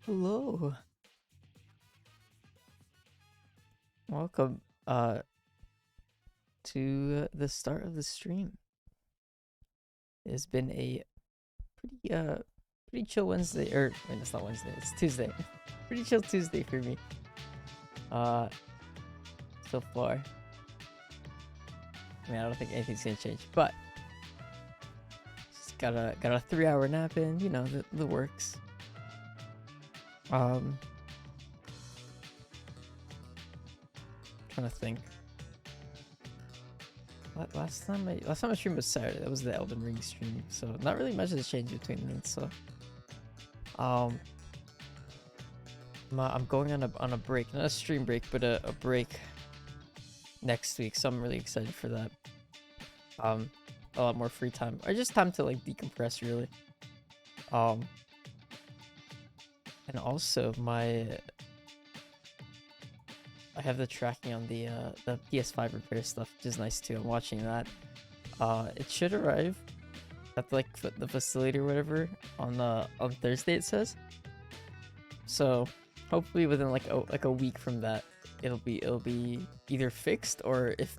Hello. Welcome to the start of the stream. It's been a pretty chill Wednesday, or wait, it's not Wednesday, it's Tuesday. Pretty chill Tuesday for me. Uh so far. I mean, I don't think anything's gonna change, but just got a 3 hour nap in, the works. Um Trying to think. Last time I streamed was Saturday. That was the Elden Ring stream, so not really much has changed between then. So, um, I'm going on a break, not a stream break, but a break next week. So I'm really excited for that. A lot more free time, or just time to like decompress, really. Um, and also I have the tracking on the PS5 repair stuff, which is nice too. I'm watching that. It should arrive at like the facility or whatever on Thursday, it says. So hopefully within like a week from that, it'll be either fixed, or if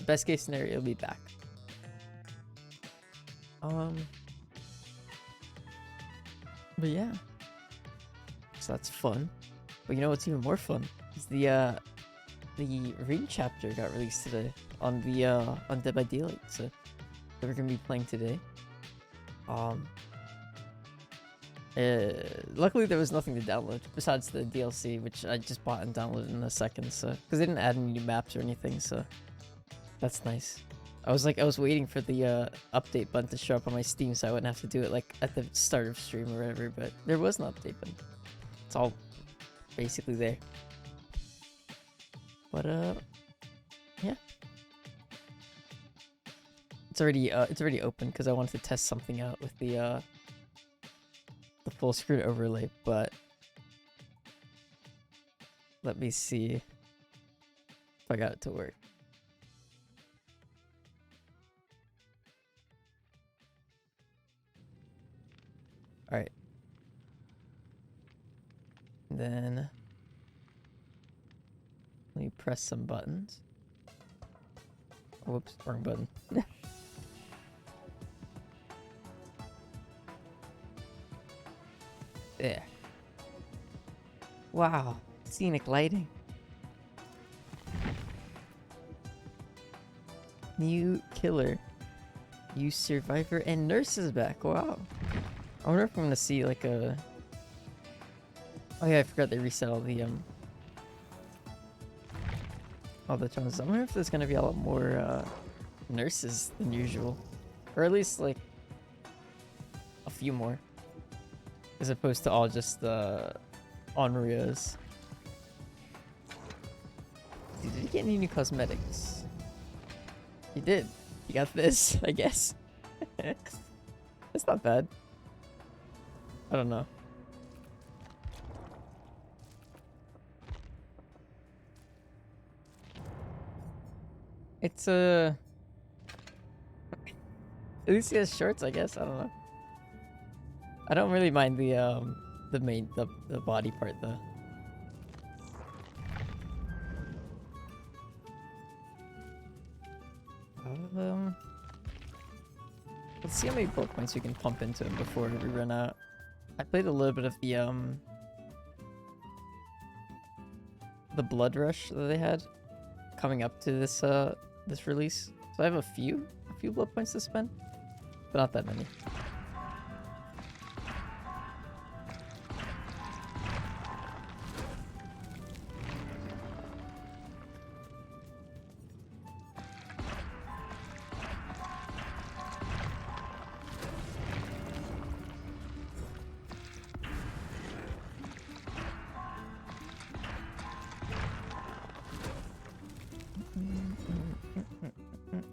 best case scenario, it'll be back. But yeah, so that's fun. But you know what's even more fun is the Ring chapter got released today on Dead by Daylight. So we're gonna be playing today. Luckily there was nothing to download besides the DLC, which I just bought and downloaded in a second. So because they didn't add any new maps or anything, so that's nice. I was waiting for the update button to show up on my Steam, so I wouldn't have to do it like at the start of stream or whatever. But there was an update button. It's all basically there. But yeah, it's already open because I wanted to test something out with the full screen overlay. But let me see if I got it to work. All right. Then let me press some buttons. Whoops, wrong button. There. Wow, scenic lighting. New killer. New survivor and nurse is back. Wow. I wonder if I'm gonna see like a... Oh yeah, I forgot they reset all the challenges. I wonder if there's gonna be a lot more nurses than usual, or at least like a few more, as opposed to all just Onryos. Did you get any new cosmetics? You did. You got this, I guess. That's not bad. I don't know. It's at least he has shorts, I guess. I don't know. I don't really mind the body part though. Let's see how many bullet points we can pump into him before we run out. I played a little bit of the blood rush that they had coming up to this release. So I have a few blood points to spend, but not that many.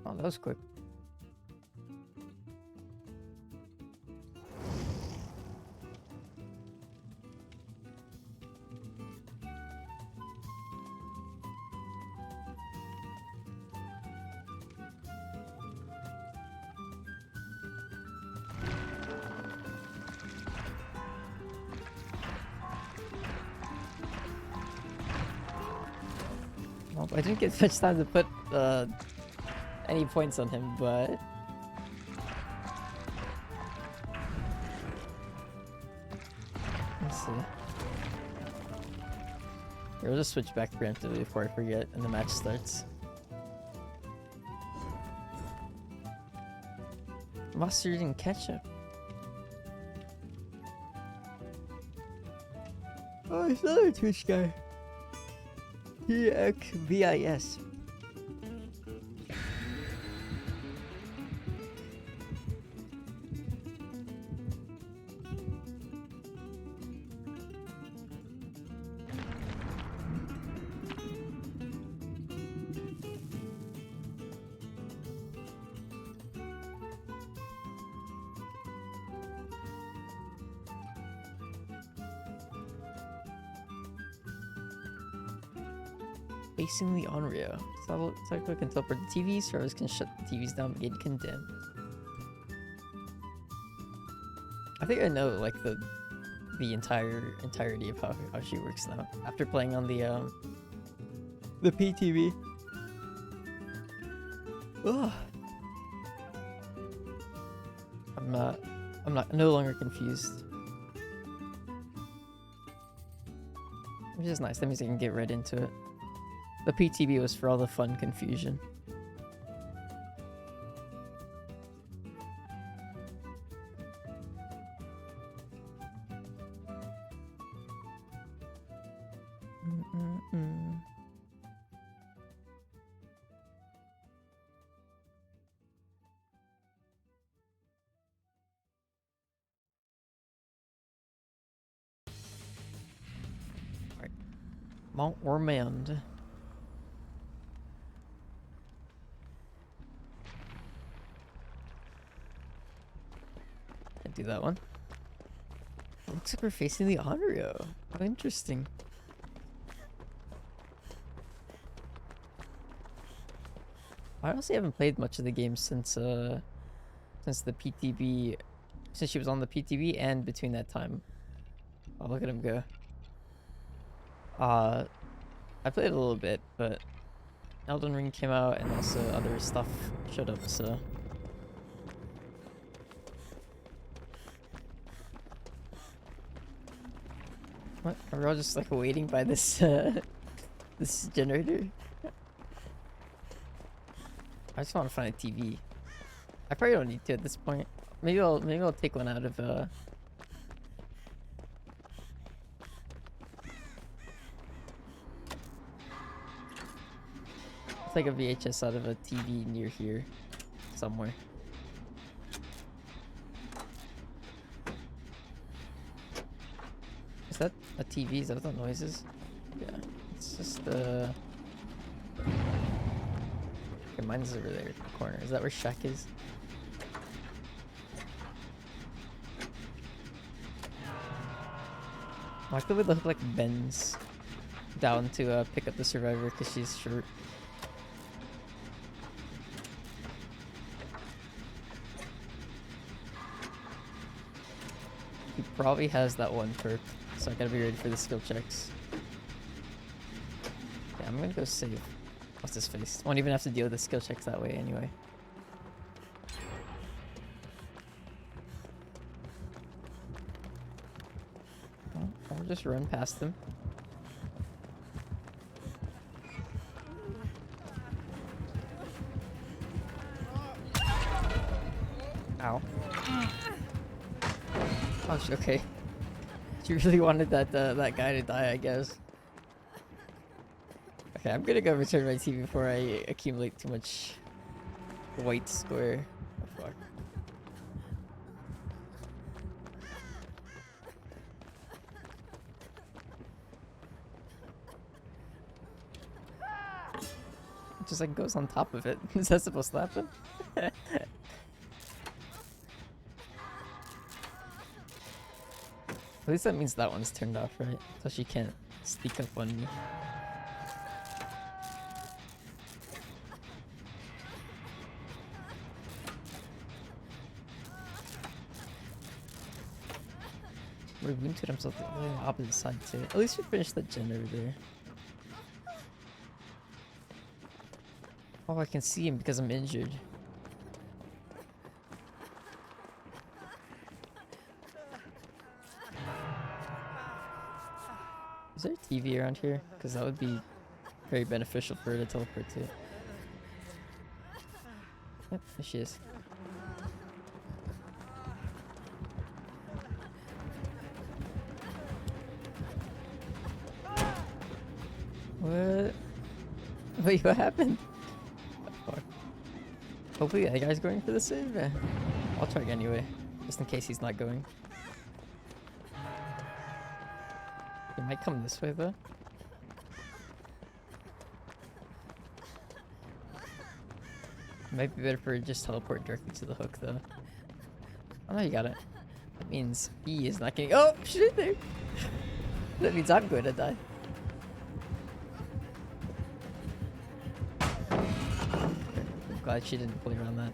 Oh, that was quick. I didn't get much time to put any points on him, but let's see. Here, we'll just switch back preemptively before I forget and the match starts. Mustard and ketchup. Oh, it's another Twitch guy. EXVIS. Facing the Onryo. Cycle can teleport the TV, servers can shut the TVs down, get condemned. I think I know like the entirety of how she works now. After playing on the PTV. Ugh. I'm no longer confused. Which is nice, that means I can get right into it. The PTB was for all the fun confusion. Alright. Mount Ormond. Do that one. Looks like we're facing the Onryo. How interesting. I honestly haven't played much of the game since the PTB, since she was on the PTB and between that time. Oh, look at him go. I played a little bit, but Elden Ring came out and also other stuff showed up, so. What? Are we all just like waiting by this this generator? I just want to find a TV. I probably don't need to at this point. Maybe I'll take one out of I'll take a VHS out of a TV near here somewhere. Is that a TV? Is that what that noise is? Yeah, it's just okay, mine's over there in the corner. Is that where Shaq is? Why could we look like Ben's down to pick up the survivor because she's short? He probably has that one perk. So I gotta be ready for the skill checks. Yeah, I'm gonna go save. What's his face? Won't even have to deal with the skill checks that way anyway. Well, I'll just run past him. Ow. Oh, okay. You really wanted that guy to die, I guess. Okay, I'm gonna go return my TV before I accumulate too much white square. Oh, fuck. It just like goes on top of it. Is that supposed to happen? At least that means that one's turned off, right? So she can't sneak up on me. Rebooted himself on the opposite side too. At least we finished the gen over there. Oh, I can see him because I'm injured. Is there a TV around here? Because that would be very beneficial for her to teleport to. Yep, there she is. What? Wait, what happened? Oh, fuck. Hopefully that guy's going for the save. I'll try anyway, just in case he's not going. He might come this way though. Might be better for just teleport directly to the hook though. Oh no, you got it. That means he is not getting— oh, shit there! That means I'm going to die. I'm glad she didn't play around that.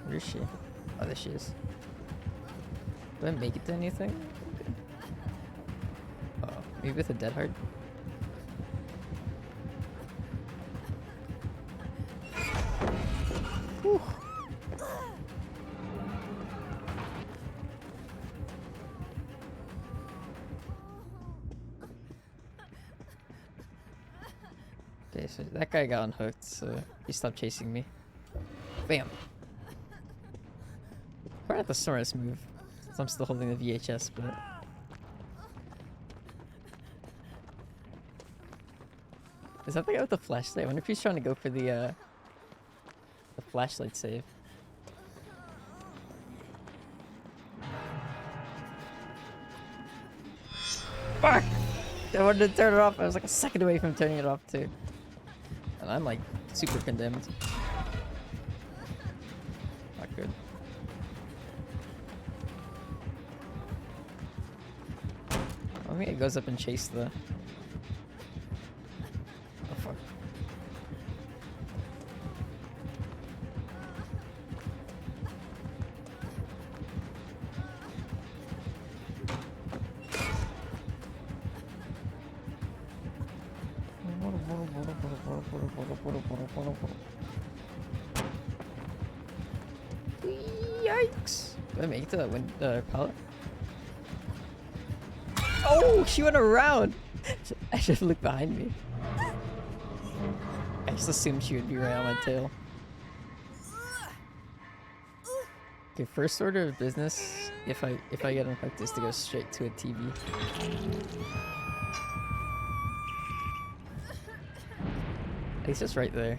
Where is she? Oh, there she is. Did I make it to anything? Okay. Uh-oh. Maybe with a dead heart? Whew. Okay, so that guy got unhooked, so he stopped chasing me. Bam! Probably not the smartest move, since I'm still holding the VHS, but... Is that the guy with the flashlight? I wonder if he's trying to go for the flashlight save. Fuck! I wanted to turn it off. I was like a second away from turning it off too. And I'm like super condemned. Not good. I think it goes up and chase the... oh fuck. Yikes! Did I make it to that pallet? Oh, she went around! I should have looked behind me. I just assumed she would be right on my tail. Okay, first order of business, if I get infected, is to go straight to a TV. At least it's right there.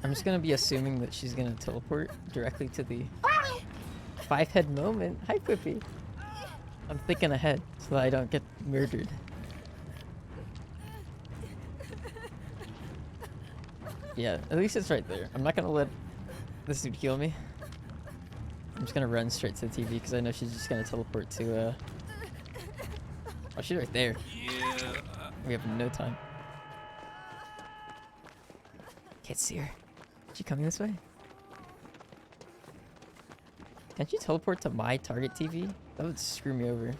I'm just gonna be assuming that she's gonna teleport directly to the 5-head moment. Hi, Quippy. I'm thinking ahead so that I don't get murdered. Yeah, at least it's right there. I'm not gonna let this dude heal me. I'm just gonna run straight to the TV because I know she's just gonna teleport to oh, she's right there. We have no time. Can't see her. Is she coming this way? Can't you teleport to my target TV? That would screw me over.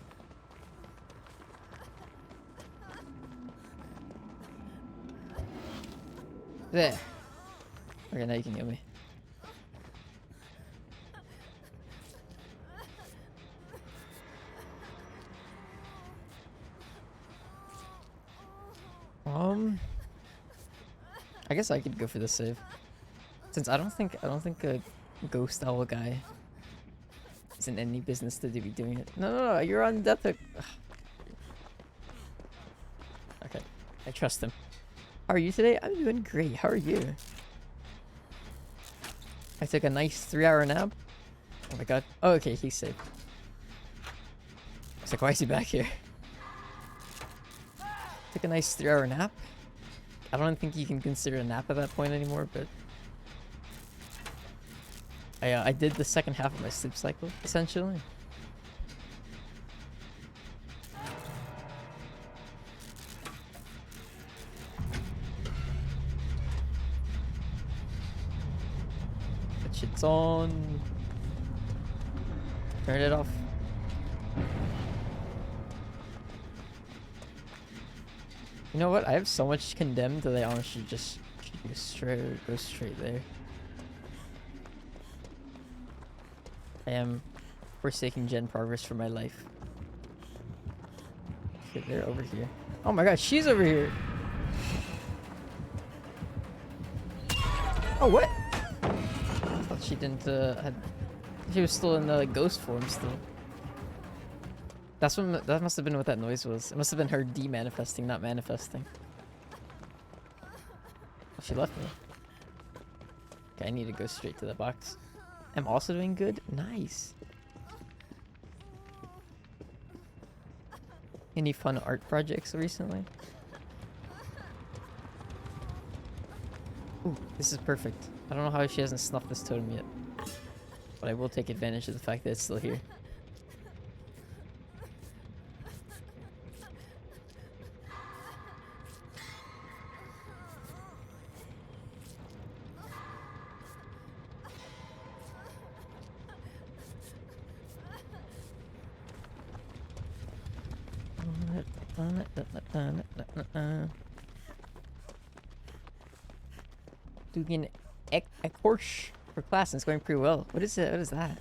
There. Okay, now you can get me. I guess I could go for the save. Since I don't think a ghost owl guy is in any business to be doing it. No, you're on death hook. Ugh. Okay, I trust him. How are you today? I'm doing great. How are you? I took a nice 3-hour nap. Oh my god. Oh, okay, he's safe. It's like, why is he back here? Took a nice 3-hour nap. I don't think you can consider a nap at that point anymore, but I did the second half of my sleep cycle, essentially. It's on. Turn it off. You know what? I have so much condemned that I honestly just should go straight there. I am forsaking gen progress for my life. Okay, they're over here. Oh my god, she's over here! Oh, what? I thought she didn't, she was still in the ghost form still. That must have been what that noise was. It must have been her de-manifesting, not manifesting. Oh, she left me. Okay, I need to go straight to the box. I'm also doing good? Nice. Any fun art projects recently? Ooh, this is perfect. I don't know how she hasn't snuffed this totem yet. But I will take advantage of the fact that it's still here. Doing a course for class and it's going pretty well. What is it? What is that?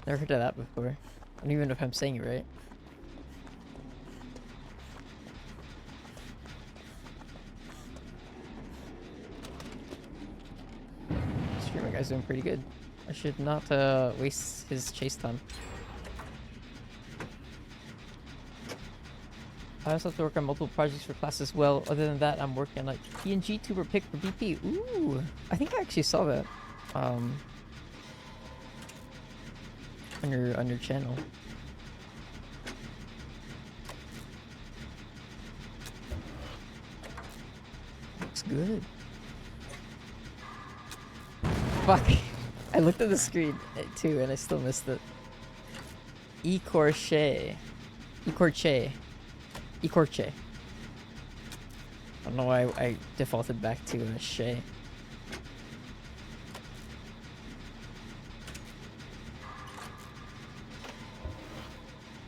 Never heard of that before. I don't even know if I'm saying it right. Streamer guy's doing pretty good. I should not waste his chase time. I also have to work on multiple projects for class as well. Other than that, I'm working on like PNG tuber pick for BP. Ooh, I think I actually saw that on your channel. Looks good. Fuck. I looked at the screen too and I still missed it. Ecorche. Ecorche. I don't know why I defaulted back to Shay.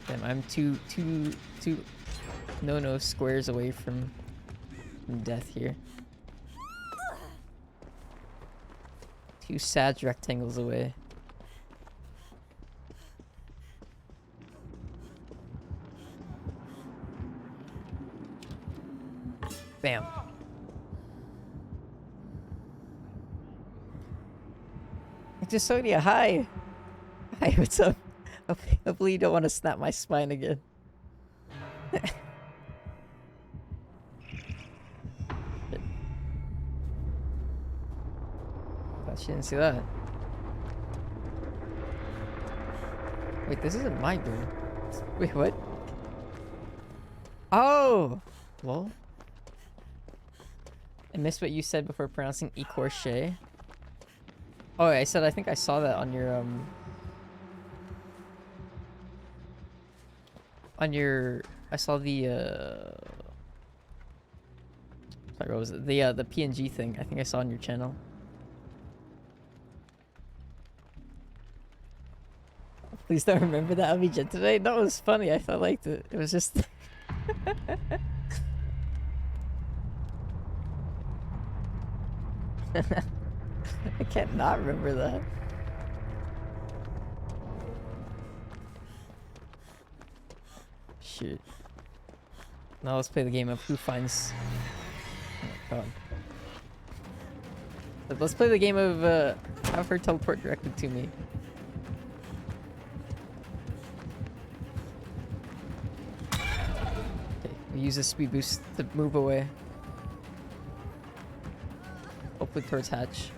Damn, I'm two no squares away from death here. 2 sad rectangles away. Bam. Exosonia, hi! Hi, what's up? Hopefully you don't want to snap my spine again. Thought she didn't see that. Wait, this isn't my door. Wait, what? Oh! Well, I missed what you said before pronouncing Ecorche. Oh, I said I think I saw that on your I saw the sorry, what was it? The PNG thing. I think I saw on your channel. Please don't remember that Abijit today. No, it was funny. I liked it. It was just I can't not remember that. Shoot. Now let's play the game of who finds... Oh my god. Let's play the game of have her teleport directly to me. Okay, we use a speed boost to move away. Hopefully towards hatch.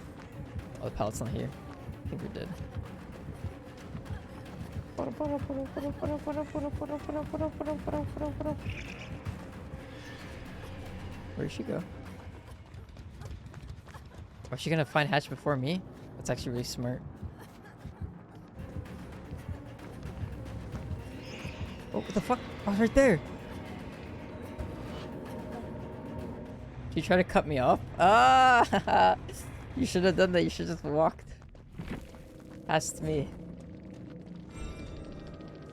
Oh, the pallet's not here. I think we're dead. Where'd she go? Oh, is she gonna find hatch before me? That's actually really smart. Oh, what the fuck? Oh, right there! Did you try to cut me off? Ah! You should have done that. You should have just walked. Past me.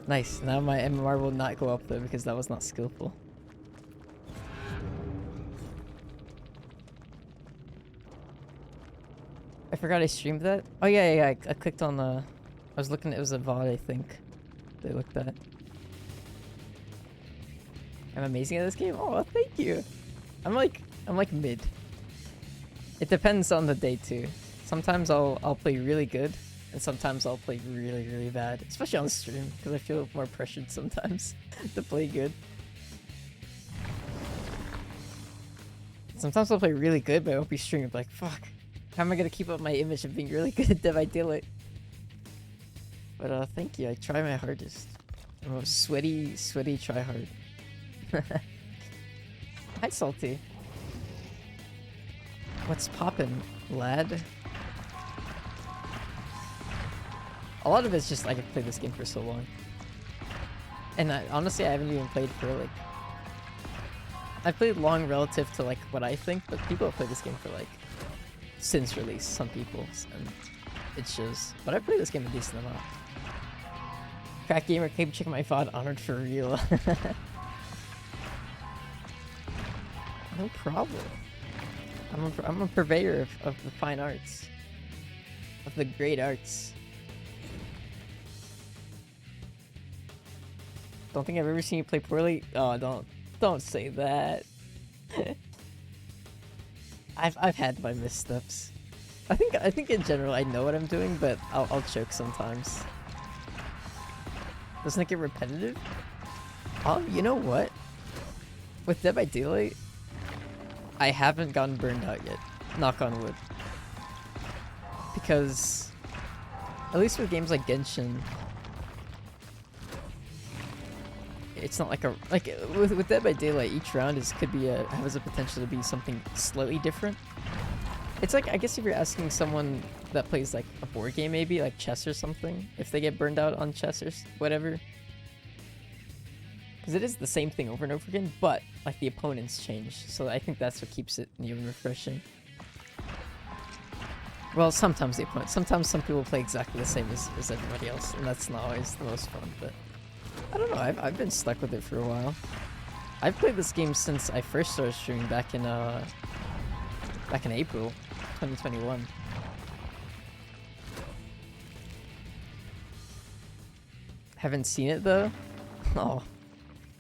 Nice. Now my MMR will not go up though because that was not skillful. I forgot I streamed that. Oh yeah. I clicked on the. I was looking. It was a VOD, I think. They looked at. I'm amazing at this game. Oh, thank you. I'm like mid. It depends on the day too. Sometimes I'll play really good, and sometimes I'll play really bad, especially on stream because I feel more pressured sometimes to play good. Sometimes I'll play really good, but I won't be streaming. Like, fuck, how am I gonna keep up my image of being really good at Dead by Daylight? But thank you. I try my hardest. I'm a sweaty tryhard. Hi, Salty. What's poppin', lad? A lot of it's just I could play this game for so long. And honestly, I haven't even played for like... I played long relative to like what I think, but people have played this game for like... since release, some people, and it shows. But I played this game a decent amount. Crack Gamer, keep checking my VOD, honored for real. No problem. I'm a purveyor of the fine arts. Of the great arts. Don't think I've ever seen you play poorly. Oh, don't say that. I've had my missteps. I think in general I know what I'm doing, but I'll choke sometimes. Doesn't it get repetitive? You know what? With Dead by Daylight, I haven't gotten burned out yet. Knock on wood. Because at least with games like Genshin, it's not like with Dead by Daylight, each round has a potential to be something slightly different. It's like, I guess if you're asking someone that plays like a board game, maybe like chess or something, if they get burned out on chess or whatever, because it is the same thing over and over again, but like the opponents change, so I think that's what keeps it new and refreshing. Well, sometimes sometimes some people play exactly the same as everybody else, and that's not always the most fun, but I don't know, I've been stuck with it for a while. I've played this game since I first started streaming back in April 2021. Haven't seen it though? Oh,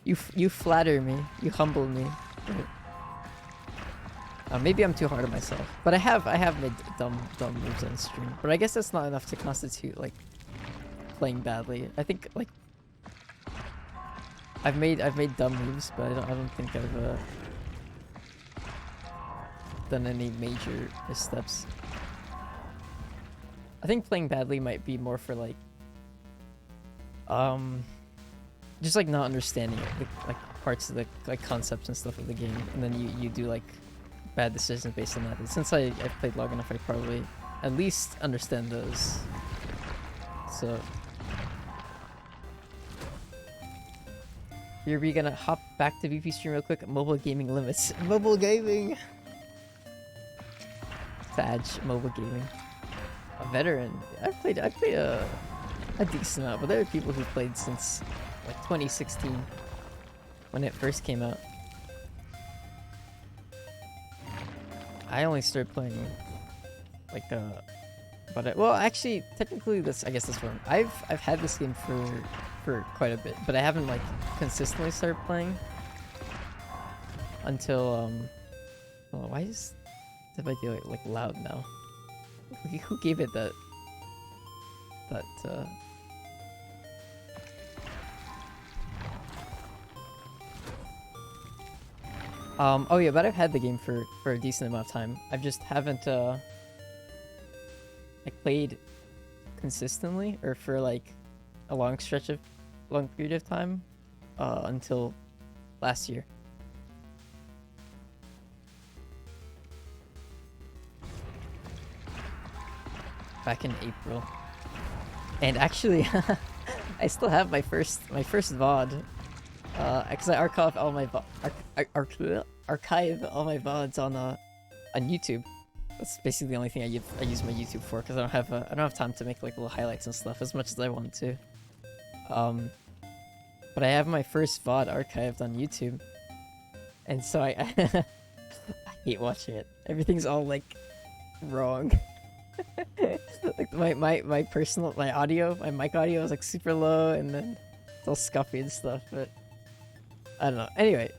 you flatter me, you humble me. Maybe I'm too hard on myself, but I have made dumb moves on stream. But I guess that's not enough to constitute like playing badly. I think like I've made dumb moves, but I don't think I've done any major missteps. I think playing badly might be more for like just like not understanding it, like parts of the like concepts and stuff of the game, and then you do like bad decisions based on that. But since I've played long enough, I probably at least understand those. So here we gonna hop back to VP stream real quick. Mobile gaming limits. Mobile gaming. Fadge, mobile gaming. A veteran. I've played a decent amount, but there are people who played since like 2016 when it first came out. I only started playing like well, actually technically I guess that's wrong. I've had this game for quite a bit, but I haven't like consistently started playing until oh, why is Dead by Daylight like loud now? Who gave it that oh yeah, but I've had the game for a decent amount of time. I just haven't like played consistently or for like a long period of time until last year. Back in April. And actually I still have my first VOD. Because I archive all my VODs on YouTube. That's basically the only thing I use my YouTube for, because I don't have time to make like little highlights and stuff as much as I want to. But I have my first VOD archived on YouTube, and so I I hate watching it. Everything's all like wrong. Like my personal audio, my mic audio is like super low, and then it's all scuffy and stuff. But I don't know. Anyway,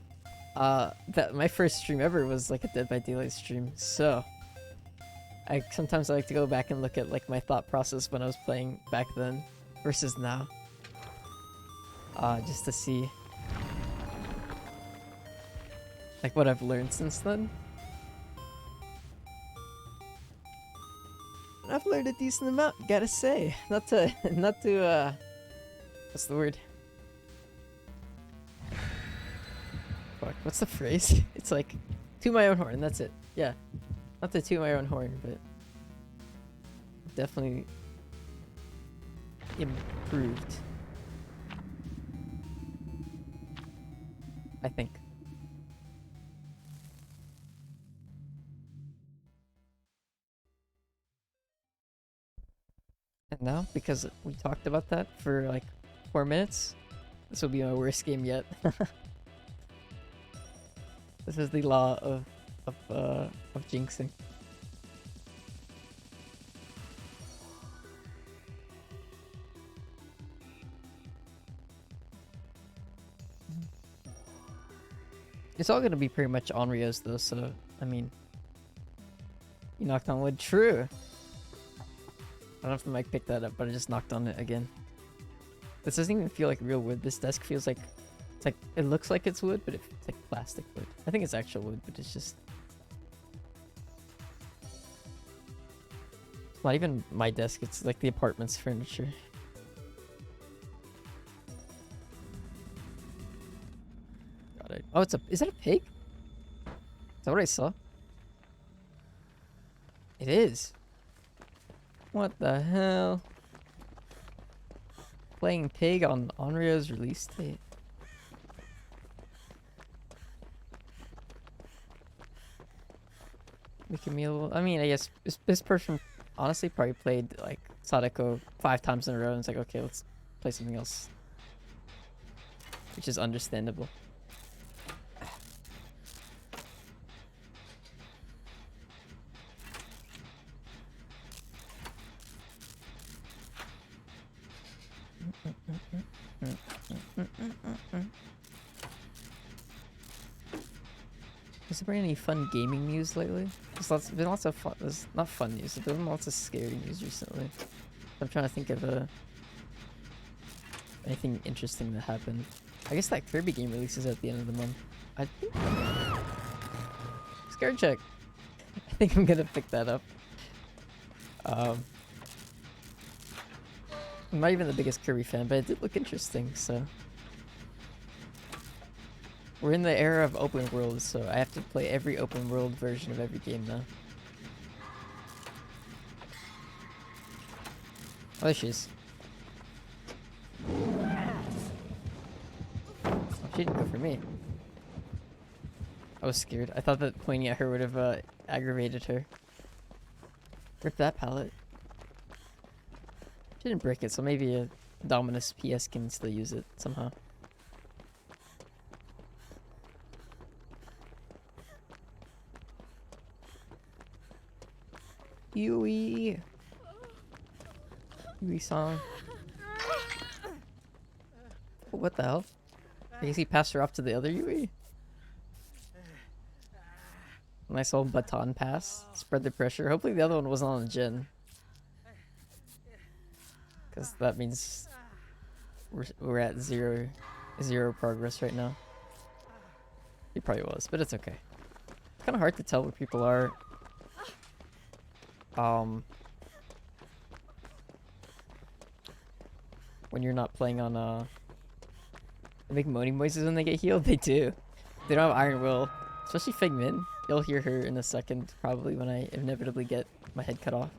that my first stream ever was like a Dead by Daylight stream, so sometimes I like to go back and look at like my thought process when I was playing back then versus now, just to see like what I've learned since then. I've learned a decent amount, gotta say. Not to what's the word? Fuck, what's the phrase? It's like, to my own horn, that's it. Yeah. Not to toot my own horn, but definitely improved, I think. And now, because we talked about that for like 4 minutes, this will be my worst game yet. This is the law of jinxing. It's all gonna be pretty much Onryo's though, so I mean, you knocked on wood. True. I don't know if the mic picked that up, but I just knocked on it again. This doesn't even feel like real wood. This desk feels like it's like it looks like it's wood, but it's like plastic wood. I think it's actual wood, but it's just not even my desk. It's like the apartment's furniture. Got it. Oh, is that a pig? Is that what I saw? It is. What the hell? Playing pig on Onryo's release date. Making me a little. I mean, I guess this person honestly probably played like Sadako 5 times in a row and it's like, okay, let's play something else. Which is understandable. Has there been any fun gaming news lately? There's been lots of fun. There's not fun news. There's been lots of scary news recently. I'm trying to think of anything interesting that happened. I guess that Kirby game releases at the end of the month. I think. Scare check. I think I'm gonna pick that up. I'm not even the biggest Kirby fan, but it did look interesting, so. We're in the era of open world, so I have to play every open world version of every game now. Oh, there she is. Oh, she didn't go for me. I was scared. I thought that pointing at her would have aggravated her. Rip that pallet. She didn't break it, so maybe a Dominus PS can still use it somehow. Yui song. Oh, what the hell? I guess he passed her off to the other Yui. Nice old baton pass. Spread the pressure. Hopefully the other one wasn't on a gen. Because that means we're at zero progress right now. He probably was, but it's okay. It's kind of hard to tell where people are. When you're not playing on they make moaning noises when they get healed. They do. They don't have Iron Will, especially Figmin. You'll hear her in a second, probably, when I inevitably get my head cut off.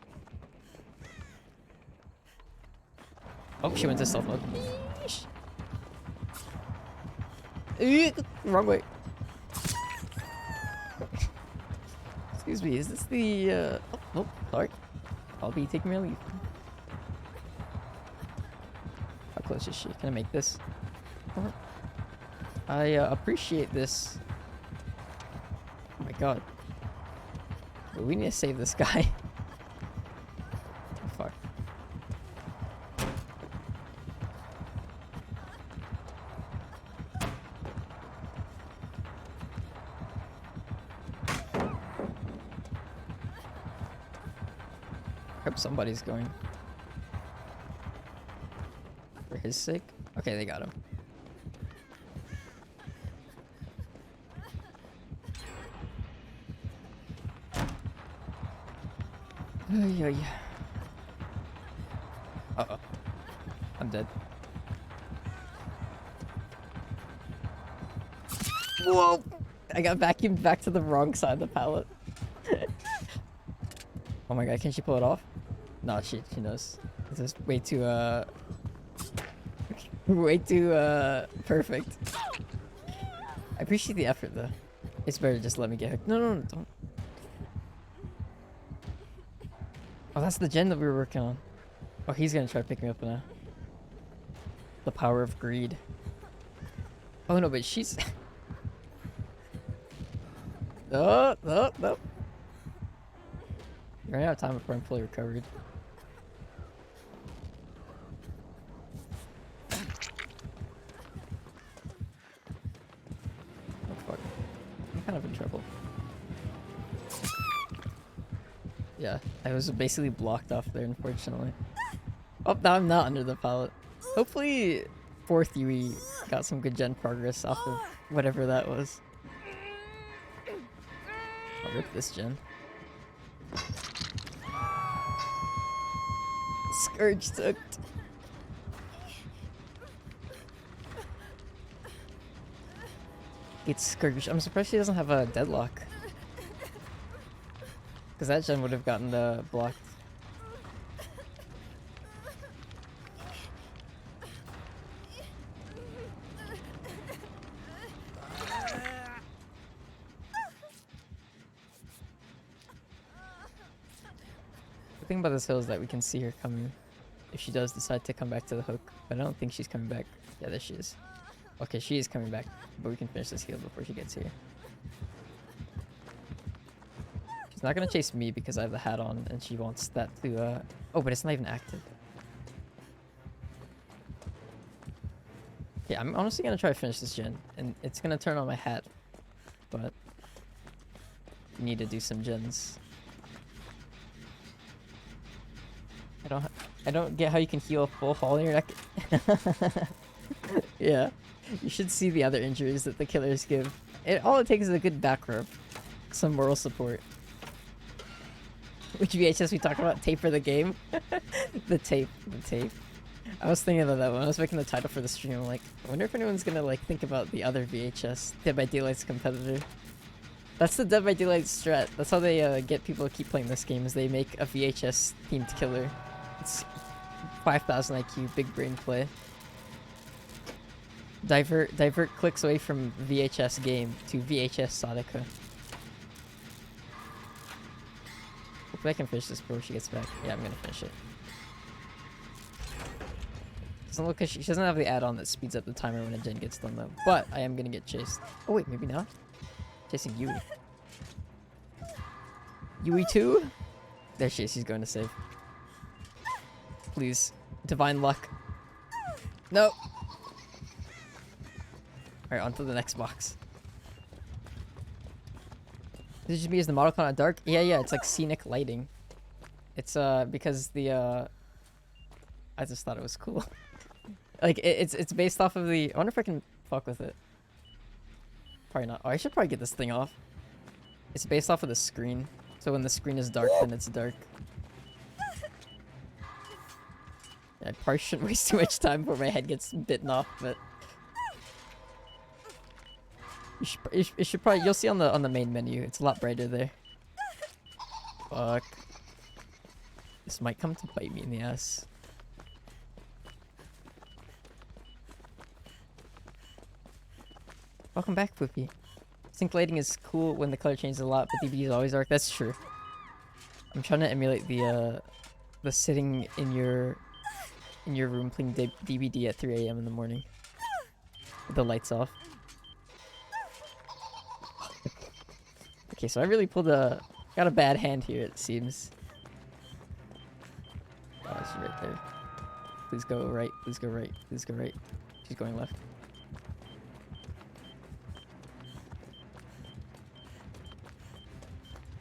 Oh, she went to stealth mode. Wrong way. Excuse me, is this the, oh, nope, sorry. I'll be taking my leave. How close is she? Can I make this? I appreciate this. Oh my god. But we need to save this guy. Too far. I hope somebody's going. For his sake? Okay, they got him. Ay. Uh-oh. I'm dead. Whoa! I got vacuumed back to the wrong side of the pallet. Oh my god, can she pull it off? No, she knows. This is way too, way too, perfect. I appreciate the effort, though. It's better to just let me get hooked. No, don't. Oh, that's the gen that we were working on. Oh, he's gonna try to pick me up now. The power of greed. Oh, no, but she's... Oh, no. You're running out of time before I'm fully recovered. Oh, fuck. I'm kind of in trouble. Yeah, I was basically blocked off there, unfortunately. Oh, now I'm not under the pallet. Hopefully, 4th Yui got some good gen progress off of whatever that was. I'll rip this gen. Scourge hooked. It's Scourge. I'm surprised she doesn't have a deadlock. Because that gen would have gotten the blocked. The thing about this hill is that we can see her coming if she does decide to come back to the hook. But I don't think she's coming back. Yeah, there she is. Okay, she is coming back, but we can finish this heal before she gets here. She's not gonna chase me because I have the hat on and she wants that to, oh, but it's not even active. Yeah, I'm honestly gonna try to finish this gen, and it's gonna turn on my hat, but you need to do some gens. I don't get how you can heal a full hole in your neck. Yeah, you should see the other injuries that the killers give. All it takes is a good back rub, some moral support. Which VHS we talked about? Tape for the game? The tape. I was thinking of that when I was making the title for the stream. I'm like, I wonder if anyone's gonna like think about the other VHS, Dead by Daylight's competitor. That's the Dead by Daylight strat. That's how they get people to keep playing this game, is they make a VHS themed killer. It's 5,000 IQ, big brain play. Divert clicks away from VHS game to VHS Saudica. Hopefully I can finish this before she gets back. Yeah, I'm gonna finish it. Doesn't look like she doesn't have the add-on that speeds up the timer when a gen gets done though. But I am gonna get chased. Oh wait, maybe not. Chasing Yui. Yui 2? There she is, she's going to save. Please. Divine luck. No! Alright, on to the next box. Did it just me as the model cloud dark? Yeah, it's like scenic lighting. It's because the I just thought it was cool. Like it's based off of the, I wonder if I can fuck with it. Probably not. Oh, I should probably get this thing off. It's based off of the screen. So when the screen is dark, then it's dark. Yeah, I probably shouldn't waste too much time before my head gets bitten off, but you should probably, you'll see on the main menu. It's a lot brighter there. Fuck. This might come to bite me in the ass. Welcome back, Poopy. Sync lighting is cool when the color changes a lot, but DBD is always dark. That's true. I'm trying to emulate the sitting in your room playing DBD at 3 a.m. in the morning with the lights off. Okay, so I really got a bad hand here, it seems. Oh, she's right there. Please go right, please go right, please go right. She's going left.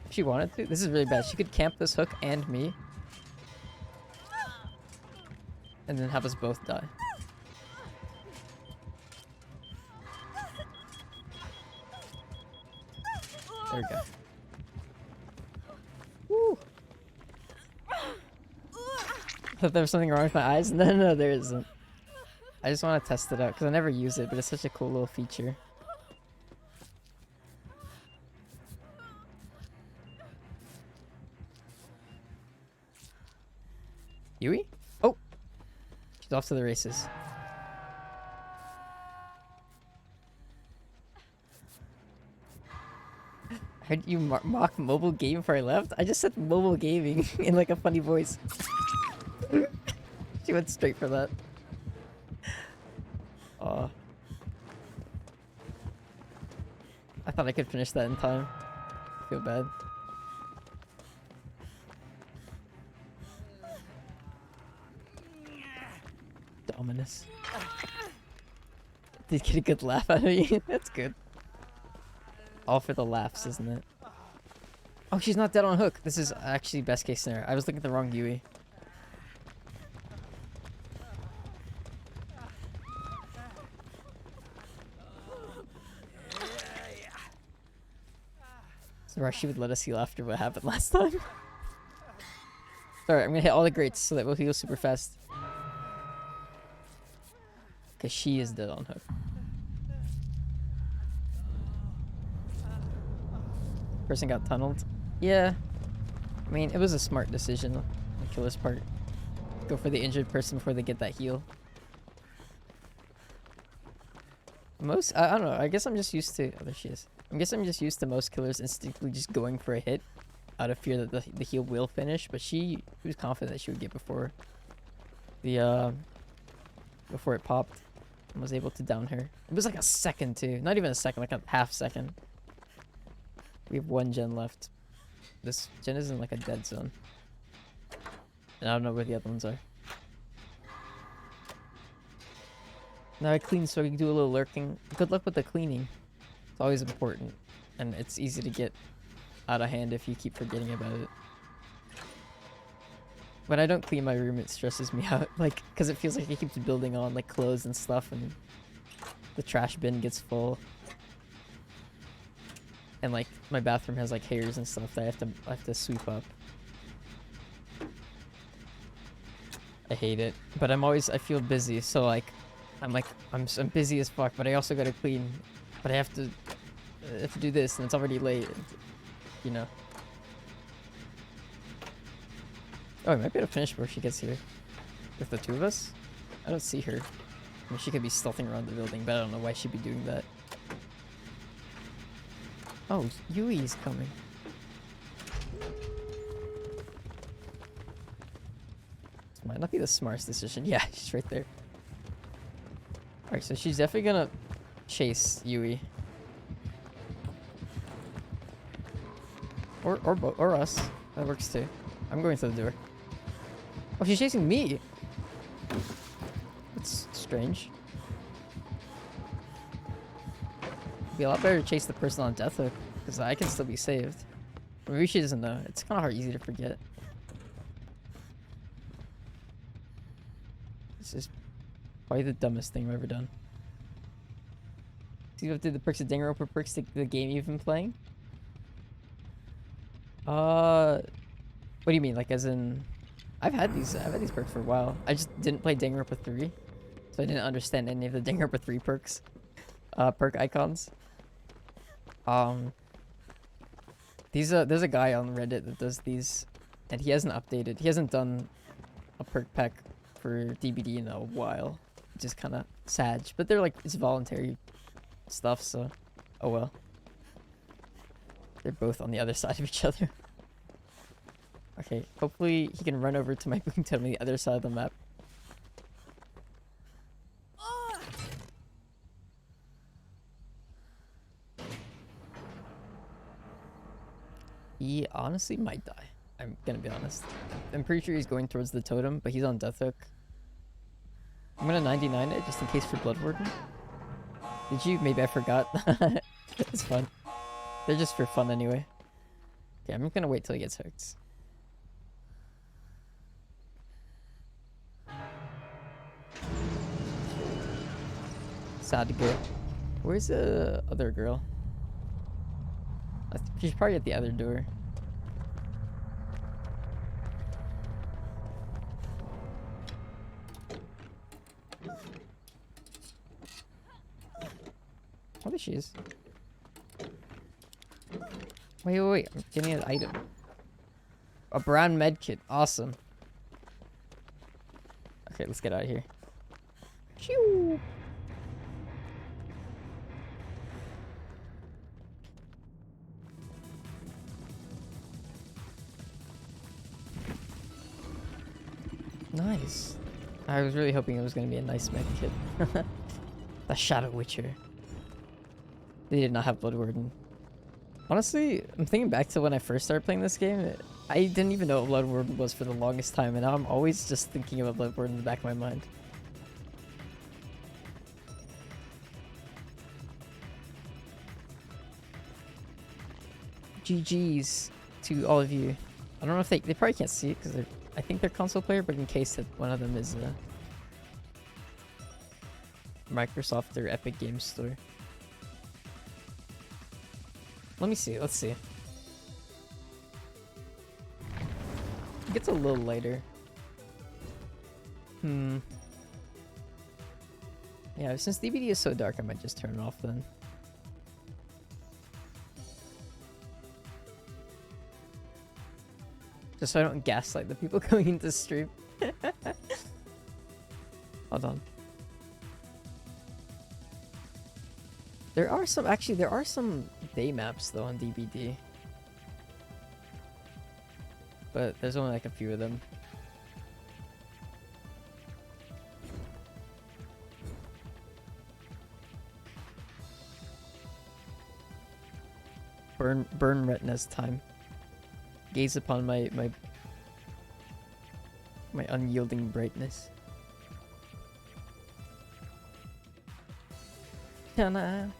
If she wanted to, this is really bad. She could camp this hook and me. And then have us both die. There we go. Woo! I thought there was something wrong with my eyes. No, there isn't. I just want to test it out because I never use it, but it's such a cool little feature. Yui? Oh! She's off to the races. I heard you mock mobile game before I left? I just said mobile gaming in like a funny voice. She went straight for that. Aw. I thought I could finish that in time. I feel bad. Dominus. Did get a good laugh out of you? That's good. All for the laughs, isn't it? Oh, she's not dead on hook. This is actually best case scenario. I was looking at the wrong Yui. So she would let us heal after what happened last time. Alright, I'm gonna hit all the greats so that we'll heal super fast. Because she is dead on hook. Person got tunneled. Yeah. I mean, it was a smart decision on the killer's part. Go for the injured person before they get that heal. I don't know. I guess I'm just used to... Oh, there she is. I guess I'm just used to most killers instinctively just going for a hit out of fear that the heal will finish. But she was confident that she would get before before it popped. And was able to down her. It was like a second too. Not even a second, like a half second. We have one gen left. This gen is in like a dead zone. And I don't know where the other ones are. Now I clean so I can do a little lurking. Good luck with the cleaning. It's always important. And it's easy to get out of hand if you keep forgetting about it. When I don't clean my room, it stresses me out. Like, because it feels like it keeps building on like clothes and stuff and the trash bin gets full. And like my bathroom has like hairs and stuff that I have to sweep up. I hate it, but I feel busy, so like I'm busy as fuck, but I also gotta clean, but I have to do this, and it's already late, and, you know. Oh, I might be able to finish before she gets here. With the two of us? I don't see her. I mean, she could be stealthing around the building, but I don't know why she'd be doing that. Oh, Yui's coming. This might not be the smartest decision. Yeah, she's right there. Alright, so she's definitely gonna chase Yui. Or us. That works too. I'm going to the door. Oh, she's chasing me! That's strange. It'd be a lot better to chase the person on death hook, because I can still be saved. Maybe she doesn't know. It's kind of easy to forget. This is probably the dumbest thing I've ever done. See what did the perks of Danganronpa perks to the game you've been playing? What do you mean? Like as in, I've had these perks for a while. I just didn't play Danganronpa 3, so I didn't understand any of the Danganronpa 3 perks, perk icons. There's a guy on Reddit that does these, and he hasn't updated. He hasn't done a perk pack for DBD in a while, which is kind of sad. But they're like, it's voluntary stuff, so oh well. They're both on the other side of each other. Okay, hopefully he can run over to my boom totem on the other side of the map. He honestly might die. I'm gonna be honest. I'm pretty sure he's going towards the totem, but he's on death hook. I'm gonna 99 it just in case for Blood Warden. Did you? Maybe I forgot. It's fun. They're just for fun anyway. Okay, I'm gonna wait till he gets hooked. Sad girl. Where's the other girl? I think she's probably at the other door. Oh, there she is. Wait. I'm getting an item. A brown med kit. Awesome. Okay, let's get out of here. Shoo! Nice. I was really hoping it was going to be a nice med kit. The Shadow Witcher. They did not have Blood Warden. Honestly, I'm thinking back to when I first started playing this game. I didn't even know what Blood Warden was for the longest time, and now I'm always just thinking about Blood Warden in the back of my mind. GG's to all of you. I don't know if they probably can't see it because I think they're console player, but in case that one of them is Microsoft or Epic Games Store. Let me see. Let's see. It gets a little lighter. Yeah, since DVD is so dark, I might just turn it off then. Just so I don't gaslight the people going into stream. Hold on. There are some day maps though on DBD. But there's only like a few of them. Burn retinas time. Gaze upon my unyielding brightness. Did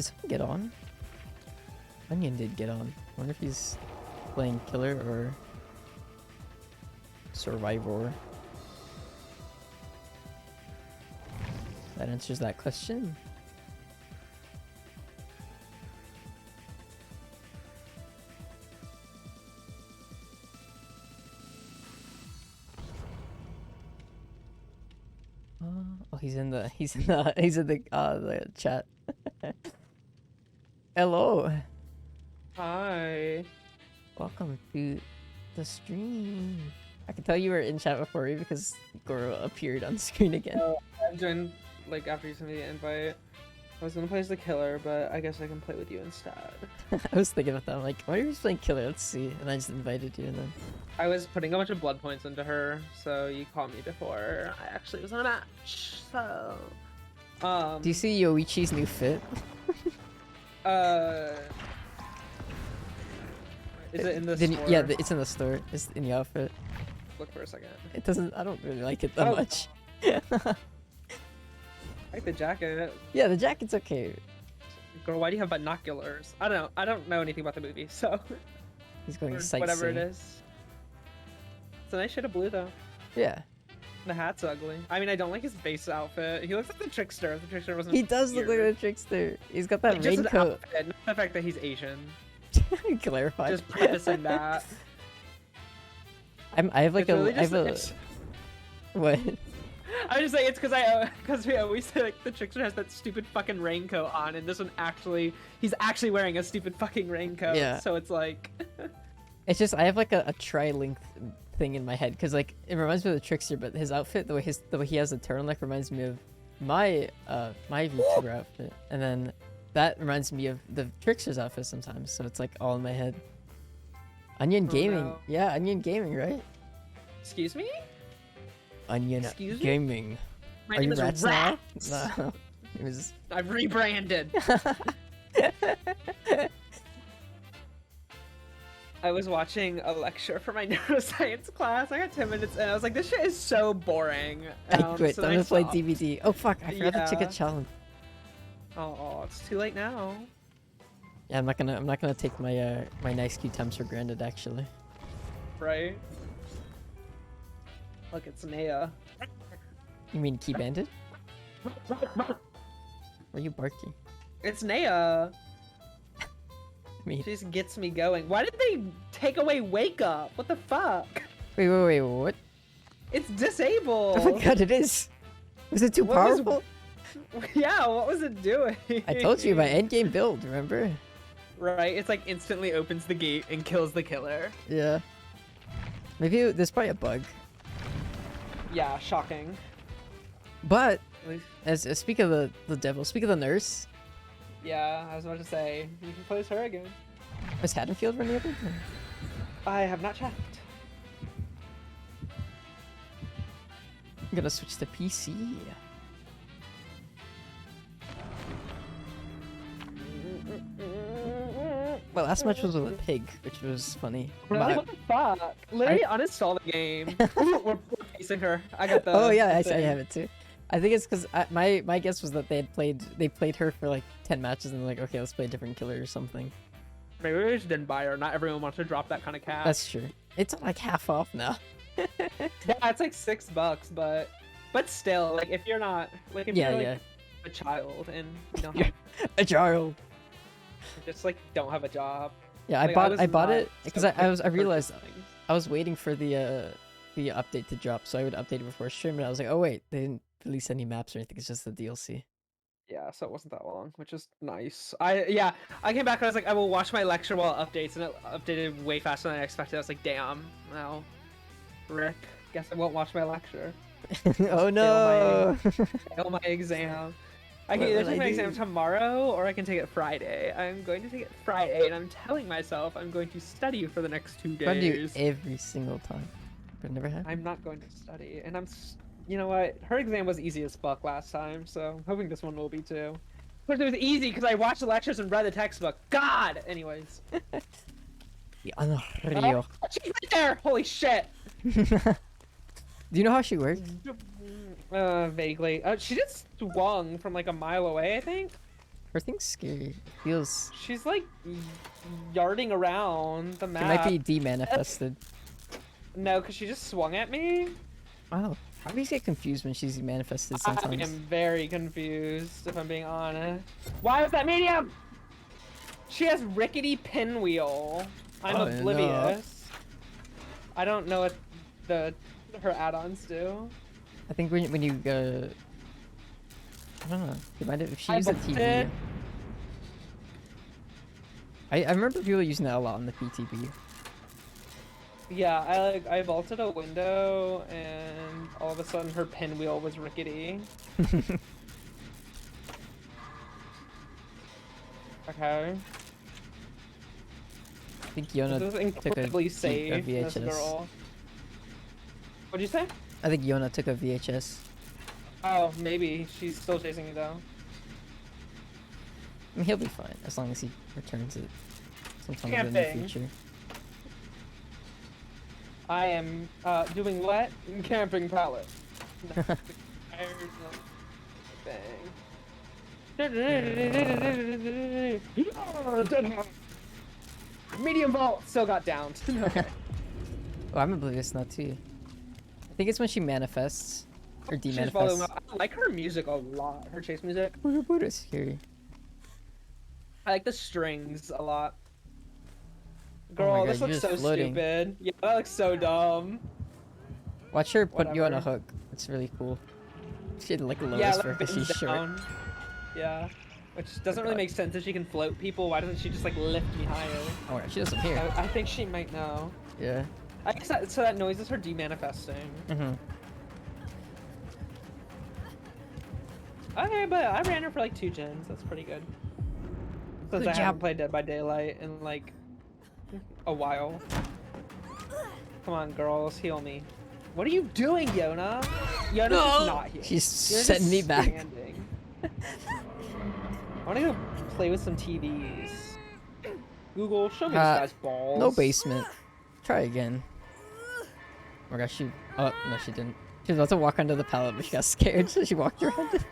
someone get on? Onion did get on. I wonder if he's playing killer or survivor. That answers that question. Oh, he's in the chat. Hello. Hi. Welcome to the stream. I can tell you were in chat before me because Goro appeared on screen again. I joined like after you sent me the invite. I was gonna play as the killer, but I guess I can play with you instead. I was thinking about that. I'm like, why are you playing killer? Let's see. And I just invited you, and then I was putting a bunch of blood points into her, so you called me before I actually was on a match. So, do you see Yoichi's new fit? Is it in the store? Yeah, it's in the store. It's in the outfit. Look for a second. It doesn't. I don't really like it that much. I like the jacket. Yeah, the jacket's okay. Girl, why do you have binoculars? I don't know. I don't know anything about the movie, so. He's going sightseeing. Whatever it is. It's a nice shade of blue, though. Yeah. The hat's ugly. I mean, I don't like his base outfit. He looks like the trickster. If the trickster wasn't. He does look like a trickster. He's got that raincoat. Not the fact that he's Asian. Clarify. Just prefacing that. I have like what? I was just saying it's because we always say like the trickster has that stupid fucking raincoat on, and this one he's actually wearing a stupid fucking raincoat. Yeah. So it's like. It's just I have like a tri-length thing in my head because like it reminds me of the trickster, but his outfit, the way he has the turtleneck reminds me of my VTuber outfit, and then that reminds me of the Trickster's outfit sometimes, so it's like all in my head. Onion Oh, Gaming. no. Yeah, Onion Gaming, right? Excuse me? Onion Excuse me? Gaming. My Are name you is Rats Rats. now? No. It was. I've rebranded. I was watching a lecture for my neuroscience class. I got 10 minutes and I was like, this shit is so boring. I quit. So I'm then gonna play stopped. DVD. Oh fuck! I forgot to check a Yeah. challenge. Oh, it's too late now. Yeah, I'm not gonna take my my nice Q temps for granted. Actually. Right? Look, it's Naya. You mean Key Bandit? Why are you barking? It's Naya. I mean, She just gets me going. Why did they take away Wake Up? What the fuck? wait, what? It's disabled. Oh my god, it is. Was it too What was- powerful? Yeah, what was it doing? I told you my endgame build. Remember? Right, it's like instantly opens the gate and kills the killer. Yeah. Maybe there's probably a bug. Yeah, shocking. But At least- as speak of the devil, speak of the nurse. Yeah, I was about to say, you can play as her again. Was Haddonfield running over? I have not checked. I'm gonna switch to PC. My last match was with a pig, which was funny. Really? My- What the fuck? Literally uninstall the game. we're facing her. I got the. oh yeah, I the have thing. it too. I think it's because my guess was that they played her for like 10 matches and they're like, okay, let's play a different killer or something. Maybe we just didn't buy her. Not everyone wants to drop that kind of cash. That's true. It's like half off now. Yeah, it's like $6, but still, like if you're not like if Yeah, you're like yeah. a child and you don't Yeah. have, A child. just like don't have a job. Yeah, Like, I bought not it because so I quick to realized purchase things. I was waiting for the update to drop, so I would update it before stream, and I was like, oh wait, they didn't release any maps or anything. It's just the DLC. Yeah, so it wasn't that long, which is nice. I came back and I was like, I will watch my lecture while it updates, and it updated way faster than I expected. I was like, damn, well, rip. Guess I won't watch my lecture. Oh no! Fail my exam. I can What either will take I my exam do? tomorrow or I can take it Friday. I'm going to take it Friday, and I'm telling myself I'm going to study for the next 2 I do days. every single time, but it never happened. I'm not going to study, and you know what? Her exam was easy as fuck last time, so I'm hoping this one will be too. Of course, it was easy because I watched the lectures and read the textbook. God! Anyways. The Unreal. Oh, she's right there! Holy shit! Do you know how she works? Vaguely. She just swung from like a mile away, I think. Her thing's scary. It feels. She's like yarding around the It map. might be demanifested. No, because she just swung at me. Wow. I always get confused when she's manifested I sometimes. am very confused, if I'm being honest. Why is that medium? She has rickety pinwheel. I'm Oh, no. oblivious. I don't know what her add-ons do. I think when you I don't know. You might have, if she I used a bumped TV. it. I remember people using that a lot on the PTB. Yeah, I vaulted a window and all of a sudden her pinwheel was rickety. Okay. I think Yona This is took a incredibly safe, this VHS. girl. What'd you say? I think Yona took a VHS. Oh, maybe. She's still chasing me though. I mean, he'll be fine as long as he returns it sometime in the Camping. future. I am doing what? Camping pallet. No, Bang. Medium vault still got downed. Okay. Oh, I'm oblivious now too. I think it's when she manifests or She's following demanifests. up. I like her music a lot. Her chase music. What is scary? I like the strings a lot. Oh my Girl, God, this you're looks just so floating. stupid. Yeah, that looks so dumb. Watch her put you on a Whatever. hook. It's really cool. She had like a Yeah, lowest like for because she's bends short. down. Yeah. Which doesn't really God. make sense if she can float people. Why doesn't she just like lift me higher? Oh, she doesn't hear. I think she might know. Yeah. I guess so that noise is her demanifesting. Mm-hmm. Okay, but I ran her for like 2 gens. That's pretty good. Since Good I haven't job. played Dead by Daylight in like a while. Come on, girls, heal me. What are you doing, Yona? Yona's just not healing. She's You're setting just me back. standing. I want to go play with some TVs. Google, show me this guy's balls. No basement. Try again. Oh my gosh, she. Oh, no, she didn't. She was about to walk under the pallet, but she got scared, so she walked around it.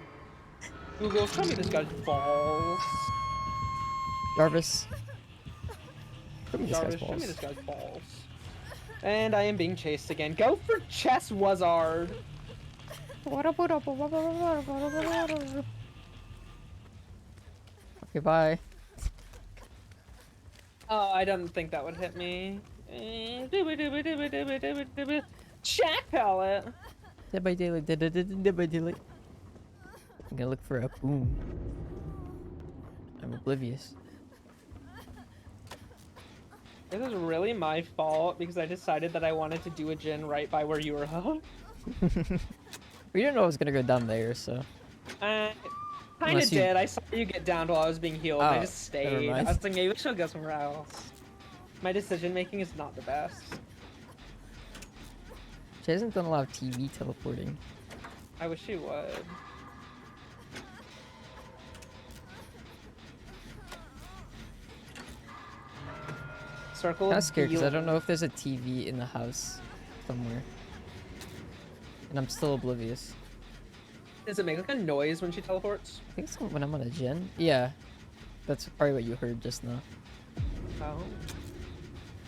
Google, show me this guy's balls. Jarvis. Show me this Jarvis, guy's show me balls. this guy's balls. And I am being chased again. Go for Chess Wizard. Okay, bye. Oh, I didn't think that would hit me. Shack pallet. Dead by Daylight. Dead by Daylight. I'm gonna look for a boom. I'm oblivious. This is really my fault because I decided that I wanted to do a gen right by where you were hooked. We didn't know I was gonna go down there, so. Kind Unless of you- did. I saw you get down while I was being healed. And I Oh, just never stayed. I mind. was like, maybe we should go somewhere else. My decision making is not the best. She hasn't done a lot of TV teleporting. I wish she would. Circle I'm of scared because I don't Beale. know if there's a TV in the house somewhere. And I'm still oblivious. Does it make like a noise when she teleports? I think it's when I'm on a gen. Yeah. That's probably what you heard just now. Oh.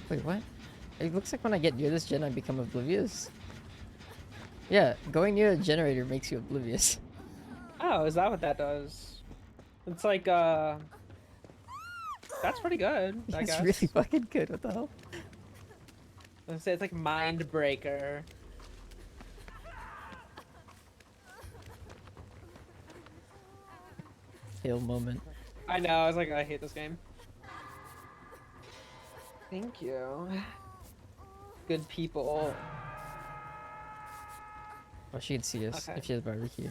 Wait, what? It looks like when I get near this gen, I become oblivious. Yeah, going near a generator makes you oblivious. Oh, is that what that does? It's like, that's pretty good, I It's guess. really fucking good. What the hell? I was say it's like Mind Breaker. Fail moment. I know, I was like, I hate this game. Thank you. Good people. Oh, she can see us Okay. if she has barbecue.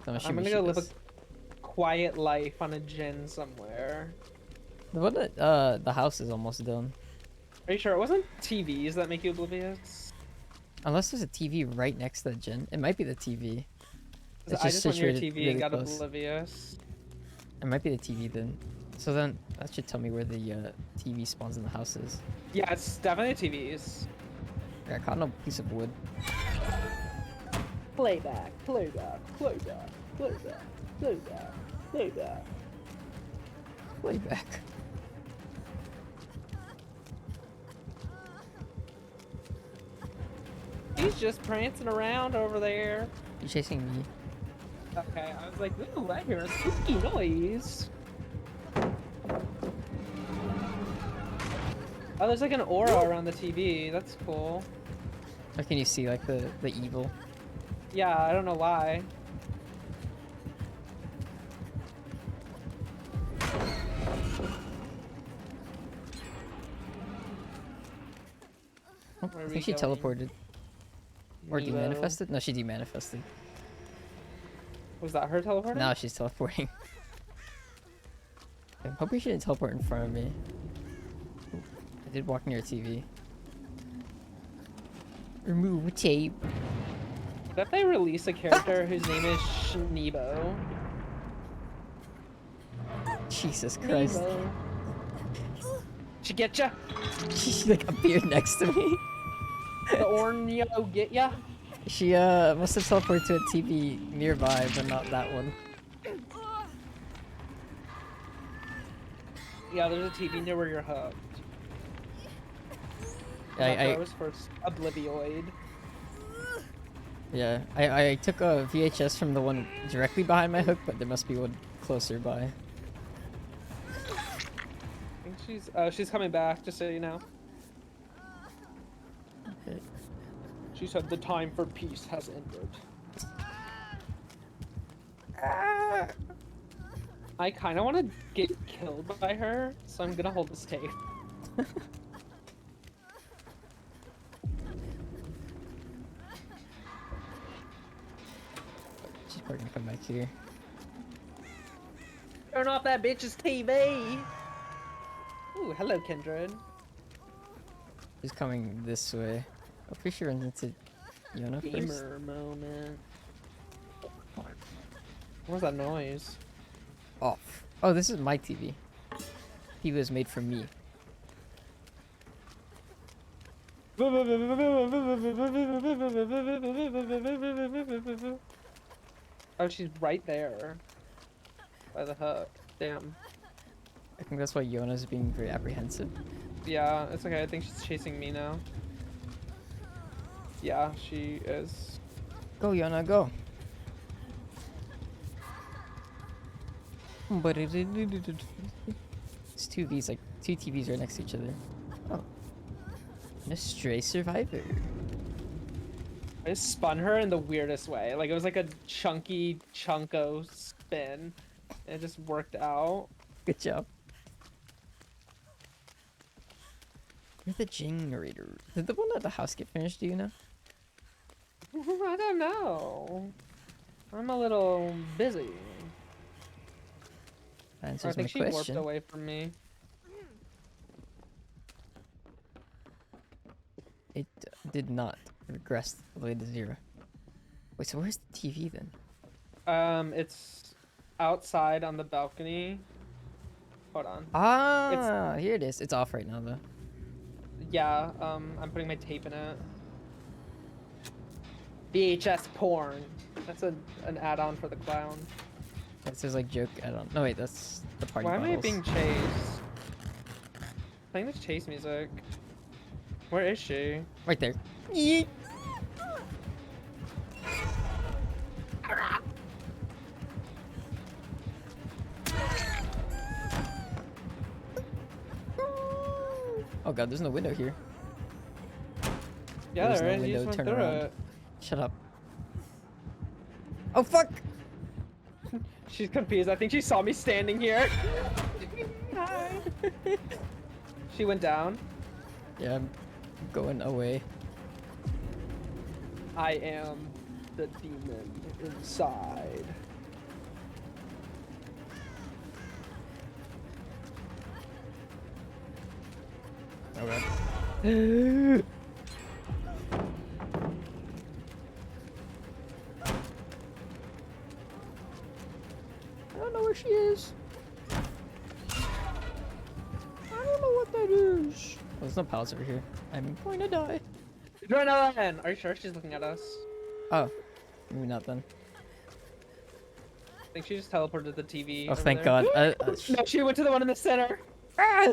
So I'm assuming gonna she go live does. a quiet life on a gen somewhere. The one that, the house is almost done. Are you sure it wasn't TVs that make you oblivious? Unless there's a TV right next to the gen. It might be the TV. 'Cause It's I just just went near a situated TV and really got close. oblivious. It might be the TV then. So then that should tell me where the TV spawns in the house is. Yeah, it's definitely TVs. I caught no piece of wood. Playback, playback, playback, playback, playback, playback. Way back. He's just prancing around over there. You chasing me? Okay, I was like, ooh, I hear a spooky noise. Oh, there's like an aura around the TV. That's cool. Or can you see like the evil? Yeah, I don't know why. Oh, Where I are think we she going? teleported. Or Nemo. demanifested? No, she demanifested. Was that her teleporting? Now she's teleporting. I'm hoping she didn't teleport in front of me. Ooh, I did walk near a TV. Remove tape. What if they release a character whose name is Schneebo? Jesus Christ. Schneebo. She get ya? She like appeared next to me. The Orneo get ya? She must have teleported to a TV nearby, but not that one. Yeah, there's a TV near where you're hooked. Yeah, I was first Oblivioid. I took a VHS from the one directly behind my hook, but there must be one closer by. I think she's coming back, just so you know. Okay. She said the time for peace has ended. I kind of want to get killed by her, so I'm gonna hold this tape. She's probably gonna come back here. Turn off that bitch's TV. Ooh, hello, Kindred. He's coming this way. I'm pretty sure runs into Yona first. Gamer moment. What was that noise? Off. Oh, this is my TV. TV was made for me. Oh, she's right there. By the hook. Damn. I think that's why Yona's being very apprehensive. Yeah, it's okay. I think she's chasing me now. Yeah, she is. Go, Yona, go. But it's two V's, like two TVs right next to each other. Oh. And a stray survivor. I just spun her in the weirdest way. Like, it was like a chunky chunko spin. And it just worked out. Good job. You're the generator. Did the one at the house get finished, do you know? I don't know. I'm a little busy. That I answers think my she warped question. away from me. It did not regress all the way to 0. Wait, so where's the TV then? It's outside on the balcony. Hold on. Ah, here it is. It's off right now though. Yeah, I'm putting my tape in it. VHS porn. That's an add-on for the clown. It says like joke. I don't. No wait, that's the party. Why am I bottles. being chased? Playing this chase music. Where is she? Right there. Yeet. Oh god, there's no window here. Yeah, There's there no is. You just window, went turn through around. it. Shut up. Oh fuck! She's confused. I think she saw me standing here. Hi. She went down. Yeah, I'm going away. I am the demon inside. Okay. I don't know where she is. I don't know what that is. Oh, there's no pals over here. I'm going to die. Adrenaline! Are you sure she's looking at us? Oh, maybe not then. I think she just teleported the TV. Oh, over thank there. God. No, she went to the one in the center. I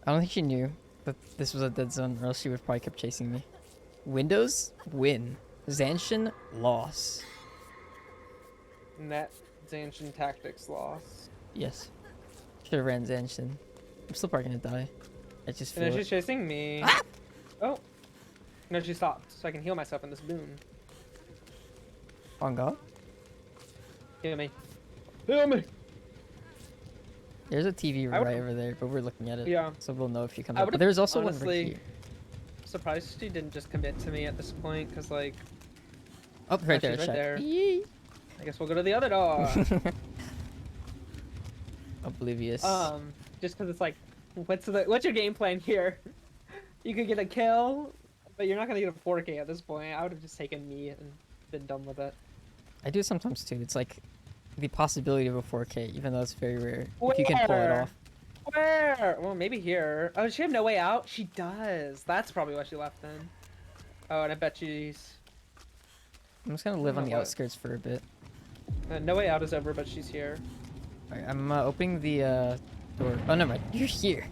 don't think she knew that this was a dead zone, or else she would probably kept chasing me. Windows win. Zanshin loss. Net Zanshin tactics loss. Yes. Should have ran Zanshin. I'm still probably gonna die. I just And feel then it. she's chasing me. Oh. No, she stopped, so I can heal myself in this boon. On God. Heal me. Heal me! There's a TV I would- right over there, but we're looking at it. Yeah. So we'll know if she comes I up. But would've there's also one honestly- right here. Surprised she didn't just commit to me at this point, because, like, Oh, right there. she's right Check. there. Yee. I guess we'll go to the other door. Oblivious. Just because it's like, what's your game plan here? You could get a kill, but you're not gonna get a 4K at this point. I would have just taken me and been done with it. I do sometimes too. It's like the possibility of a 4K, even though it's very rare. If you can pull it Where? off. Where? Well, maybe here. Oh, does she have no way out? She does. That's probably why she left then. Oh, and I bet she's... I'm just gonna live on know the what. outskirts for a bit. No way out is over, but she's here. Alright, I'm opening the door. Oh, never mind. You're here.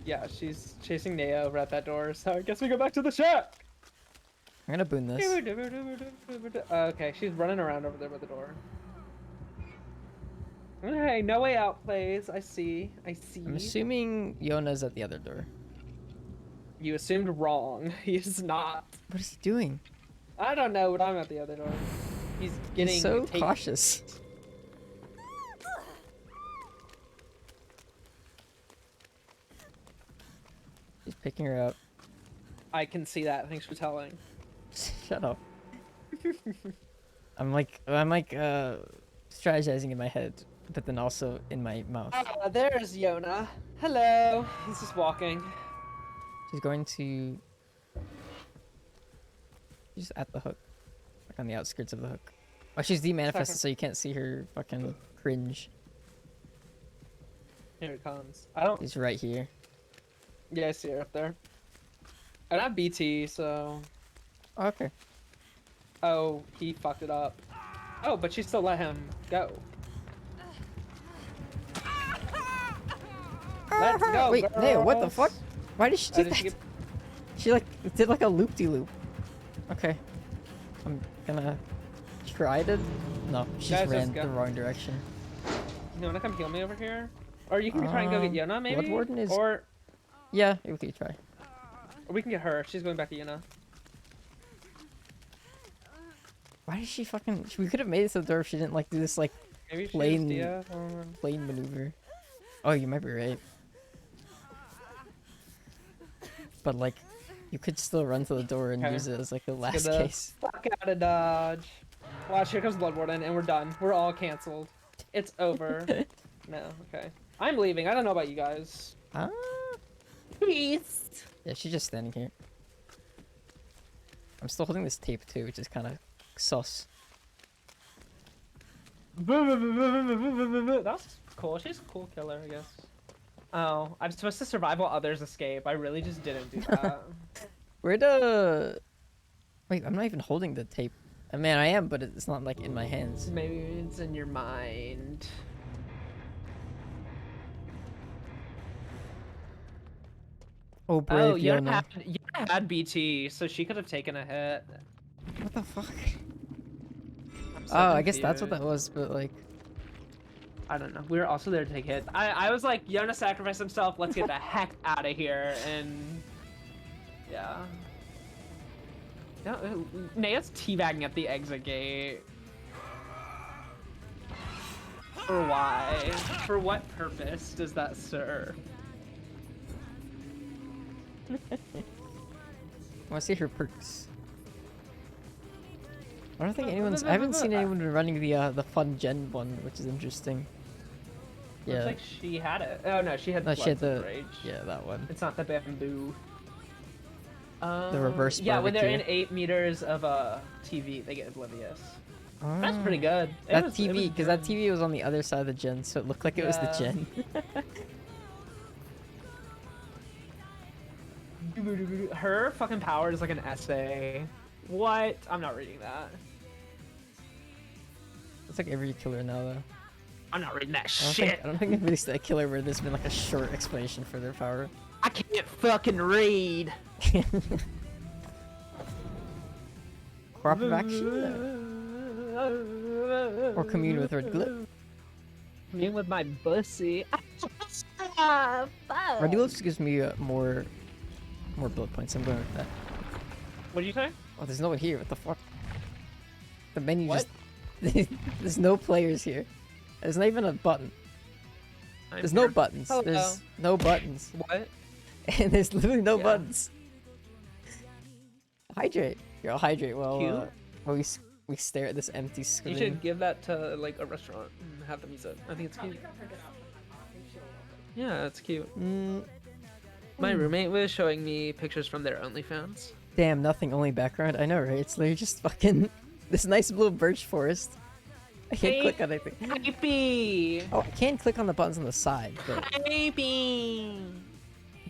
Yeah, she's chasing Nea over at that door, so I guess we go back to the shack! I'm gonna boon this. Okay, she's running around over there by the door. Okay, no way out plays. I see. I see. I'm assuming Yona's at the other door. You assumed wrong. He's not. What is he doing? I don't know, but I'm at the other door. He's getting He's so taken. cautious. He's picking her up. I can see that. Thanks for telling. Shut up. I'm like strategizing in my head but then also in my mouth. There's Yona. Hello. He's just walking. She's going to. She's at the hook, like on the outskirts of the hook. Oh, she's demanifested, so you can't see her fucking cringe. Here it comes. I don't. She's right here. Yeah, I see her up there. I don't have BT, so. Oh, okay. Oh, he fucked it up. Oh, but she still let him go. Let's go. Wait, Neo, what the girls. fuck? Why did she do that? She like did like a loop-de-loop. Okay. I'm gonna try to. No, she Guys, just let's ran go. the wrong direction. You wanna come heal me over here? Or you can try and go get Yuna, maybe? Bloodwarden is- Or Yeah, we could try. we can get her. She's going back to Yuna. Why did she fucking? We could have made it to the door if she didn't like do this like Maybe she Lane- Dia. plane maneuver. Oh, you might be right. But like, you could still run to the door and Okay. use it as like a last the case. Fuck out of Dodge. Watch, here comes Bloodwarden, and we're done. We're all canceled. It's over. No, okay. I'm leaving. I don't know about you guys. Ah. Peace. Yeah, she's just standing here. I'm still holding this tape too, which is kind of sus. That's cool. She's a cool killer, I guess. Oh, I'm supposed to survive while others escape. I really just didn't do that. Where'd Wait, I'm not even holding the tape. I mean, I am, but it's not like in my hands. Maybe it's in your mind. Oh, brave Oh, Yona. Yona had BT, so she could have taken a hit. What the fuck? I'm so Oh, I guess that's what that confused. was, but like, I don't know. We were also there to take hits. I was like, Yona sacrificed himself. Let's get the heck out of here. And yeah. No, Nea's teabagging at the exit gate. For why? For what purpose does that serve? I want to see her perks. I don't think anyone's. I haven't seen anyone running the fun gen one, which is interesting. Yeah. Looks like she had it. Oh no, she had. No, she had Bloods of the. Rage. Yeah, that one. It's not the bamboo. reverse Yeah, when they're in barbecue. 8 meters of a TV, they get oblivious. That's pretty Ah. good. It That was- it TV, was because that good. TV was on the other side of the gen, so it looked like it was the Yeah. gen. Her fucking power is like an essay. What? I'm not reading that. It's like every killer now, though. I'm not reading that I don't shit. think, I don't think I've released a killer where there's been like a short explanation for their power. I can't fucking read. Cooperative action? Or commune with Red Glip? Commune with my bussy. Red Glip just gives me more blood points. I'm going with that. What did you say? Oh, there's no one here. What the fuck? The menu What? just... There's no players here. There's not even a button. I'm There's here. no buttons. Hello. There's no buttons. What? And there's literally no Yeah. buttons. Hydrate. Here, I'll hydrate while, Cute. while we stare at this empty screen. You should give that to like a restaurant and have them use it. I think it's cute. Yeah, it's cute. My roommate was showing me pictures from their OnlyFans. Damn, nothing, only background. I know, right? It's literally just fucking this nice blue birch forest. I can't Hey. click on anything. Hypey! Oh, I can click on the buttons on the side, but Hypey!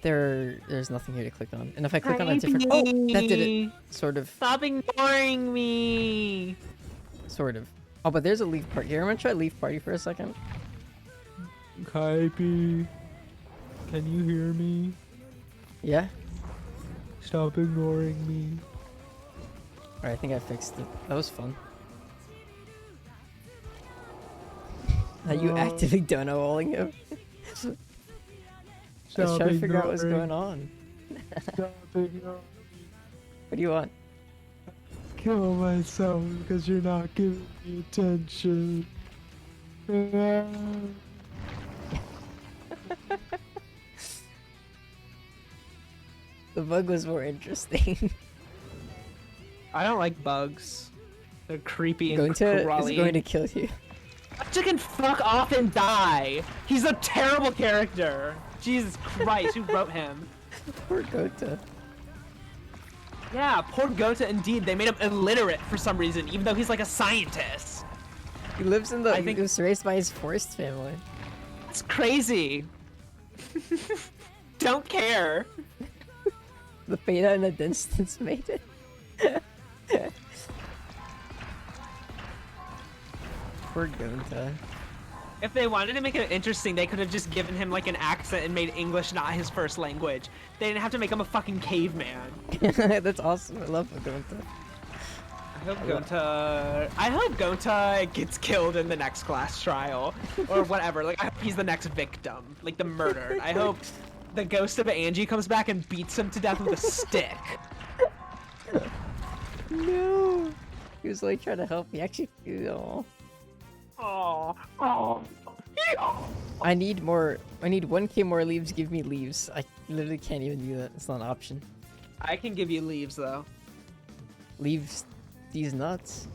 there's nothing here to click on. And if I click on a different... Oh, that did it. Sort of. Stop ignoring me! Sort of. Oh, but there's a leaf party here. I'm gonna try leaf party for a second. Hypey, can you hear me? Yeah? Stop ignoring me. Alright, I think I fixed it. That was fun. Now you actively dono-walling him. I was Stop trying to figure out what's ignoring- going on. Stop ignoring. What do you want? Kill myself because you're not giving me attention. The bug was more interesting. I don't like bugs. They're creepy and It's crawly. going to kill you. Gotcha can fuck off and die. He's a terrible character. Jesus Christ, who wrote him? Poor Gota. Yeah, poor Gota indeed. They made him illiterate for some reason, even though he's like a scientist. He lives in the. I think- He was raised by his forest family. It's crazy. Don't care. The beta in the distance made it. Poor Gota. If they wanted to make it interesting, they could have just given him like an accent and made English not his first language. They didn't have to make him a fucking caveman. That's awesome. I love Gota. I hope Gonta gets killed in the next class trial or whatever. Like I hope he's the next victim, like the murdered. I hope the ghost of Angie comes back and beats him to death with a stick. No. He was like trying to help me. Actually, oh. Oh. I need more. I need 1k more leaves. Give me leaves. I literally can't even do that. It's not an option. I can give you leaves though. Leaves these nuts.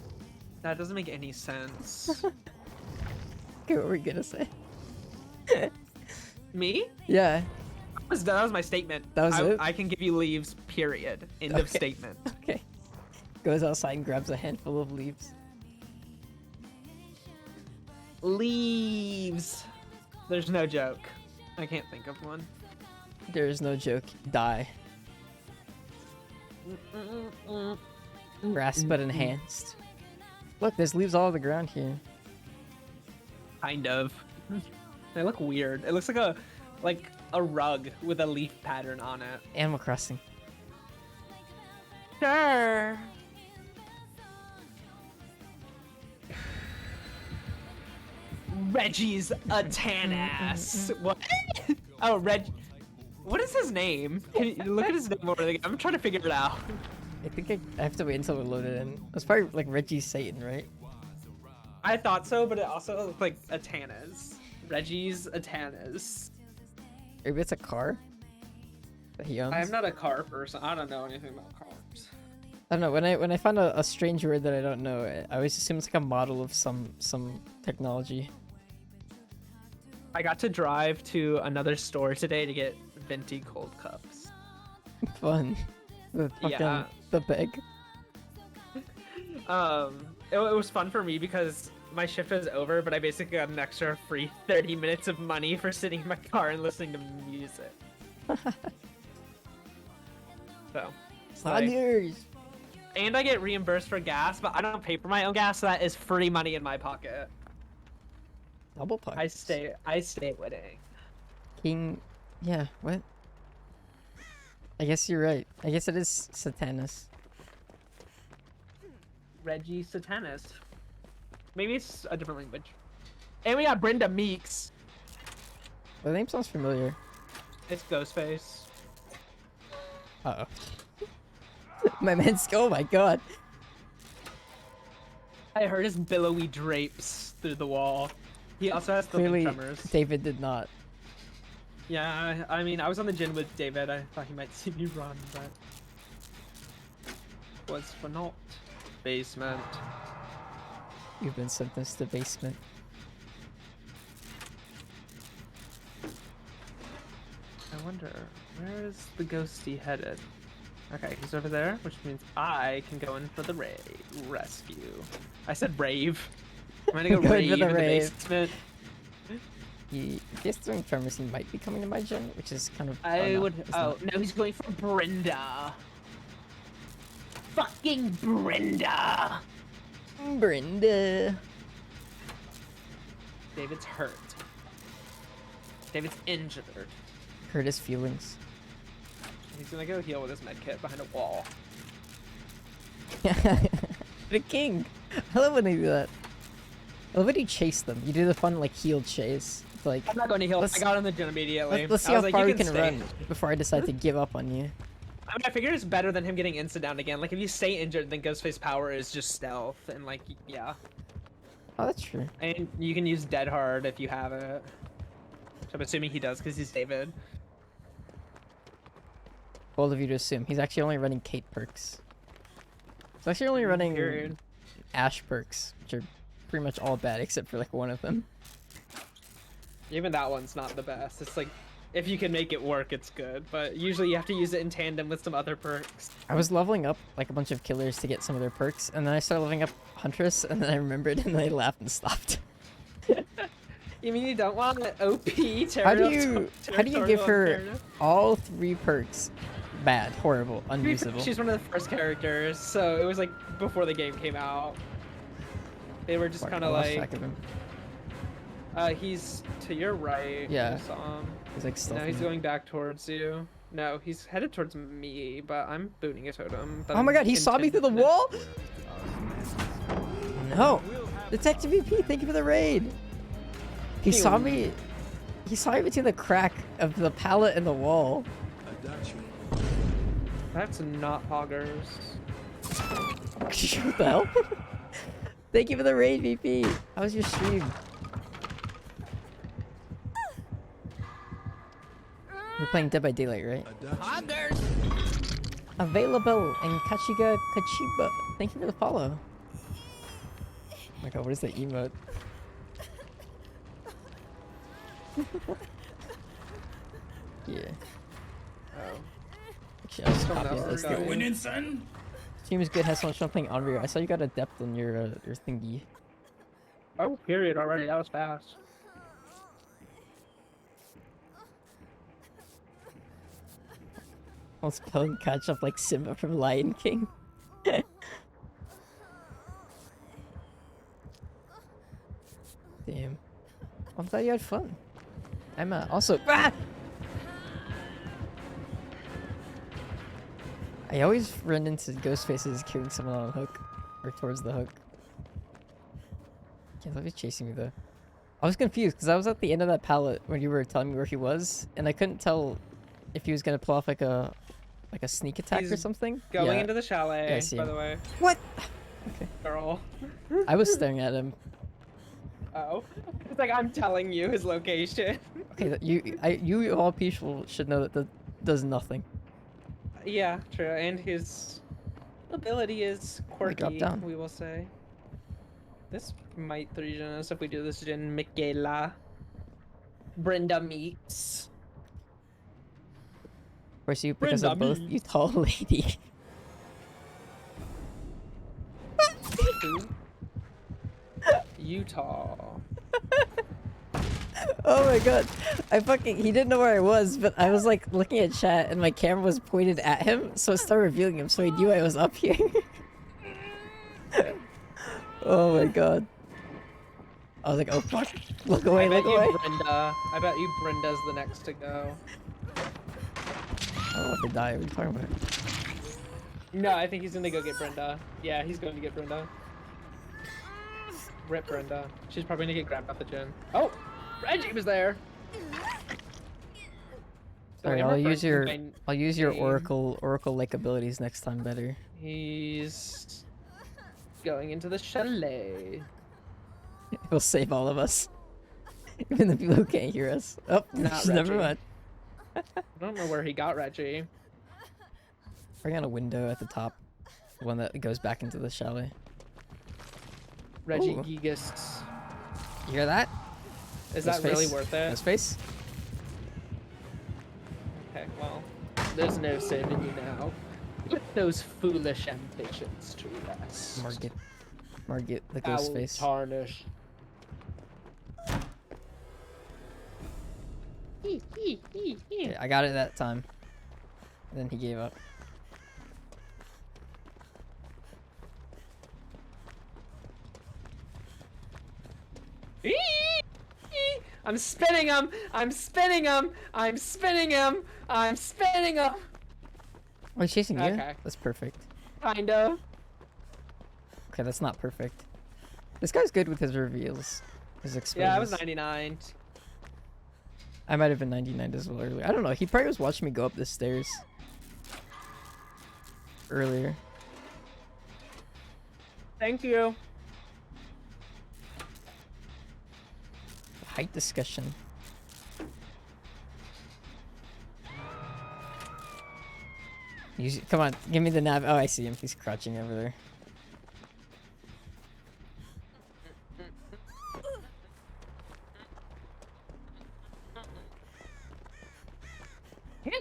That doesn't make any sense. Okay, what were we gonna say? Me? Yeah. That was my statement. That was it? I can give you leaves, period. End of Okay. statement. Okay. Goes outside and grabs a handful of leaves. Leaves. There's no joke. I can't think of one. There is no joke. Die. Grass but enhanced. Look, there's leaves all over the ground here. Kind of. They look weird. It looks like a rug with a leaf pattern on it. Animal Crossing. Sure. Reggie's a tan ass. What? Oh, What is his name? Can you look at his name over there? I'm trying to figure it out. I think I have to wait until we load it in. It's probably like Reggie Satan, right? I thought so, but it also looked like Atanas. Reggie's Atanas. Maybe it's a car that he owns. I'm not a car person. I don't know anything about cars. I don't know. When I find a strange word that I don't know, I always assume it's like a model of some technology. I got to drive to another store today to get venti cold cups. Fun. The fucking Yeah. the bag. It was fun for me because my shift was over, but I basically got an extra free 30 minutes of money for sitting in my car and listening to music. So, it's like- Sawyers. and I get reimbursed for gas, but I don't pay for my own gas, so that is free money in my pocket. Double pockets. I stay winning. King. Yeah. What? I guess you're right. I guess it is Satanus. Reggie Satanist. Maybe it's a different language. And we got Brenda Meeks. The name sounds familiar. It's Ghostface. Uh oh. My man's. Oh my god. I heard his billowy drapes through the wall. He also has the Clearly, tremors. David did not. Yeah, I mean, I was on the gym with David. I thought he might see me run, but was for naught. Basement. You've been sentenced to basement. I wonder, where is the ghosty headed? Okay, he's over there, which means I can go in for the rescue. I said rave. I'm gonna go Go in rave for the in the rave. basement. Guess doing pharmacy might be coming to my gym, which is kind of. I no, would. it's Oh not. no, he's going for Brenda. Fucking Brenda. Brenda. David's hurt. David's injured. Hurt his feelings. He's gonna go heal with his med kit behind a wall. The king. I love when they do that. I love when you chase them. You do the fun like heal chase. It's like I'm not going to heal. Let's- I got on the gym immediately. let's see I how was like, far you we can stay. run before I decide to give up on you. I mean, I figured it's better than him getting insta down again. Like, if you stay injured, then Ghostface power is just stealth, and like, yeah. Oh, that's true. And you can use Dead Hard if you have it. So I'm assuming he does because he's David. Bold of you to assume. He's actually only running Kate perks. He's actually only running Period. Ash perks, which are pretty much all bad except for like one of them. Even that one's not the best. It's like, if you can make it work, it's good. But usually you have to use it in tandem with some other perks. I was leveling up like a bunch of killers to get some of their perks, and then I started leveling up Huntress, and then I remembered, and then I laughed and stopped. You mean you don't want an OP How do you give her character? all 3 perks? Bad, horrible, unusable. She's one of the first characters, so it was like before the game came out. They were just Fuck, kind I of lost like, track of him. He's to your right. Yeah. I saw him. He's like No, he's stealthing. going back towards you. No, he's headed towards me, but I'm booting a totem. but Oh my I'm god, he saw me through the intending wall? No! Detective VP, thank you for the raid! He saw me... He saw me between the crack of the pallet and the wall. That's not poggers. What the hell? Thank you for the raid, VP! How was your stream? We're playing Dead by Daylight, right? Available in Kachiga Kachiba. Thank you for the follow. Oh my god, what is that emote? Yeah. Oh. Actually, I'll just Someone copy else it. is Let's do going. it. son. Team is good. Has so much fun playing Onryo. I saw you got adept on your thingy. Oh, period already. That was fast. I'll spell and catch up like Simba from Lion King. Damn. I'm glad you had fun. I'm also. Ah! I always run into ghost faces carrying someone on a hook. Or towards the hook. Can't believe he's chasing me though. I was confused because I was at the end of that pallet when you were telling me where he was, and I couldn't tell if he was gonna pull off like a sneak attack or He's something. Going Yeah. into the chalet, Yeah, I see by him. the way. What? Girl. I was staring at him. Oh. It's like I'm telling you his location. Okay, you all people should know that does nothing. Yeah, true. And his ability is Oh, he dropped quirky, down. we will say. This might 3 us if we do this gen Michaela. Brenda meets. Of course, you because of Brenda both me. you tall lady. Who? Utah. Oh my god, he didn't know where I was, but I was like looking at chat and my camera was pointed at him, so it started revealing him, so he knew I was up here. Oh my god. I was like, oh fuck, look away, I bet look away. you Brenda. I bet you Brenda's the next to go. I don't want to die, what are you talking about? No, I think he's gonna go get Brenda. Yeah, he's going to get Brenda. Rip Brenda. She's probably gonna get grabbed off the gen. Oh! Reggie was there! Sorry, So I'll Emma use first your combined- game. Oracle-like abilities next time better. He's going into the chalet. It'll save all of us. Even the people who can't hear us. Oh, Not never Reggie. mind. I don't know where he got Reggie. Bring on a window at the top. The one that goes back into the chalet. Reggie Ooh. Gigas. You hear that? Is that really worth it? His face? Okay, well, there's no saving you now. Put those foolish ambitions to rest. Margit, the I ghost will face. tarnish. Okay, I got it that time. And then he gave up. I'm spinning him! I'm spinning him! I'm spinning him! I'm spinning him! Oh, he's chasing you? Okay. That's perfect. Kind of. Okay, that's not perfect. This guy's good with his reveals. His exposes. Yeah, I was 99. I might have been 99 as well earlier. I don't know. He probably was watching me go up the stairs. Earlier. Thank you. Height discussion. Come on, give me the nav. Oh, I see him. He's crouching over there.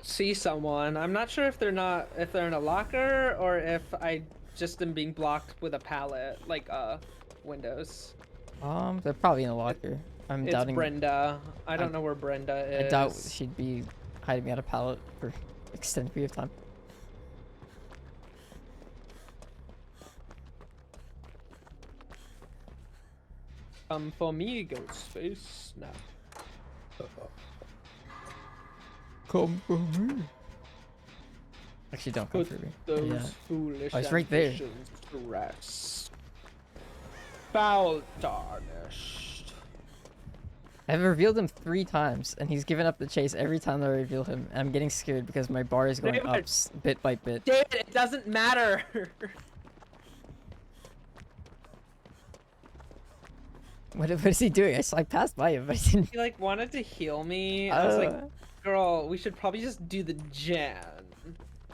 see someone. I'm not sure if they're in a locker or if I just am being blocked with a pallet, like windows. They're probably in a locker. I'm It's doubting. Brenda. I don't know where Brenda is. I doubt she'd be hiding behind a pallet for extended period of time. Come for me, Ghostface. No. Come for me. Actually, don't come Put for me. those Yeah. foolish Oh, it's right there. ambitions to rest. Foul tarnished. I've revealed him 3 times, and he's given up the chase every time I reveal him. And I'm getting scared because my bar is going David! up bit by bit. David, it doesn't matter. What is he doing? I passed by him, but I didn't. He like wanted to heal me. I was like, Uh, girl, we should probably just do the gen.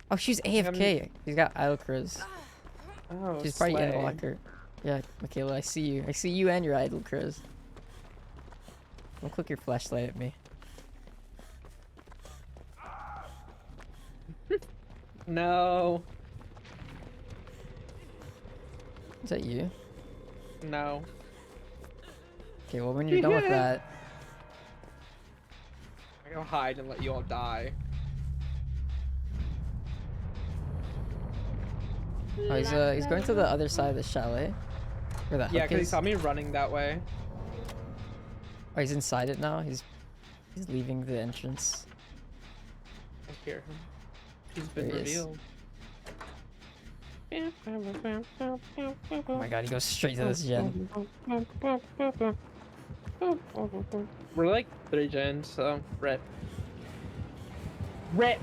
oh, she's AFK. He's got idle Chris. Oh, She's probably in a slay. locker. Yeah, Michaela, I see you. I see you and your idle Chris. Don't click your flashlight at me. No, Is that you? no. Okay, well when you're done with that, I go hide and let you all die. oh he's going to the other side of the chalet. Where that Yeah, hook because he is. saw me running that way. Oh, he's inside it now. He's leaving the entrance. I hear him. He's been There he is. revealed. Oh my god, he goes straight to this gen. We're like 3 gens, so rip. Rip.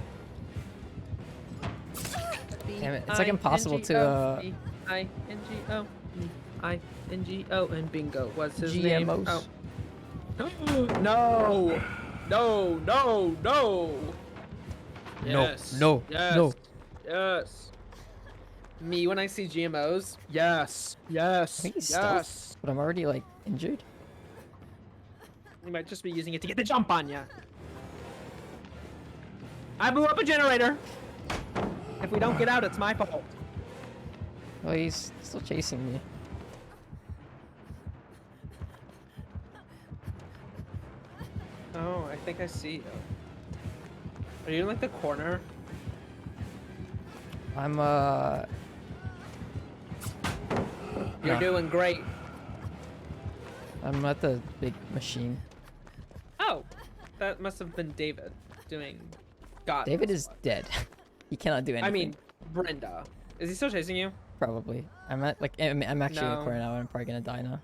Damn it, it's like impossible to I-N-G-O, I-N-G-O, and bingo. What's his GMOs. name? Oh. No! No, no, no! Yes. no, yes, no. Yes. Me when I see GMOs? Yes. Yes. I think he's yes. stealth, but I'm already like injured. You might just be using it to get the jump on ya. I blew up a generator. If we don't get out, it's my fault. Well, he's still chasing me. Oh, I think I see you. Are you in like the corner? I'm You're No. doing great. I'm at the big machine. Oh, that must have been David doing God. David is dead. He cannot do anything. I mean, Brenda. Is he still chasing you? probably. I'm at like I'm actually in the No. corner now. And I'm probably gonna die now.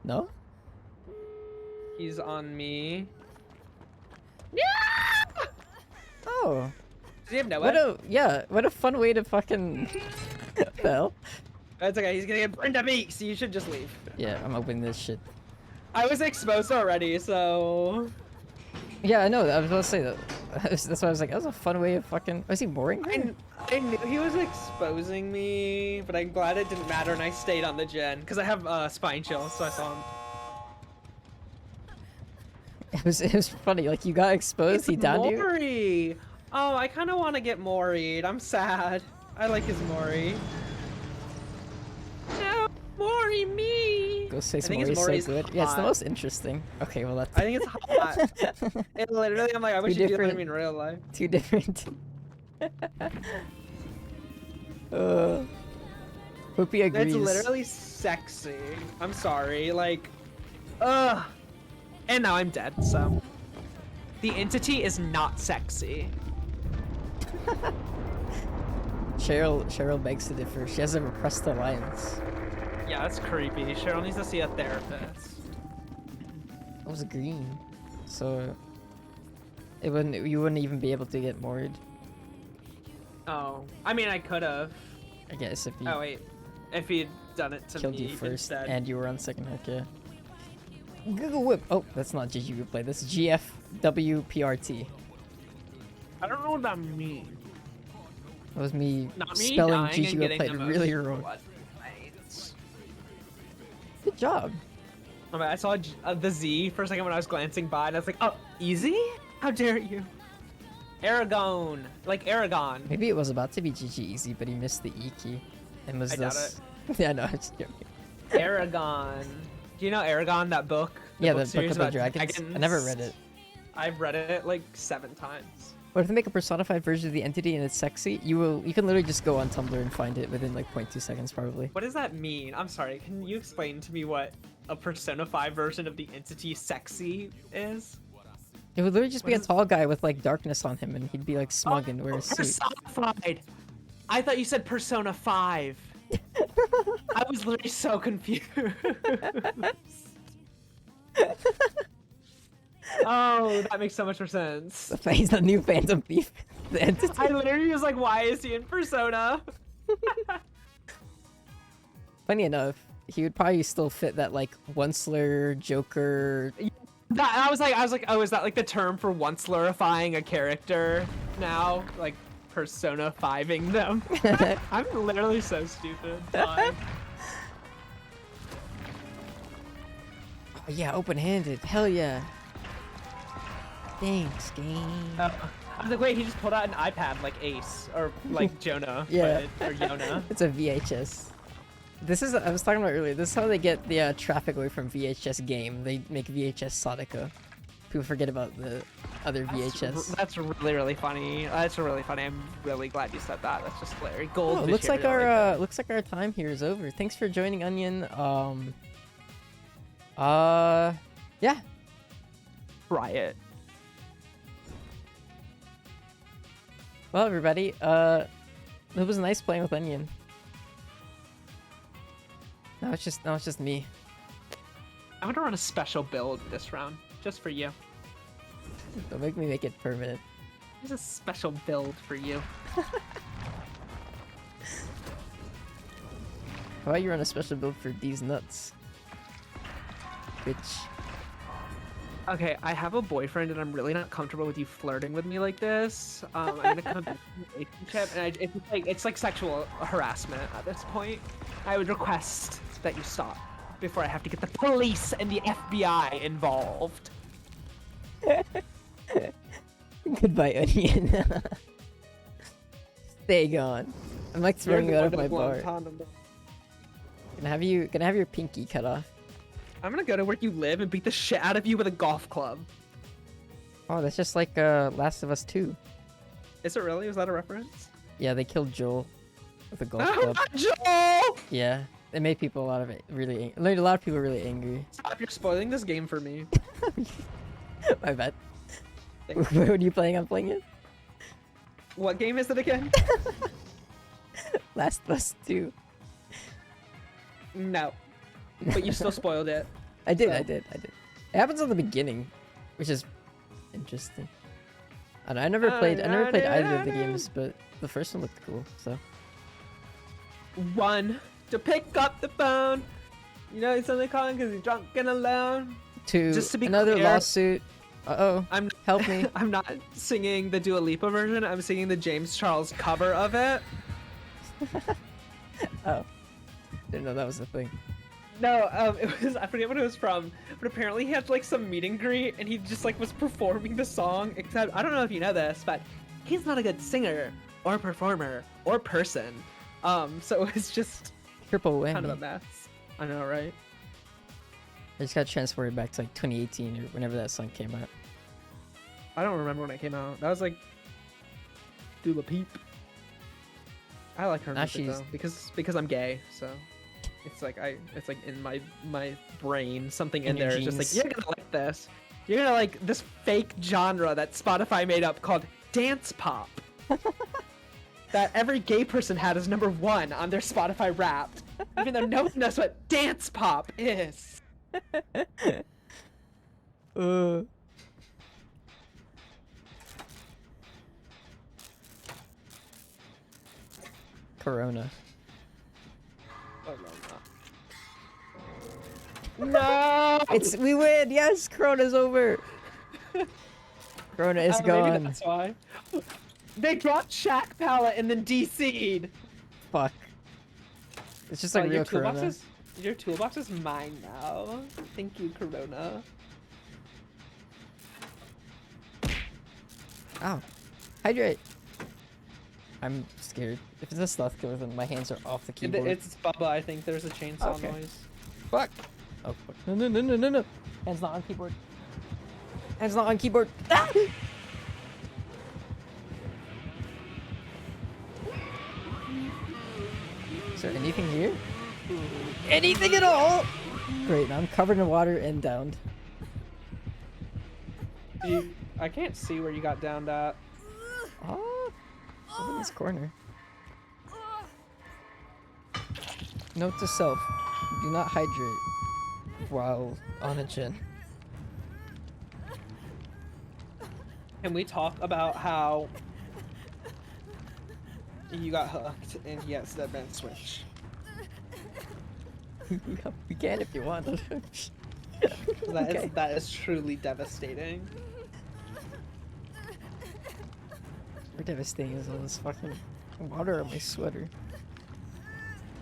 No? He's on me. Oh, Does he have no what way? what a fun way to fucking fell. It's okay. He's gonna get Brenda me, so you should just leave. Yeah, I'm opening this shit. I was exposed already, so. Yeah, I know. I was about to say that. That's why I was like, that was a fun way of fucking. Was he mooring? I knew he was exposing me, but I'm glad it didn't matter, and I stayed on the gen because I have spine chill, so I saw him. It was funny. Like you got exposed. It's He downed you. Mori. Oh, I kind of want to get Mori'd. I'm sad. I like his Mori. No, Mori me. Ghostface I think Mori his is Mori's so good. Yeah, it's the hot. most interesting. Okay, well that's. I think it's hot. It literally, I'm like, I wish Two you did different- me in real life. Two different. Poopy agrees. It's literally sexy. I'm sorry, like, ugh. And now I'm dead, so. The entity is not sexy. Cheryl begs to differ. She has a repressed alliance. Yeah, that's creepy. Cheryl needs to see a therapist. It was green, so it wouldn't. You wouldn't even be able to get moored. Oh, I mean, I could have. I guess if you Oh wait, if he'd done it to killed me you first instead. and you were on second hook, yeah. Google whip. Oh, that's not GG replay. That's GFWPRT. I don't know what that means. That was me Not me spelling dying and GG getting replay the most really wrong. blood complaints. Good job. I mean, I saw the Z for a second when I was glancing by, and I was like, "Oh, easy? How dare you?" Aragon, like Aragon. Maybe it was about to be GG easy, but he missed the E key. And was I doubt this? Yeah, no, I'm just joking. Aragon. Do you know Aragon, that book? Yeah, the Book series of the about Dragons. I never read it. I've read it like 7 times. What if they make a personified version of the entity and it's sexy? You can literally just go on Tumblr and find it within like 0.2 seconds probably. What does that mean? I'm sorry, can you explain to me what a Persona 5 version of the entity sexy is? It would literally just be What a is- tall guy with like darkness on him and he'd be like smug and wear a suit. Personified! I thought you said Persona 5. I was literally so confused. Oh, that makes so much more sense. He's the new Phantom Thief. The entity. I literally was like, why is he in Persona? Funny enough, he would probably still fit that like Onceler, Joker. I was like, oh, is that like the term for once glorifying a character now? Like Persona 5ing them? I'm literally so stupid. Fine. Oh, yeah, open-handed. Hell yeah. Thanks, game. I was like, wait, he just pulled out an iPad like Ace or like Jonah. Yeah. Or Yona. It's a VHS. This is, I was talking about earlier, this is how they get the traffic away from VHS game. They make VHS Saudica. People forget about the other VHS. That's really, really funny. That's really funny. I'm really glad you said that. That's just hilarious. Gold. Oh, looks like material right looks like our time here is over. Thanks for joining, Onion. Yeah. there. Riot. Well, everybody, it was nice playing with Onion. Now it's just me. I'm gonna run a special build this round, just for you. Don't make me make it permanent. There's a special build for you. How about you run a special build for these nuts? Bitch. Okay, I have a boyfriend, and I'm really not comfortable with you flirting with me like this. I'm gonna come back to a relationship, and it's like sexual harassment at this point. I would request that you stop before I have to get the police and the FBI involved. Goodbye, Onion. Stay gone. I'm like throwing you out of my bar. Gonna have your pinky cut off. I'm gonna go to where you live and beat the shit out of you with a golf club. Oh, that's just like Last of Us 2. Is it really? Was that a reference? Yeah, they killed Joel with a golf Oh, club. not Joel! Yeah, it made people made a lot of people really angry. Stop! You're spoiling this game for me. My bad. Thank When are you planning on playing it? What game is it again? Last of Us 2. No. But you still spoiled it. I did. So- It happens in the beginning, which is interesting. I never played either of the games, but the first one looked cool. So One to pick up the phone. You know he's only calling because he's drunk and alone. Just to be another clear- lawsuit. Uh-oh. I'm Help me. I'm not singing the Dua Lipa version. I'm singing the James Charles cover of it. Oh, didn't know that was a thing. No, it was, I forget what it was from, but apparently he had like some meet and greet and he just like was performing the song, except I don't know if you know this, but he's not a good singer or performer or person. So it was just Triple whammy. kind of a mess. I know, right? I just got transported back to like 2018 or whenever that song came out. I don't remember when it came out. That was like Dua Peep. I like her Now music she's- though, because I'm gay, so it's like in my brain something in your there is just like genes. you're gonna like this. You're gonna like this fake genre that Spotify made up called dance pop. That every gay person had as #1 on their Spotify Wrapped, even though no one knows what dance pop is. Corona. Oh, no. We win. Yes, Corona's over. Corona is Maybe gone. that's why. They dropped Shaq Palette and then DC'd. Fuck. It's just like real Corona. Your toolbox is mine now. Thank you, Corona. Ow. Hydrate. I'm scared. If it's a stealth killer, then my hands are off the keyboard. It's Bubba. I think there's a chainsaw Okay. noise. Fuck. Oh fuck. No no no no no no. Hands not on keyboard. Hands not on keyboard. Ah! Is there anything here? Anything at all? Great, now I'm covered in water and downed. I can't see where you got downed at. Oh, over in this corner. Note to self: do not hydrate while on a gin. Can we talk about how you got hooked and yes, that been switch? We can if you want. Okay. That is truly devastating. We're devastating as all this fucking water on my sweater.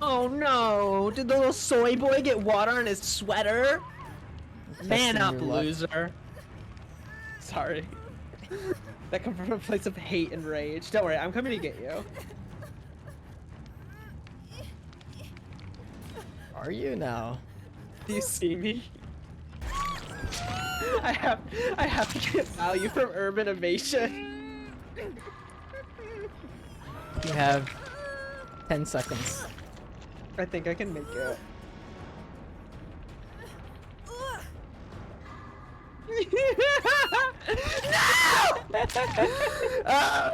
Oh no! Did the little soy boy get water on his sweater? Man Testing up, your luck. loser. Sorry. That comes from a place of hate and rage. Don't worry, I'm coming to get you. Are you now? Do you see me? I have to get value from urban evasion. You have 10 seconds. I think I can make it. No!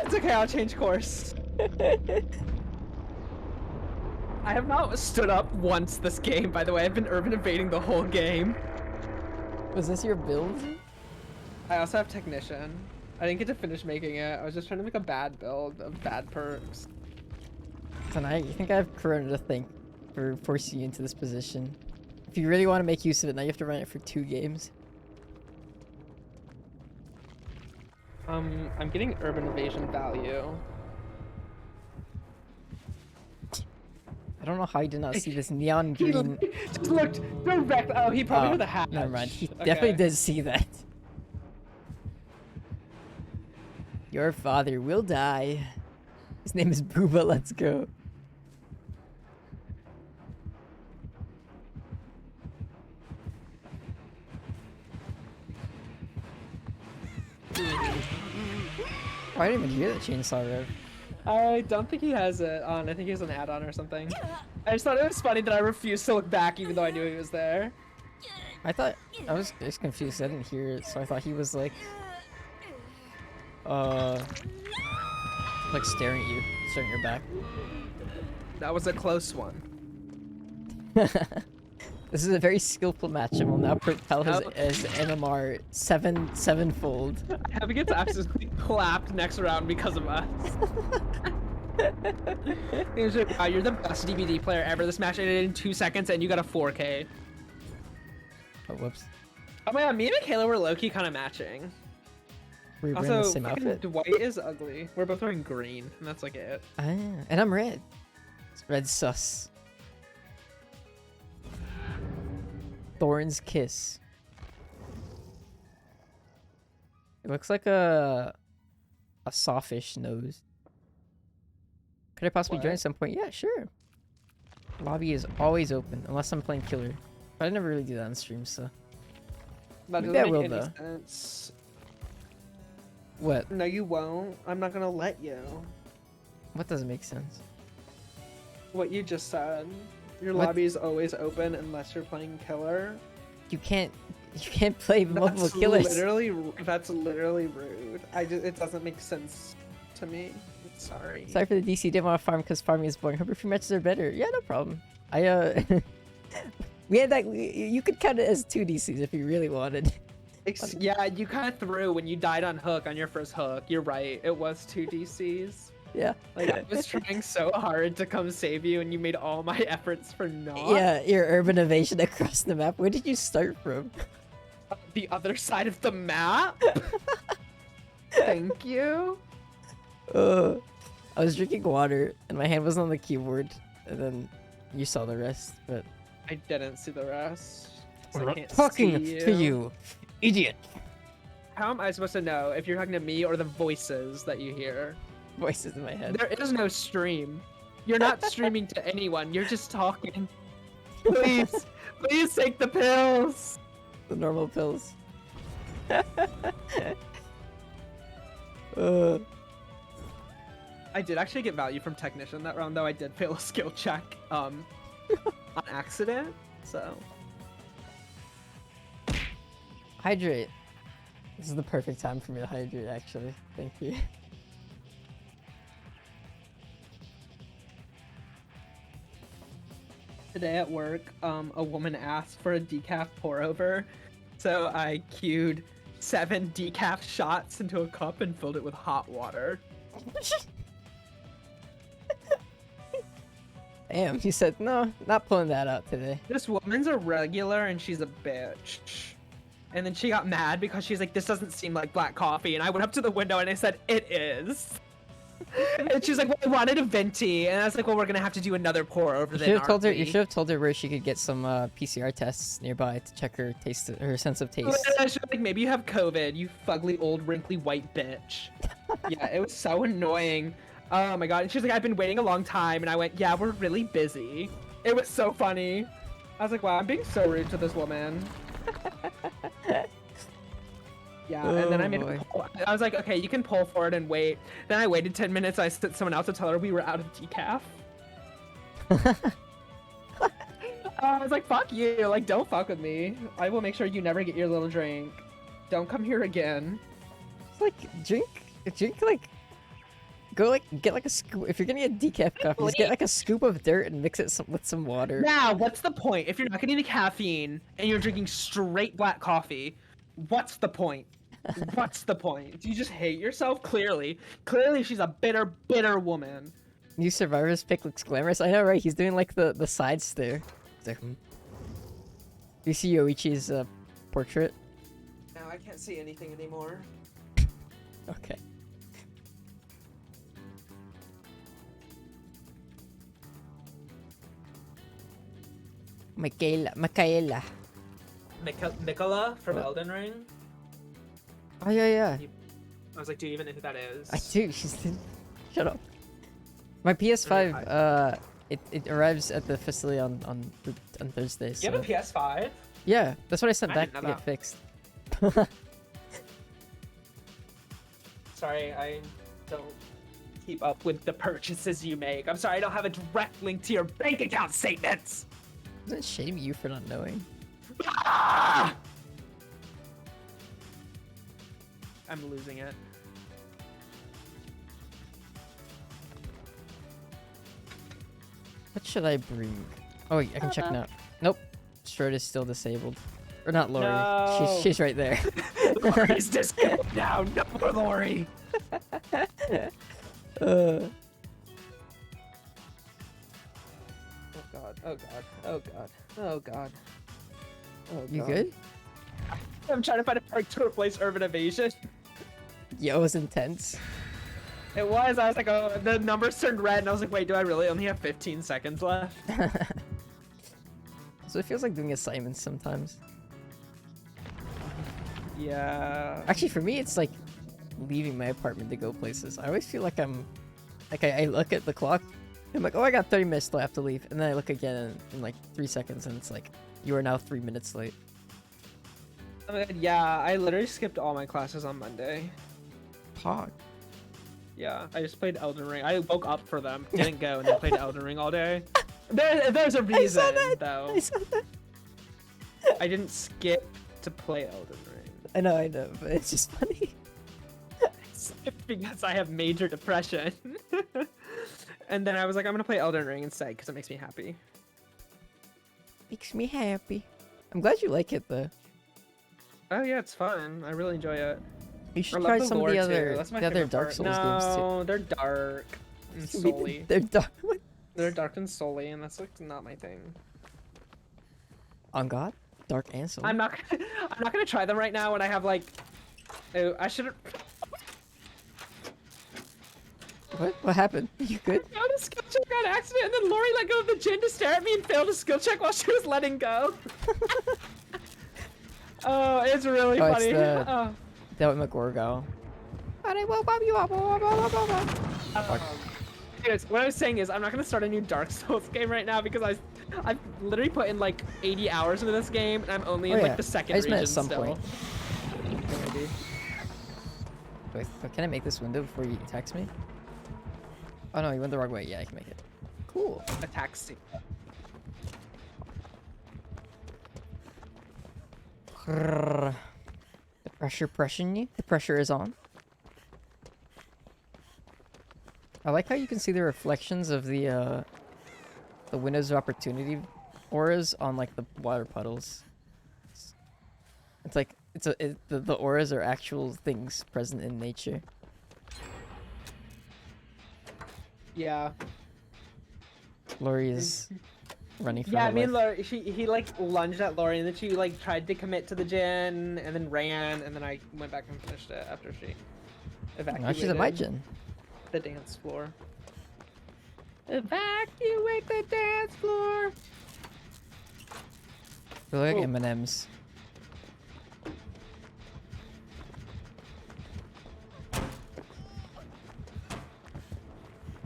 It's okay, I'll change course. I have not stood up once this game, by the way. I've been urban evading the whole game. Was this your build? I also have technician. I didn't get to finish making it. I was just trying to make a bad build of bad perks. Tonight, you think I have Corona to thank for forcing you into this position? If you really want to make use of it, now you have to run it for 2 games. I'm getting urban evasion value. I don't know how you did not see this neon green. Just looked direct. Oh, he probably had the hat. Never mind. He definitely did see that. Your father will die. His name is Booba. Let's go. Oh, I didn't even hear the chainsaw rev. I don't think he has it on. I think he has an add-on or something. I just thought it was funny that I refused to look back even though I knew he was there. I was just confused. I didn't hear it, so I thought he was like staring at you, staring at your back. That was a close one. This is a very skillful match and will now propel his Oh. as MMR sevenfold. Heavy gets absolutely clapped next round because of us. He was like, wow, you're the best DVD player ever. This match ended in 2 seconds and you got a 4K. Oh, whoops. Oh my god, me and Michaela were low-key kind of matching. We're wearing the Also, same fucking outfit. Dwight is ugly. We're both wearing green, and that's like it. Ah, and I'm red. It's red sus. Thorn's Kiss. It looks like a sawfish nose. Could I possibly join What? at some point? Yeah, sure. Lobby is always open unless I'm playing killer. But I never really do that on stream, so. That Maybe doesn't I will, make any though. sense. What? No, you won't. I'm not gonna let you. What doesn't make sense? What you just said. Your What? lobby is always open unless you're playing killer. You can't play multiple That's killers. that's literally rude. It doesn't make sense to me. Sorry. Sorry for the DC. Didn't want to farm because farming is boring. Hope your free matches are better. Yeah, no problem. I we had that. You could count it as 2 DCs if you really wanted. Yeah, you kind of threw when you died on hook on your first hook. You're right. It was 2 DCs. Yeah. Like I was trying so hard to come save you, and you made all my efforts for naught. Yeah, your urban evasion across the map. Where did you start from? The other side of the map. Thank you. I was drinking water and my hand was on the keyboard, and then you saw the rest. But I didn't see the rest. 'cause I'm I not can't talking see to you, idiot. how am I supposed to know if you're talking to me or the voices that you hear? Voices in my head. There is no stream. You're not streaming to anyone. You're just talking. Please, please take the pills. The normal pills. I did actually get value from Technician that round, though. I did fail a skill check on accident, so. Hydrate. This is the perfect time for me to hydrate, actually. Thank you. Today at work, a woman asked for a decaf pour over, so I queued 7 decaf shots into a cup and filled it with hot water. Damn, you said no, not pulling that out today. This woman's a regular and she's a bitch. And then she got mad because she's like, this doesn't seem like black coffee. And I went up to the window and I said, it is. And she's like, well, I wanted a venti. And I was like, well, we're gonna have to do another pour over You then. should have told her. aren't You we?" should have told her where she could get some PCR tests nearby to check her taste, her sense of taste. And I should like, maybe you have COVID, you fugly old wrinkly white bitch. Yeah, it was so annoying. Oh my god. And she's like, I've been waiting a long time. And I went, yeah, we're really busy. It was so funny. I was like, wow, I'm being so rude to this woman. Yeah, and then I Oh, made boy. I was like, okay, you can pull for it and wait. Then I waited 10 minutes. I sent someone else to tell her we were out of decaf. I was like, fuck you. Like, don't fuck with me. I will make sure you never get your little drink. Don't come here again. It's like drink like, go like get like a scoop. If you're getting a decaf coffee, just get like a scoop of dirt and mix it with some water. Now, what's the point? If you're not getting the caffeine and you're drinking straight black coffee, what's the point? What's the point? Do you just hate yourself? Clearly. Clearly she's a bitter, bitter woman. New survivor's pick looks glamorous. I know, right? He's doing like the side stare. He's like, hmm. Do you see Yoichi's portrait? Now I can't see anything anymore. Okay. Michaela. Mikola from What? Elden Ring? Oh yeah. I was like, do you even know who that is? I do. Shut up. My PS5. It arrives at the facility on Thursday. So. You have a PS5? Yeah, that's what I sent I back didn't to know get fixed. Sorry, I don't keep up with the purchases you make. I'm sorry, I don't have a direct link to your bank account statements! Doesn't it shame you for not knowing? Ah! I'm losing it. What should I bring? Oh, wait, I can check now. Nope. Strode is still disabled. Or not Lori. No. She's right there. Lori's disconnected now. No more Lori. uh, Oh god. Oh god. Oh god. Oh god. Oh god. you good? I'm trying to find a perk to replace Urban Evasion. Yeah, it was intense. It was. I was like, oh, the numbers turned red, and I was like, wait, do I really only have 15 seconds left? So it feels like doing assignments sometimes. Yeah. Actually, for me, it's like leaving my apartment to go places. I always feel like I'm... Like, I look at the clock, I'm like, oh, I got 30 minutes till I have to leave. And then I look again in like 3 seconds, and it's like, you are now 3 minutes late. Oh my god, yeah, I literally skipped all my classes on Monday. Pog. Yeah, I just played Elden Ring. I woke up for them, didn't go, and then played Elden Ring all day. There's a reason, though. I saw that. I didn't skip to play Elden Ring. I know, but it's just funny. I skipped because I have major depression. And then I was like, I'm gonna play Elden Ring instead because it makes me happy. Makes me happy. I'm glad you like it, though. Oh yeah, it's fun. I really enjoy it. You I should love try the some of lore, the too. other, That's my the other favorite Dark part. Souls games, too. No, they're dark and solely. They're dark. What? They're dark and solely, and that's like not my thing. On God? Dark and Soul. I'm not gonna try them right now when I have like. Oh, I should. What happened? You good? I failed a skill check on accident, and then Lori let go of the gin to stare at me and failed a skill check while she was letting go. Oh, it's really Oh, it's funny. the- Oh. That with McGorgo. Anyways, what I was saying is I'm not gonna start a new Dark Souls game right now because I've literally put in like 80 hours into this game and I'm only in Oh, like yeah. the second I just meant region at some still. point. Maybe. Wait, but can I make this window before you text me? Oh no, you went the wrong way. Yeah, I can make it. Cool. A taxi. The pressure is on. I like how you can see the reflections of the windows of opportunity auras on like the water puddles. It's like the auras are actual things present in nature. Yeah. Lori is running for Yeah, her I mean, life. he like lunged at Lori and then she like tried to commit to the gen and then ran and then I went back and finished it after she evacuated Now she's at my gen. the dance floor. Evacuate the dance floor. They look like Oh. M&Ms.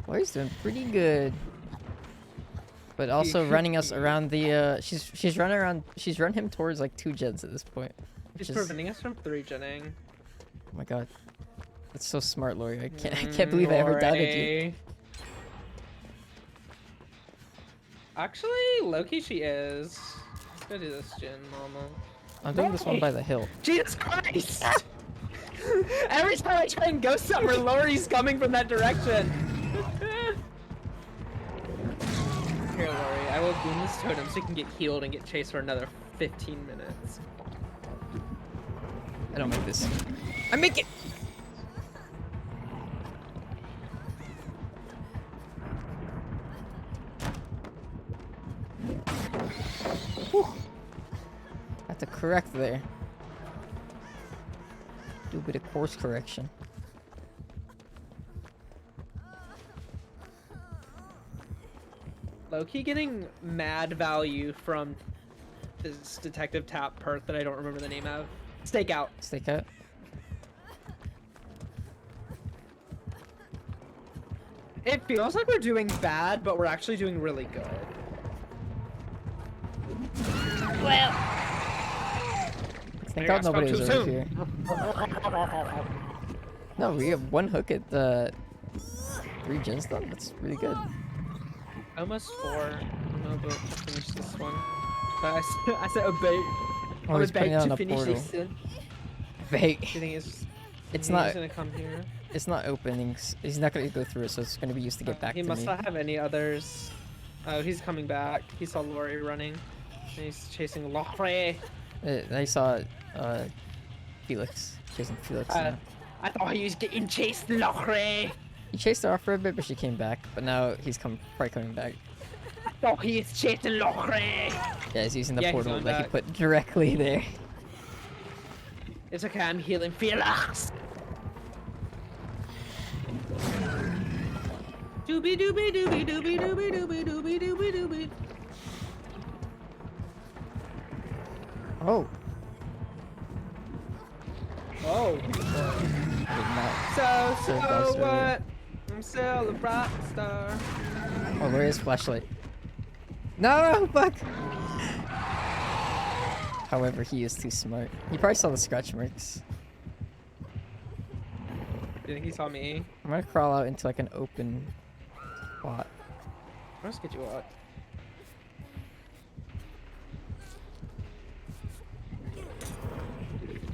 Lori's doing pretty good. But also running us around the she's run him towards like 2 gens at this point. She's Which is, preventing us from 3-genning. oh my god. That's so smart, Lori. I can't believe I ever doubted you. Lori. Actually, Loki, she is. Let's go do this gen, mama. I'm doing this one by the hill. Jesus Christ! Every time I try and go somewhere, Lori's coming from that direction. Here, Lori, I will boom this totem so you can get healed and get chased for another 15 minutes. I don't make this. I make it! Whew. Had to correct there. Do a bit of course correction. Low-key getting mad value from this detective tap perk that I don't remember the name of. Stakeout. Stake out. It feels like we're doing bad, but we're actually doing really good. Well. Thank God nobody was over here. No, we have 1 hook at the 3 gens though. That's really good. Almost 4. I'm about to finish this one. But I said a bait. Oh, he's putting it on to a finish portal. this. Do Vague. you think it's It's he's not. gonna come here? It's not opening. He's not gonna go through it, so it's gonna be used to get back He to must me. not have any others. Oh, he's coming back. He saw Lori running. And he's chasing Lori. I saw Felix chasing Felix. now. I thought he was getting chased, Lori. He chased her off for a bit, but she came back. But now he's probably coming back. I thought he was chasing Lori. Yeah, he's using the Yeah, he's portal going that he back. put directly there. It's okay, I'm healing Felix. Doobie doobie doobie doobie doobie doobie doobie doobie doobie. Oh, Oh. I did not. So Served us earlier. what? I'm still a rock star. Oh, where is flashlight? No, fuck. However, he is too smart. He probably saw the scratch marks. Do you think he saw me? I'm gonna crawl out into like an open spot. Let's get you out.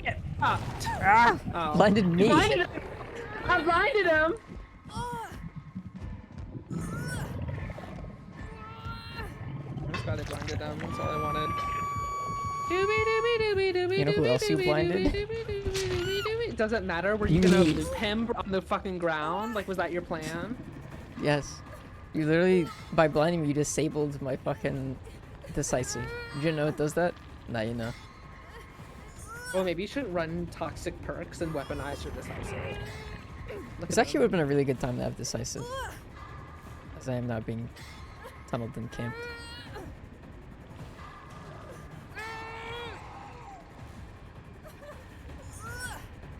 Get up. Ah! Oh. Blinded me. Blinded him. I blinded him. I just got it blinded him. That's all I wanted. You know who else you blinded? It doesn't matter. Were you gonna loop him on the fucking ground? Like, was that your plan? Yes. You literally, by blinding me, you disabled my fucking decisive. You didn't know it does that? Now you know. Well, maybe you should run toxic perks and weaponize your decisive. Look This at actually would have them. been a really good time to have decisive. As I am now being tunneled and camped.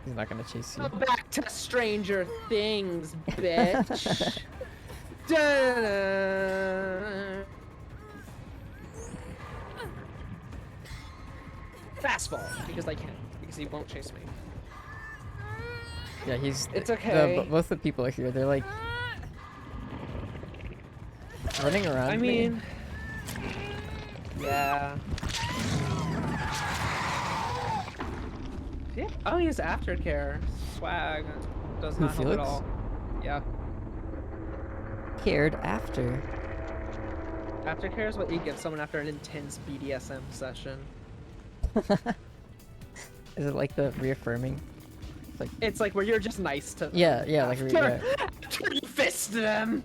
He's not gonna chase you. Go back to Stranger Things, bitch. Da-da-da. Fast fall because I can, because he won't chase me. Yeah, he's. It's okay. Both the people are here. They're like running around. I me. mean, yeah. Yeah. Oh, he has aftercare. Swag. Does Who, not help at Felix? all. Yeah. Cared after. Aftercare is what you give someone after an intense BDSM session. Is it like the reaffirming? It's like It's like where you're just nice to them. yeah, like After, after you fist them.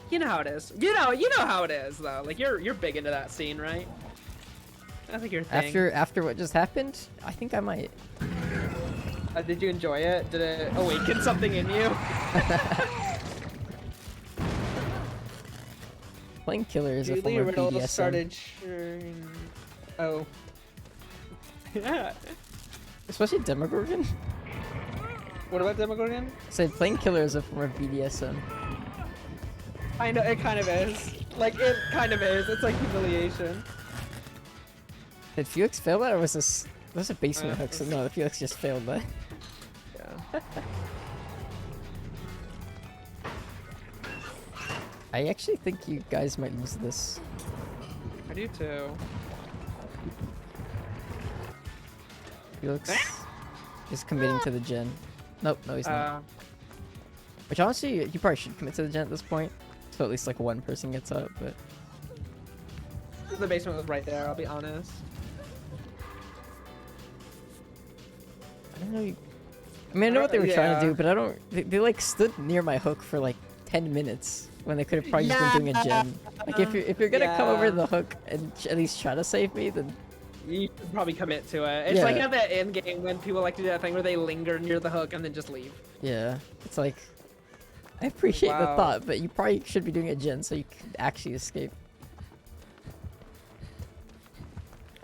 You know how it is. You know how it is though. Like you're big into that scene, right? I think your thing. after what just happened. I think I might. Did you enjoy it? Did it awaken something in you? Playing killer is a Julie form of Riddle BDSM. started sharing... Oh. Yeah. Especially Demogorgon. What about Demogorgon? Said playing killer is a form of BDSM. I know, it kind of is. Like, it kind of is. It's like humiliation. Did Felix fail that, or was this? Was a basement hook? So it's- no, Felix just failed that. Yeah. I actually think you guys might lose this. I do too. Felix is committing to the gen. Nope, no, he's not. Which honestly, you probably should commit to the gen at this point, so at least like one person gets up. But The basement was right there, I'll be honest. I don't know. I mean, I know what they were trying to Yeah. do, but I don't. They like stood near my hook for like 10 minutes when they could have probably just been doing a gen. Like if you're gonna come over Yeah. the hook and at least try to save me, then You should probably commit to it. It's like Yeah. at the end game when people like to do that thing where they linger near the hook and then just leave. yeah, it's like I appreciate the Wow. thought, but you probably should be doing a gen so you could actually escape.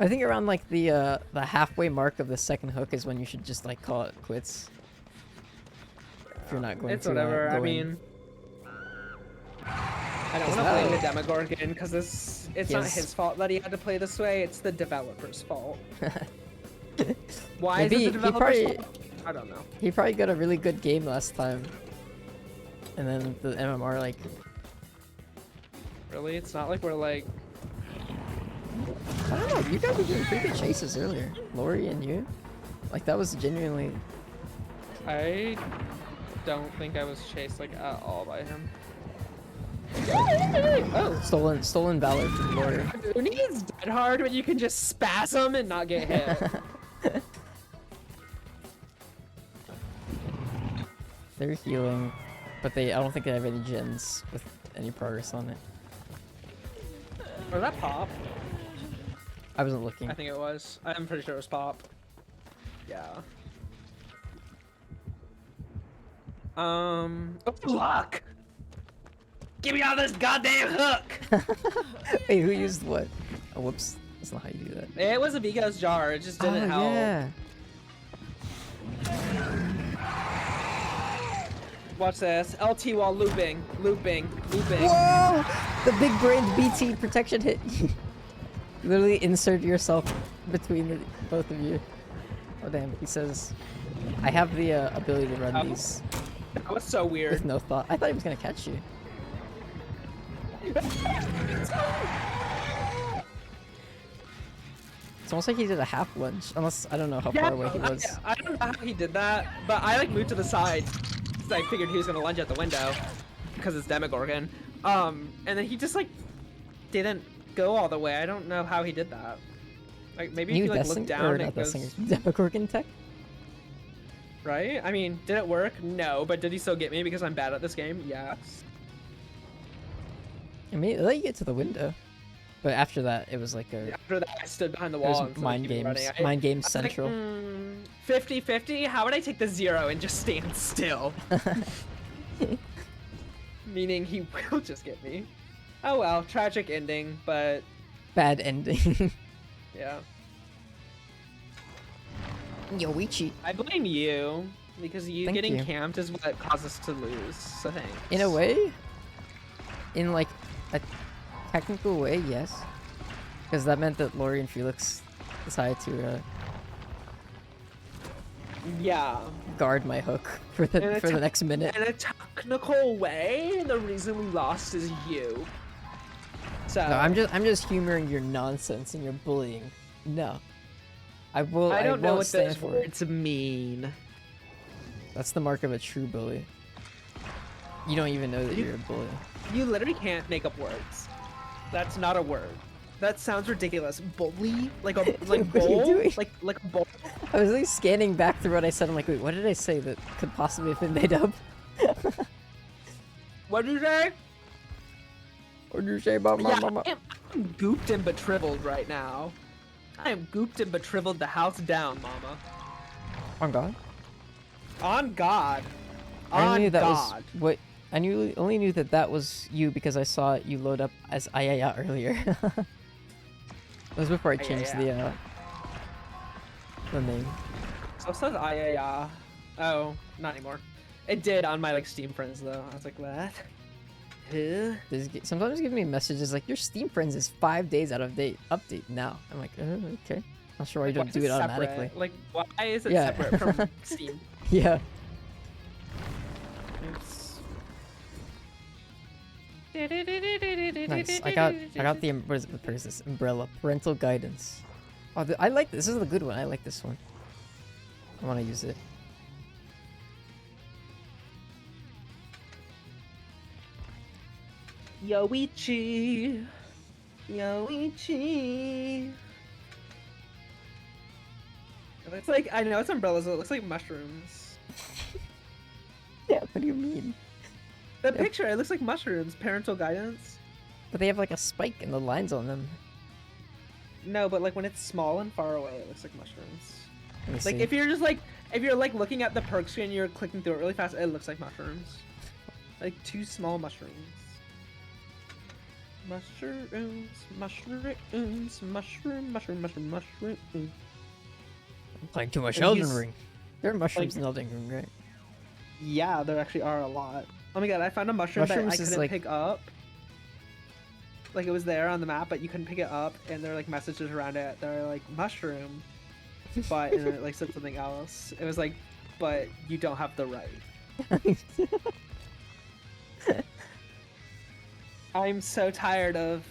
I think around like the halfway mark of the second hook is when you should just like call it quits. If you're not going It's to whatever. go I in. mean, I don't Is want to blame the that- Demogorgon because it's not Yes. his fault that he had to play this way. It's the developer's fault. Why Maybe is he it the developer's probably- fault? I don't know. He probably got a really good game last time. And then the MMR like Really, it's not like we're like. I don't know, you guys were doing pretty good chases earlier. Lori and you. Like that was genuinely I don't think I was chased like at all by him. Oh, stolen valor from Lori. who needs dead hard when you can just spasm and not get hit? They're healing, but I don't think they have any gens with any progress on it. Was that Pop? I wasn't looking. I think it was. I'm pretty sure it was Pop. Yeah. Oh, luck! Give me all this goddamn hook! Wait, who used what? Oh, whoops. That's not how you do that. It was a Vigo's jar, it just didn't help. Yeah. Watch this. LT while looping. Whoa! The big brained BT protection hit. Literally insert yourself between both of you. Oh damn, he says, I have the ability to run Oh. these That was so with weird. no thought. I thought he was gonna catch you. It's almost like he did a half lunge, unless I don't know how far away he was. I don't know how he did that, but I like moved to the side because I figured he was gonna lunge out the window because it's Demogorgon. And then he just like didn't go all the way. I don't know how he did that. Like maybe if New you like Death look Singer, down, or it not Death goes Singer, Demogorgon tech? right. I mean, did it work? No, but did he still get me because I'm bad at this game? Yes. I mean, it let you get to the window. But after that, it was like a... After that, I stood behind the It wall. was and so mind keep games. running. Mind games I was like, central. 50-50? How would I take the 0 and just stand still? Meaning he will just get me. Oh well, tragic ending, but Bad ending. yeah. Yoichi. I blame you because you Thank getting you. camped is what caused us to lose. So thanks. In a way, in like a technical way, yes, because that meant that Lori and Felix decided to Yeah. guard my hook for In the a for the next minute. In a technical way, the reason we lost is you. So No, I'm just humoring your nonsense and your bullying. No, I I don't know won't what stand those for it. words mean. That's the mark of a true bully. You don't even know that you're a bully. You literally can't make up words. That's not a word. That sounds ridiculous. Bully? Like a like What are you bowl? doing? Like a bowl? I was like scanning back through what I said. I'm like, wait, what did I say that could possibly have been made up? What did you say? What did you say about my Yeah, mama? I'm gooped and betriveled right now. I am gooped and betriveled the house down, mama. On God. On God. I On knew that God. was what I only knew that that was you because I saw you load up as Ayaya earlier. It was before I changed the name. So it says Ayaya. Oh, not anymore. It did on my like Steam friends though. I was like, what? Who? Sometimes give me messages like your Steam friends is 5 days out of date. Update now. I'm like, okay. Not sure why you don't Why is do it separate? automatically. Like, why is it Yeah. separate from Steam? Yeah. Oops. Nice. I got the what is this umbrella parental guidance. Oh, I like this. This is a good one. I like this one. I want to use it. Yoichi. Yoichi. It looks like, I know it's umbrellas, but it looks like mushrooms. Yeah. What do you mean? The picture, it looks like mushrooms. Parental guidance. But they have like a spike in the lines on them. No, but like when it's small and far away, it looks like mushrooms. Let me Like see. if you're just like, if you're like looking at the perk screen, you're clicking through it really fast, it looks like mushrooms. Like two small mushrooms. Mushrooms, mushrooms, mushroom. I'm playing too much And Elden he's- Ring. There are mushrooms in Elden Ring, right? Yeah, there actually are a lot. Oh my god, I found a mushroom that I Mushrooms is couldn't like- pick up. Like it was there on the map, but you couldn't pick it up, and there are like messages around it. They're like mushroom, but and then it like said something else. It was like, but you don't have the right. I'm so tired of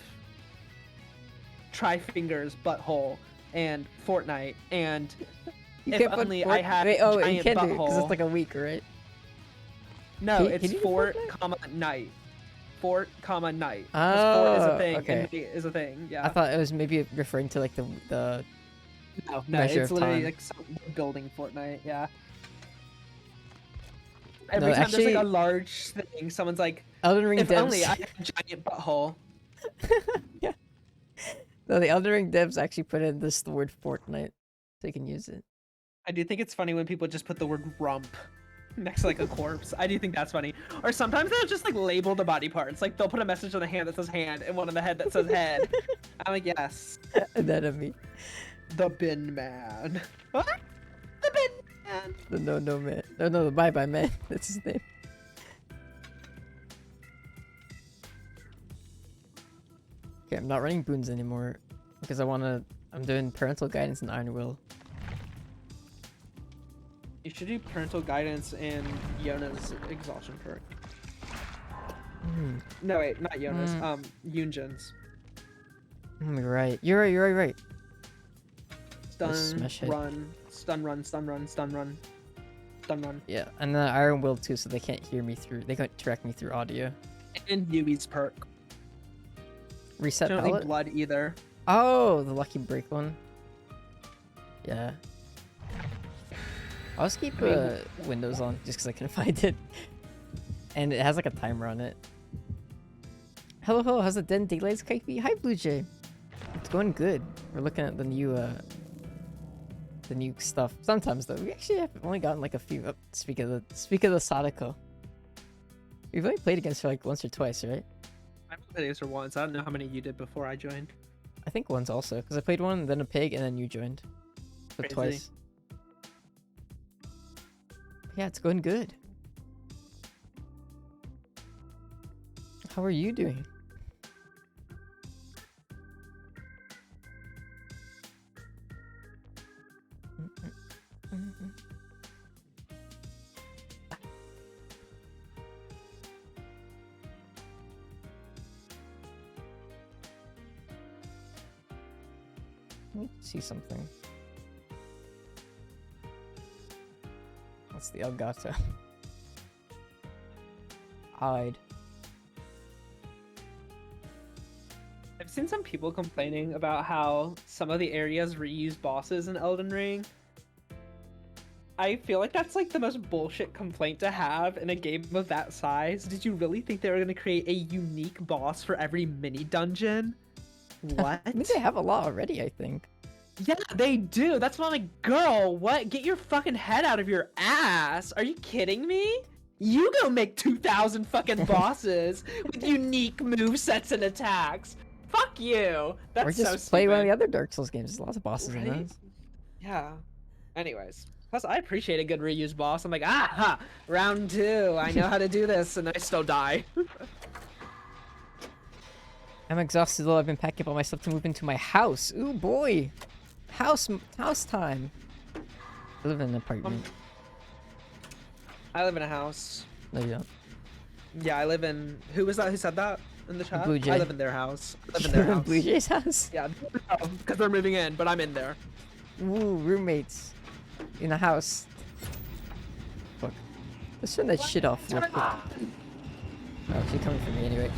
Tryfinger's butthole and Fortnite and You if can't put only I Fort- had Wait, a oh, you giant can't do it because butthole. it's like a week, right? No, Can it's you do Fort, Fortnite? comma, night. Fort, comma, night. 'Cause Fort is Oh, a thing. okay. And night is a thing. Yeah. I thought it was maybe referring to like the no, measure it's of literally time. like we're building Fortnite. Yeah. No, Every time there's actually- like a large thing, someone's like, Elden Ring "If devs. only I had a giant butthole." Yeah. No, the Elden Ring devs actually put in this the word Fortnite, so you can use it. I do think it's funny when people just put the word rump next to like a corpse. I do think that's funny. Or sometimes they'll just like label the body parts. Like they'll put a message on the hand that says hand and one on the head that says head. I'm like, yes, And then me, the bin man. What? The bin man. the no man, no the bye man. That's his name. Okay, I'm not running boons anymore because I'm doing parental guidance in Iron Will. You should do parental guidance in Yona's exhaustion perk. Hmm. No, wait, not Yona's. Mm. Yunjin's. You're right. You're right. Stun, smash hit. run, stun, run, stun, run, stun, run, stun, run. Yeah, and then Iron Will too, so they can't hear me through. They can't track me through audio. And newbie's perk. Reset Don't need palette. blood either. Oh, the lucky break one. Yeah. I'll just keep I mean, Windows on just because I couldn't find it. And it has like a timer on it. Hello, how's the Den Daylights, Kaifi? Hi, Blue Jay. It's going good. We're looking at the new stuff. Sometimes though, we actually have only gotten like a few. Oh, speak of the Sadako. We've only played against her like once or twice, right? I haven't played against her once. I don't know how many you did before I joined. I think once also, because I played one, then a pig, and then you joined. So Crazy. twice. Yeah, it's going good. How are you doing? Let me see something. That's the Elgato. Hide. I've seen some people complaining about how some of the areas reuse bosses in Elden Ring. I feel like that's like the most bullshit complaint to have in a game of that size. Did you really think they were going to create a unique boss for every mini dungeon? What? I mean, they have a lot already, I think. Yeah, they do. That's why I'm like, girl, what? Get your fucking head out of your ass. Are you kidding me? You go make 2,000 fucking bosses with unique movesets and attacks. Fuck you. That's Or just so play stupid. one of the other Dark Souls games. There's lots of bosses in Right? those. Yeah. Anyways. Plus, I appreciate a good reuse boss. I'm like, ah, round 2. I know how to do this, and I still die. I'm exhausted though. I've been packing up all my stuff to move into my house. Ooh boy, house time. I live in an apartment. I live in a house. No, you don't. Yeah, I live in. Who was that who said that in the chat? Blue Jay. I live in their house. I live in their You're in house. Blue Jay's house. Yeah, because they're moving in, but I'm in there. Ooh, roommates in a house. Fuck. Let's turn that shit off real quick. Oh, she's coming for me anyway.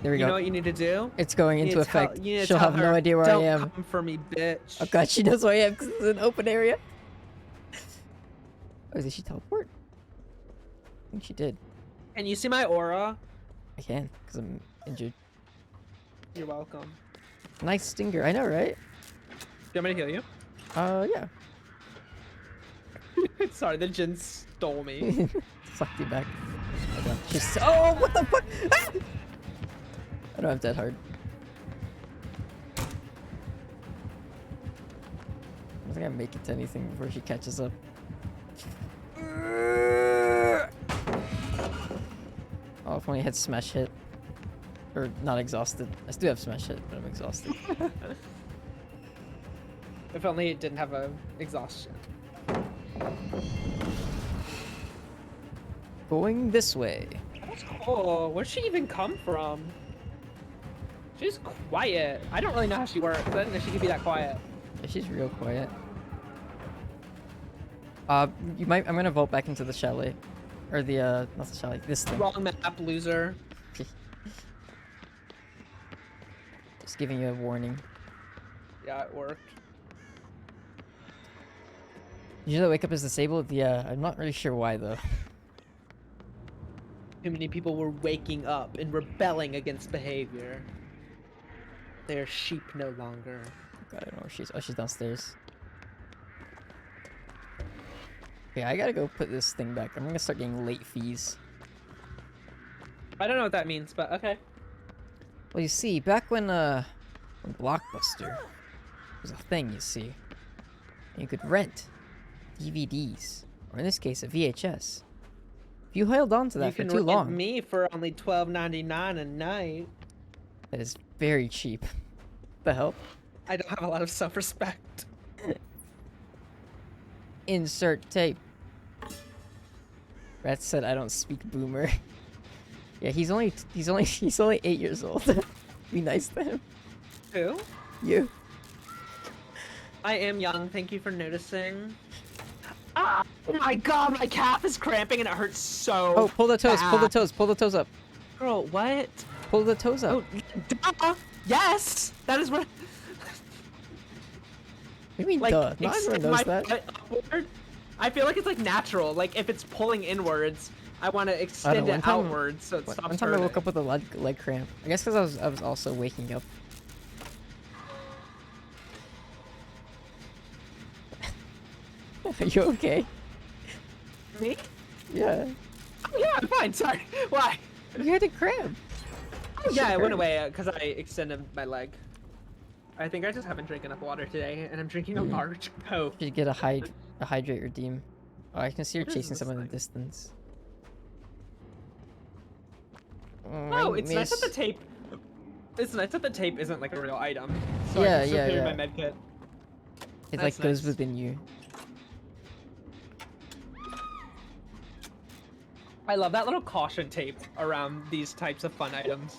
There we You know go. what you need to do? It's going You need into to tell- effect. you need to She'll tell have no her, idea where I "Don't am. come for me, bitch." Oh god, she knows where I am because it's an open area. Oh, did she teleport? I think she did. Can you see my aura? I can, because I'm injured. You're welcome. Nice stinger. I know, right? Do you want me to heal you? Yeah. Sorry, the Jin stole me. Sucked you back. Okay. She's. Oh, what the fuck? Ah! I don't have that hard. I don't think I make it to anything before she catches up. Oh, if only I had smash hit. Or not exhausted. I still have smash hit, but I'm exhausted. If only it didn't have a exhaustion. Going this way. That's cool. Where'd she even come from? She's quiet. I don't really know how she works. I didn't know she could be that quiet. Yeah, she's real quiet. You might. I'm gonna vault back into the chalet, or the not the chalet. This thing. Wrong map, loser. Just giving you a warning. Yeah, it worked. Usually, wake up is disabled. Yeah, I'm not really sure why though. Too many people were waking up and rebelling against behavior. They are sheep no longer. God, I don't know where she's. Oh, she's downstairs. Okay, I gotta go put this thing back. I'm gonna start getting late fees. I don't know what that means, but okay. Well, you see, back when Blockbuster was a thing, you see, and you could rent DVDs, or in this case, a VHS. If you held on to that You for can too rent long, me for only $12.99 a night. that is very cheap. The hell? I don't have a lot of self-respect. Insert tape. Rat said, "I don't speak boomer." Yeah, he's only 8 years old. Be nice to him. Who? You. I am young. Thank you for noticing. Ah! Oh my god, my calf is cramping and it hurts so. Oh, pull the toes. Pull the bad. toes. Pull the toes up. Girl, what? Pull the toes up. Oh, duh. Yes, that is what. What do you mean, Like, duh? Not everyone extend knows my that. foot upward. I feel like it's like natural. Like if it's pulling inwards, I want to extend one it time- outwards so it One stops time I woke hurting. up with a leg cramp. I guess because I was also waking up. Are you okay? Me? Yeah. Oh, yeah, I'm fine. Sorry. Why? You had a cramp. Yeah, it Sure. went away because I extended my leg. I think I just haven't drank enough water today, and I'm drinking a large Coke. Should get a hydrate redeem. Oh, I can see her What is chasing this someone in the thing? distance. Oh, I it's nice that the miss- tape. It's nice that the tape isn't like a real item. So I Yeah, can still yeah, carry yeah. my med kit. It That's like goes nice. within you. I love that little caution tape around these types of fun items.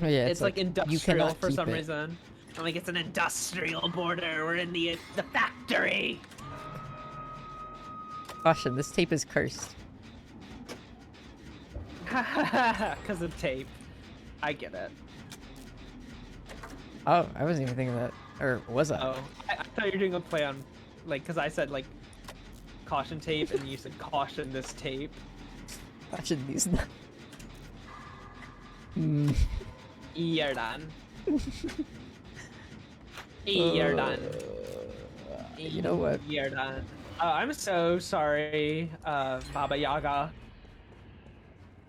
Oh, yeah, It's like you industrial cannot for keep some it. reason. I'm like, it's an industrial border. We're in the factory. Caution, this tape is cursed. Because of tape. I get it. Oh, I wasn't even thinking that. Or was I? Oh, I thought you were doing a play on, like, because I said like caution tape, and you said caution this tape. Caution these. Hmm. You're done. You're done. You know what? You're done. I'm so sorry, Baba Yaga.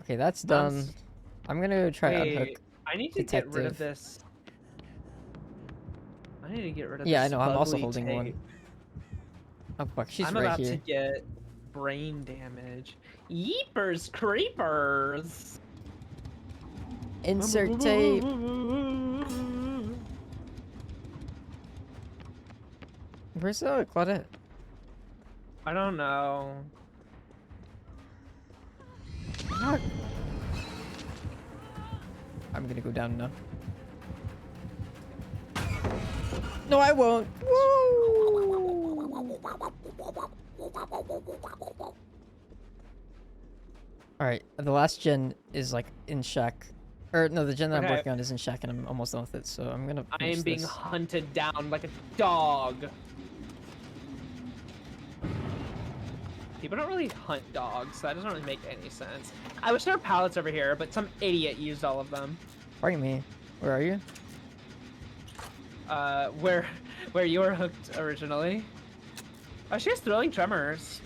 Okay, that's I'm done. s- I'm gonna try to unhook. Wait, I need to get rid of detective. this. I need to get rid of Yeah, I this know. I'm also bubbly holding one. tape. Oh fuck, she's I'm right about here. to get brain damage. Yeepers creepers! Insert tape. Where's Claudette? I don't know. Fuck. I'm gonna go down now. No, I won't. All right, the last gen is like in shack, or no, the gen that I'm Okay. working on is in shack, and I'm almost done with it. So I'm gonna. I finish am being this. hunted down like a dog. People don't really hunt dogs, so that doesn't really make any sense. I wish there were pallets over here, but some idiot used all of them. Pardon me. Where are you? Where you were hooked originally. Oh, she has thrilling tremors.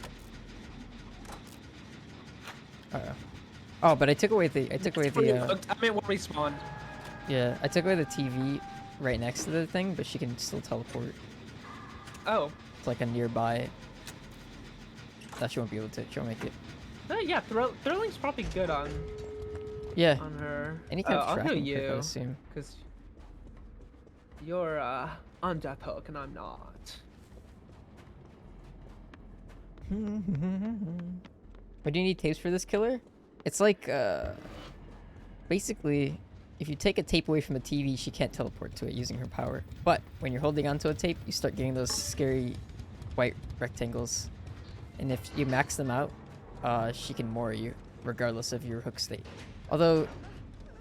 Oh, but I took away the. I took away Where you the. hooked- I mean, when we spawned. Yeah, I took away the TV right next to the thing, but she can still teleport. Oh, It's like a nearby. That she won't be able to. She won't make it. yeah, thrilling's probably good on Yeah. her. Any kind of I'll heal tracking pick, I you, assume. because you're on death hook and I'm not. What do you need tapes for this killer? It's like basically, if you take a tape away from a TV, she can't teleport to it using her power. But when you're holding onto a tape, you start getting those scary white rectangles. And if you max them out, she can moor you, regardless of your hook state. Although,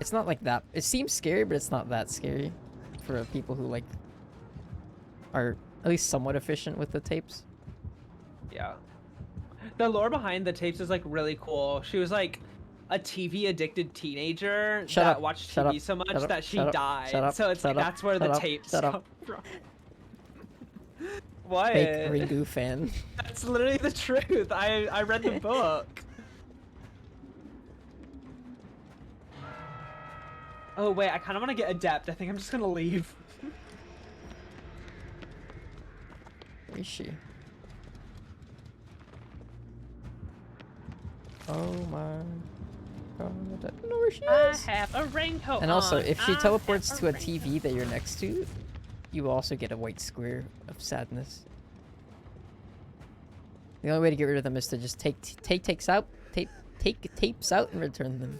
it's not like that. It seems scary, but it's not that scary for people who like are at least somewhat efficient with the tapes. Yeah. The lore behind the tapes is like really cool. She was like a TV addicted teenager Shut that up, watched shut TV up, so much shut up, that she shut up, died. shut up, So it's shut like up, that's where shut the up, tapes shut come up. from. What? Fake Ringu fan. That's literally the truth. I read the book. Oh wait, I kind of want to get adept. I think I'm just gonna leave. Where is she? Oh my god, I don't know where she is. have a raincoat. And also, if she teleports to a TV that you're next to, you will also get a white square of sadness. The only way to get rid of them is to just take tapes out and return them.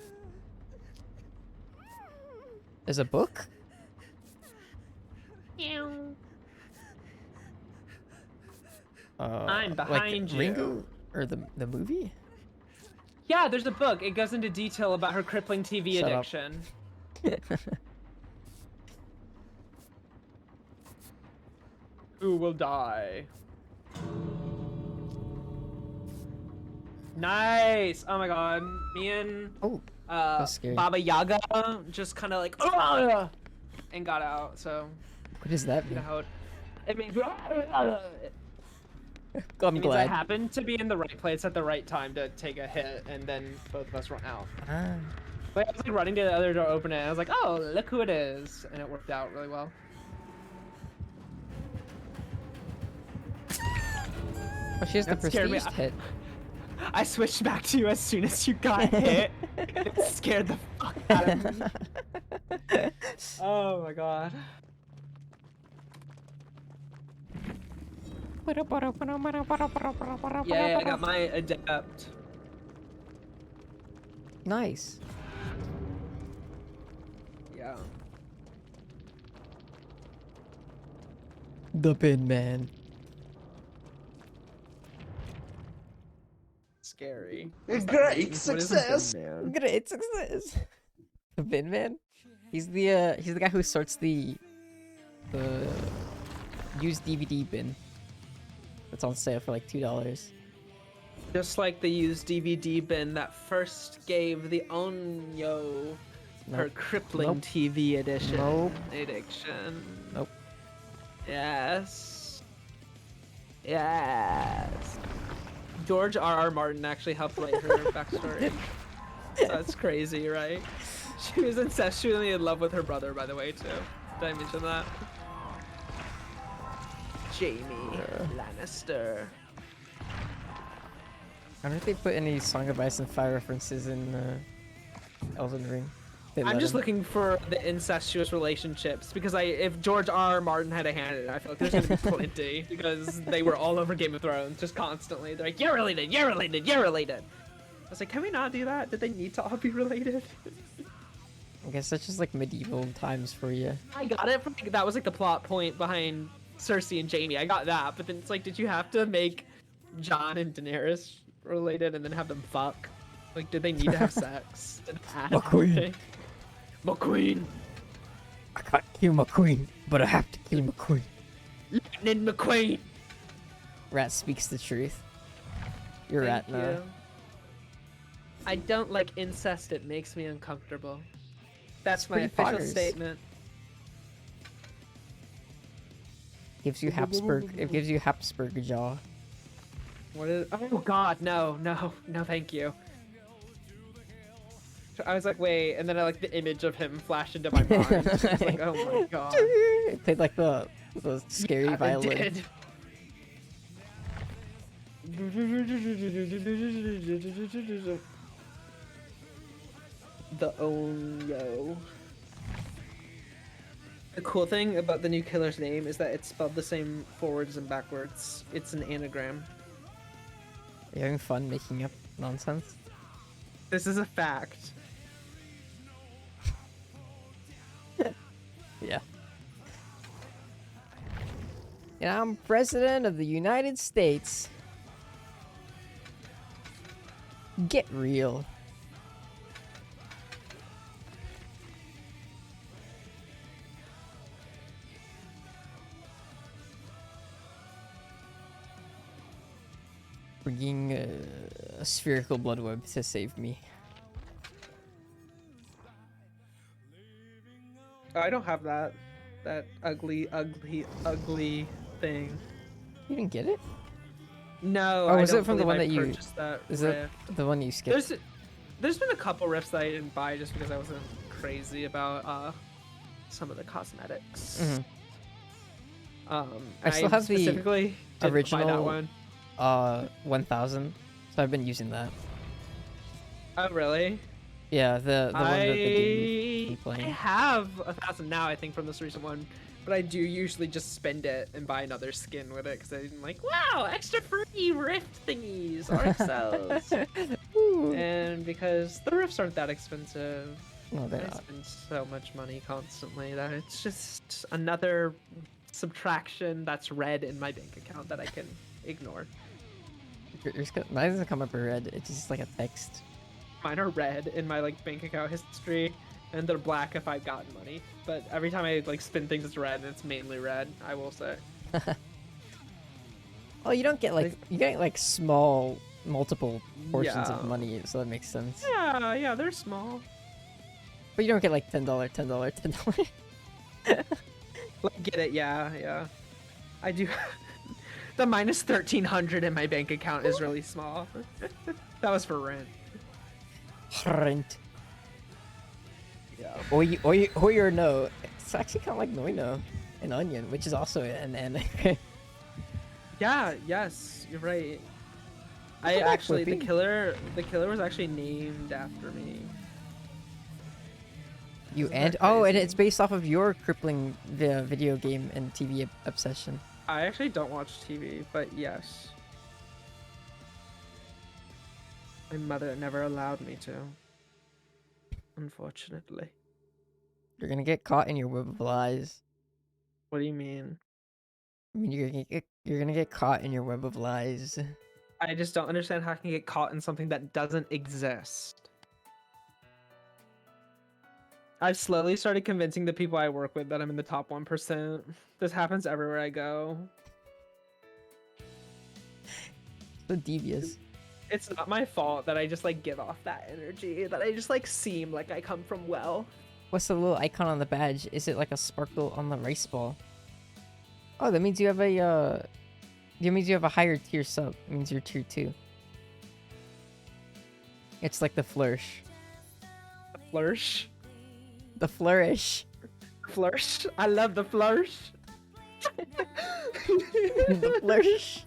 There's a book? I'm like behind you. Ringu? Or the movie? Yeah, there's a book. It goes into detail about her crippling TV Shut up. addiction. Who will die? Nice. Oh my god. Me and Oh, that's scary. Baba Yaga just kind of like "Ugh," and got out. So what does that you know mean? how it means. I'm It means I glad. happened to be in the right place at the right time to take a hit, and then both of us run out. Ah. But I was like running to the other door, open it, and I was like, "Oh, look who it is," and it worked out really well. Oh, she has the That scared me. prestige hit. I switched back to you as soon as you got hit. It scared the fuck out of me. Oh my god. Yeah, I got my adept. Nice. Yeah. The Bin Man. Scary. Great What is this thing, man? Great success. The Bin Man. He's the guy who sorts the used DVD bin. That's on sale for like $2. Just like the used DVD bin that first gave the Onyo her Nope. crippling Nope. TV edition. Nope. Addiction. Nope. Yes. Yes. George R.R. Martin actually helped write her backstory. That's crazy, right? She was incestually in love with her brother, by the way, too. Did I mention that? Jamie Lannister. I wonder if they put any Song of Ice and Fire references in Elden Ring. They I'm let just him. looking for the incestuous relationships because if George R.R. Martin had a hand in it, I feel like there's gonna be plenty because they were all over Game of Thrones just constantly. They're like, you're related, you're related, you're related. I was like, can we not do that? Did they need to all be related? I guess that's just like medieval times for you. I got it from that was like the plot point behind Cersei and Jaime. I got that, but then it's like, did you have to make Jon and Daenerys related and then have them fuck? Like, did they need to have sex? Did it add My queen. anything? My queen. I can't kill my queen, but I have to kill my queen. Lightning McQueen. Rat speaks the truth. You're Thank rat now. you. I don't like incest. It makes me uncomfortable. That's my pretty official poggers. statement. Gives you Habsburg. It gives you Habsburg jaw. What is? Oh God, no, no, no, thank you. So I was like, wait, and then I like the image of him flashed into my mind. I was like, oh my God. It played like the scary Yeah, it violin. did. The Onyo. The cool thing about the new killer's name is that it's spelled the same forwards and backwards. It's an anagram. Are you having fun making up nonsense? This is a fact. Yeah. And I'm president of the United States. Get real. Bringing a spherical blood web to save me. I don't have that. That ugly, ugly, ugly thing. You didn't get it? No. Oh, I was don't it from the believe one I that you- purchased that Is it rift. the one you skipped? There's been a couple rifts that I didn't buy just because I wasn't crazy about some of the cosmetics. Mhm. Um, I still have the specifically didn't buy that original- one. 1000. So I've been using that. Oh really? Yeah, the one that they gave me I playing. have 1000 now, I think, from this recent one, but I do usually just spend it and buy another skin with it because I'm like, wow, extra free rift thingies, RXLs. Ooh. And because the rifts aren't that expensive, No, they're I not. spend so much money constantly that it's just another subtraction that's red in my bank account that I can ignore. Mine doesn't come up in red. It's just like a text. Mine are red in my like bank account history, and they're black if I've gotten money. But every time I like spin things, it's red, and it's mainly red. I will say. Oh, you don't get like you get like small multiple portions Yeah. of money, so that makes sense. Yeah, yeah, they're small. But you don't get like $10, $10, $10. Like, get it? Yeah, yeah. I do. The minus 1,300 in my bank account is really small. That was for rent. Rent. Yeah. Oi or no. It's actually kind of like Noino, an onion, which is also an anime. Yeah, yes, you're right. I Welcome back, actually the Flippy. killer was actually named after me. You Isn't and that oh, and crazy? it's based off of your crippling video game and TV obsession. I actually don't watch TV, but yes. My mother never allowed me to. Unfortunately. You're gonna get caught in your web of lies. What do you mean? I mean, you're gonna get caught in your web of lies. I just don't understand how I can get caught in something that doesn't exist. I've slowly started convincing the people I work with that I'm in the top 1%. This happens everywhere I go. So devious. It's not my fault that I just like give off that energy, that I just like seem like I come from well. What's the little icon on the badge? Is it like a sparkle on the rice ball? Oh, that means you have a that means you have a higher tier sub. It means you're tier 2. It's like the flourish. Flourish. The flourish. Flourish. I love the flourish. The flourish.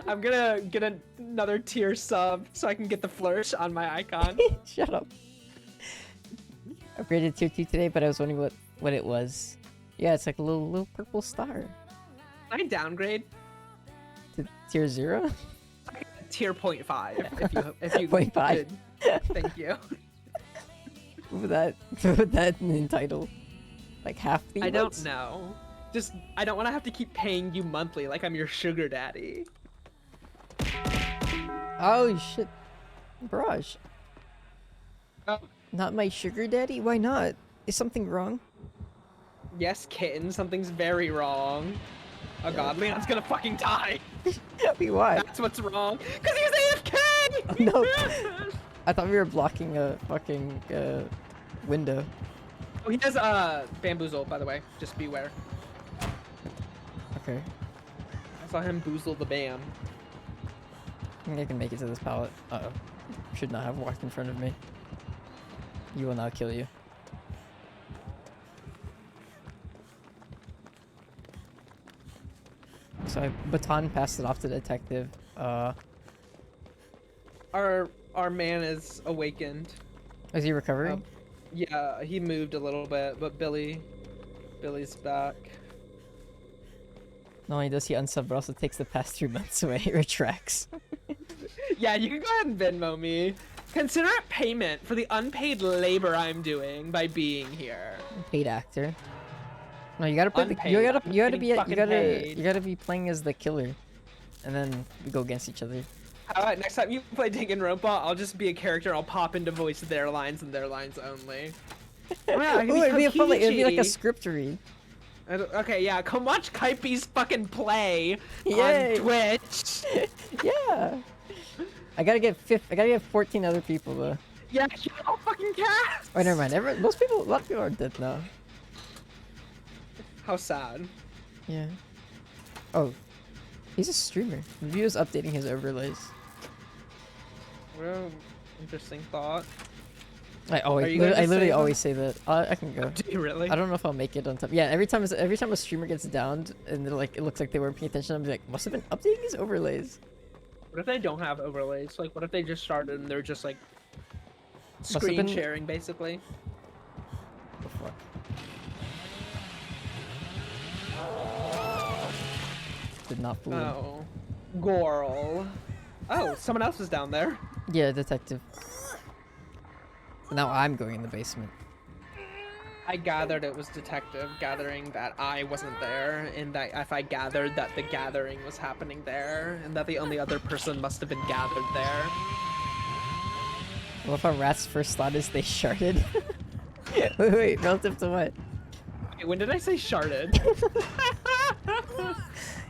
I'm gonna get another tier sub so I can get the flourish on my icon. Shut up. Upgraded tier 2 today, but I was wondering what it was. Yeah, it's like a little purple star. Can I downgrade To tier 0? tier 0.5 if you 0.5. could. Thank you. What would that entitle? Like half the I don't emotes? know. Just I don't want to have to keep paying you monthly like I'm your sugar daddy. Oh shit. Barrage. Oh, Not my sugar daddy? Why not? Is something wrong? yes, kitten, something's very wrong. Oh god, Leon's gonna fucking die. Wait, why? That's what's wrong. Cause he's AFK! No. I thought we were blocking a fucking window. Oh, he has bamboozle, by the way. Just beware. Okay. I saw him boozle the bam. I think I can make it to this pallet. Uh-oh. Should not have walked in front of me. You will now kill you. So I baton passed it off to the detective. Our man is awakened. Is he recovering? Yeah, he moved a little bit, but Billy's back. Not only does he unsub, but also takes the past 3 months away. It retracts. Yeah, you can go ahead and Venmo me. Consider it payment for the unpaid labor I'm doing by being here. Paid actor. No, you gotta play the, Unpaid. you gotta I'm you gotta getting be you fucking gotta paid. you gotta be playing as the killer, and then we go against each other. Alright, next time you play Danganronpa, I'll just be a character. I'll pop in to voice their lines and their lines only. Oh, yeah, I can Ooh, it'd be a fun, like, it'd be like a Kokichi. script read. Okay, yeah, come watch Kaipi's fucking play Yay. on Twitch. Yeah. I gotta get 14 other people though. Yeah, you all fucking cast. Oh, never mind. A lot of people are dead now. How sad. Yeah. Oh, he's a streamer. Maybe he was updating his overlays. Well, interesting thought. I Are you gonna I literally say always say that. I can go. Do you really? I don't know if I'll make it on time. Yeah, every time a streamer gets downed and they're like, it looks like they weren't paying attention, I'm like, must have been updating his overlays. What if they don't have overlays? Like, what if they just started and they're just like have screen been- sharing, basically? The fuck. Did not fool him. Oh, Goral. Oh, someone else is down there. Yeah, detective. Now I'm going in the basement. I gathered it was detective gathering that I wasn't there, and that if I gathered that the gathering was happening there, and that the only other person must have been gathered there. What if a rat's first thought is they sharded? wait, relative to what? Wait, when did I say sharded?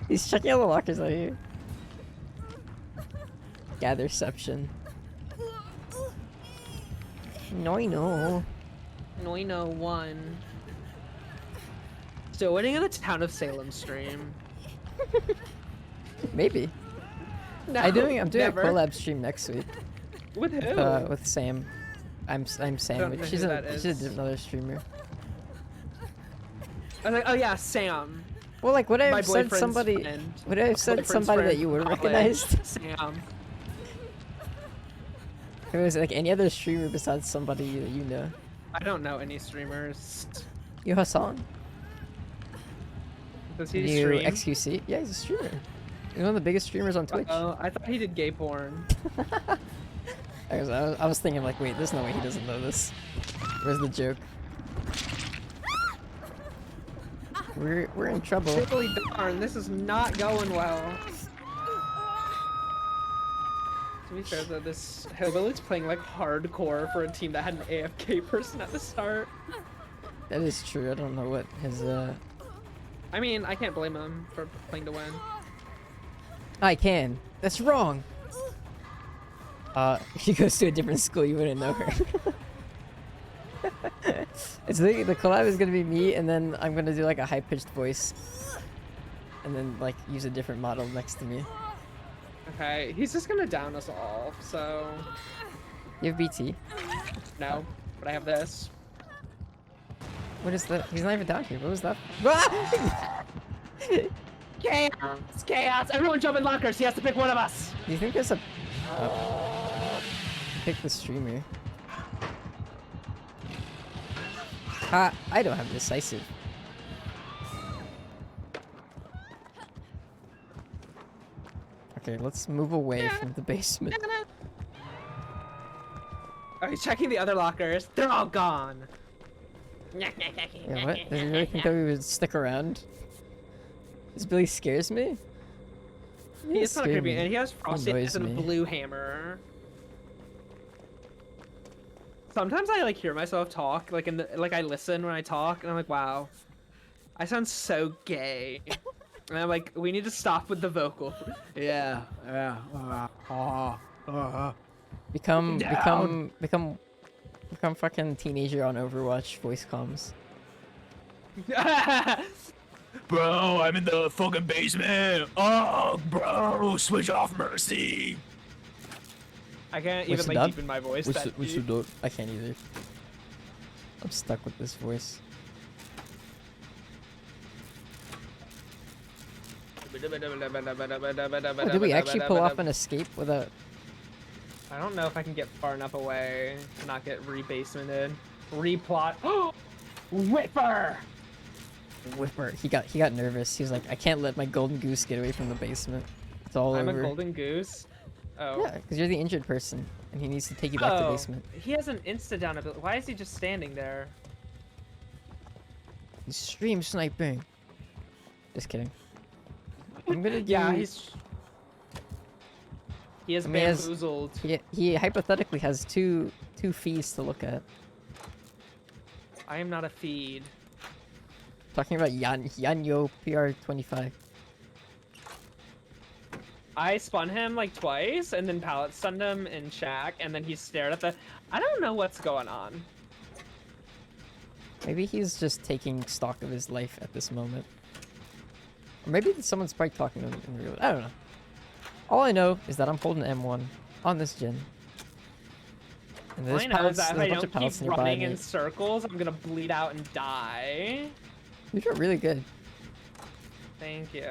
He's checking all the lockers out here. Gatherception. No, I know. Noino 1. Still waiting on the Town of Salem stream. Maybe. No, I'm doing never. a collab stream next week. With who? With Sam. I'm Sandwich. know She's who that she's is. another streamer. I was like, oh yeah, Sam. Well, like, would I My have said boyfriend's somebody? friend. Would I have said Boyfriend's somebody that friend you would have from recognized? college, Sam. If it was like any other streamer besides somebody that you know. I don't know any streamers. You Hassan? Does he You stream? XQC? Yeah, he's a streamer. He's one of the biggest streamers on Twitch. Oh, I thought he did gay porn. I was thinking like, wait, there's no way he doesn't know this. Where's the joke? We're in trouble. Holy darn, this is not going well. To be fair though, this Hillbilly's playing like hardcore for a team that had an AFK person at the start. That is true. I don't know what his I mean, I can't blame him for playing to win. I can. That's wrong. She goes to a different school. You wouldn't know her. It's the collab is gonna be me, and then I'm gonna do like a high pitched voice, and then like use a different model next to me. Okay, he's just gonna down us all, so You have BT. no. But I have this. What is that? He's not even down here. What was that? Chaos! Chaos! Everyone jump in lockers! He has to pick one of us! Do you think there's a pick the streamer? I don't have decisive. Okay, let's move away from the basement. Oh, he's checking the other lockers. They're all gone. Yeah, what? Does he really think that we would stick around? This Billy scares me? He is kind of Scare creepy, me. and he has frosted Annoys and a me. blue hammer. Sometimes I like hear myself talk, like I listen when I talk, and I'm like, wow, I sound so gay. And I'm like, we need to stop with the vocal. Yeah. Become Down. fucking teenager on Overwatch voice comms. Bro, I'm in the fucking basement. Oh, bro, switch off Mercy. I can't What's even the like dub? deepen my voice. What's that the deep. dog? I can't either. I'm stuck with this voice. Oh, did we actually pull off an escape without? I don't know if I can get far enough away to not get rebasemented. Replot. Oh, Whipper! Whipper. He got nervous. He was like, I can't let my golden goose get away from the basement. It's all I'm over. a golden goose. Oh. Yeah, because you're the injured person, and he needs to take you back to the Oh, basement. he has an insta down ability. Why is he just standing there? He's stream sniping. Just kidding. I'm gonna do. Yeah, he is I mean, he has- bamboozled. He hypothetically has two fees to look at. I am not a feed. Talking about Yanyo PR25. I spun him like twice, and then pallet stunned him in Shack, and then he stared at the. I don't know what's going on. Maybe he's just taking stock of his life at this moment. Or maybe someone's probably talking to him in real. I don't know. All I know is that I'm holding M1 on this gen. And All there's I know is pallets, that if there's I a bunch of don't pallets keep nearby running me. in circles, I'm gonna bleed out and die. You feel really good. Thank you.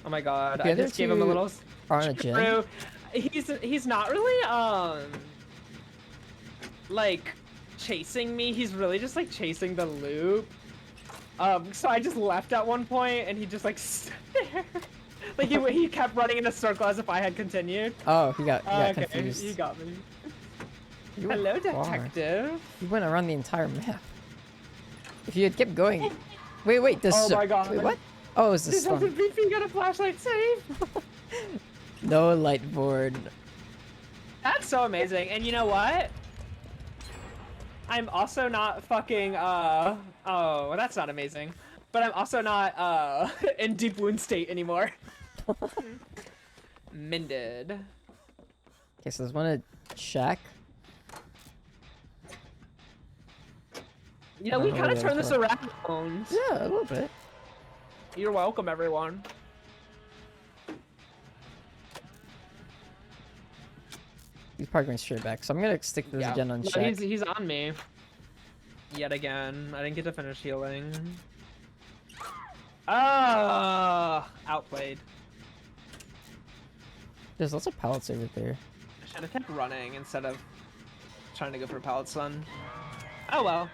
Oh my god, The I other just gave him a two little. Are on a gen. True. He's not really like chasing me. He's really just like chasing the loop. So I just left at one point, and he just like stood there. Like he kept running in a circle as if I had continued. Oh, he got Okay, confused. you got me. You went Hello, far. detective. You went around the entire map. If you had kept going. Wait, this. Oh my god. Wait, what? Oh, it's the This storm. doesn't BP got a flashlight save. No light board. That's so amazing. And you know what? I'm also not fucking oh, well, that's not amazing. But I'm also not in deep wound state anymore. Mended. Okay, so there's one at Shack. You know, I we don't know kind of where turned this that's around. Yeah, a little bit. You're welcome, everyone. He's probably going straight back, so I'm gonna stick to this gen on No, Shack. he's on me. Yet again. I didn't get to finish healing. Outplayed. There's lots of pallets over there. I should have kept running instead of trying to go for a pallet stun. Oh well.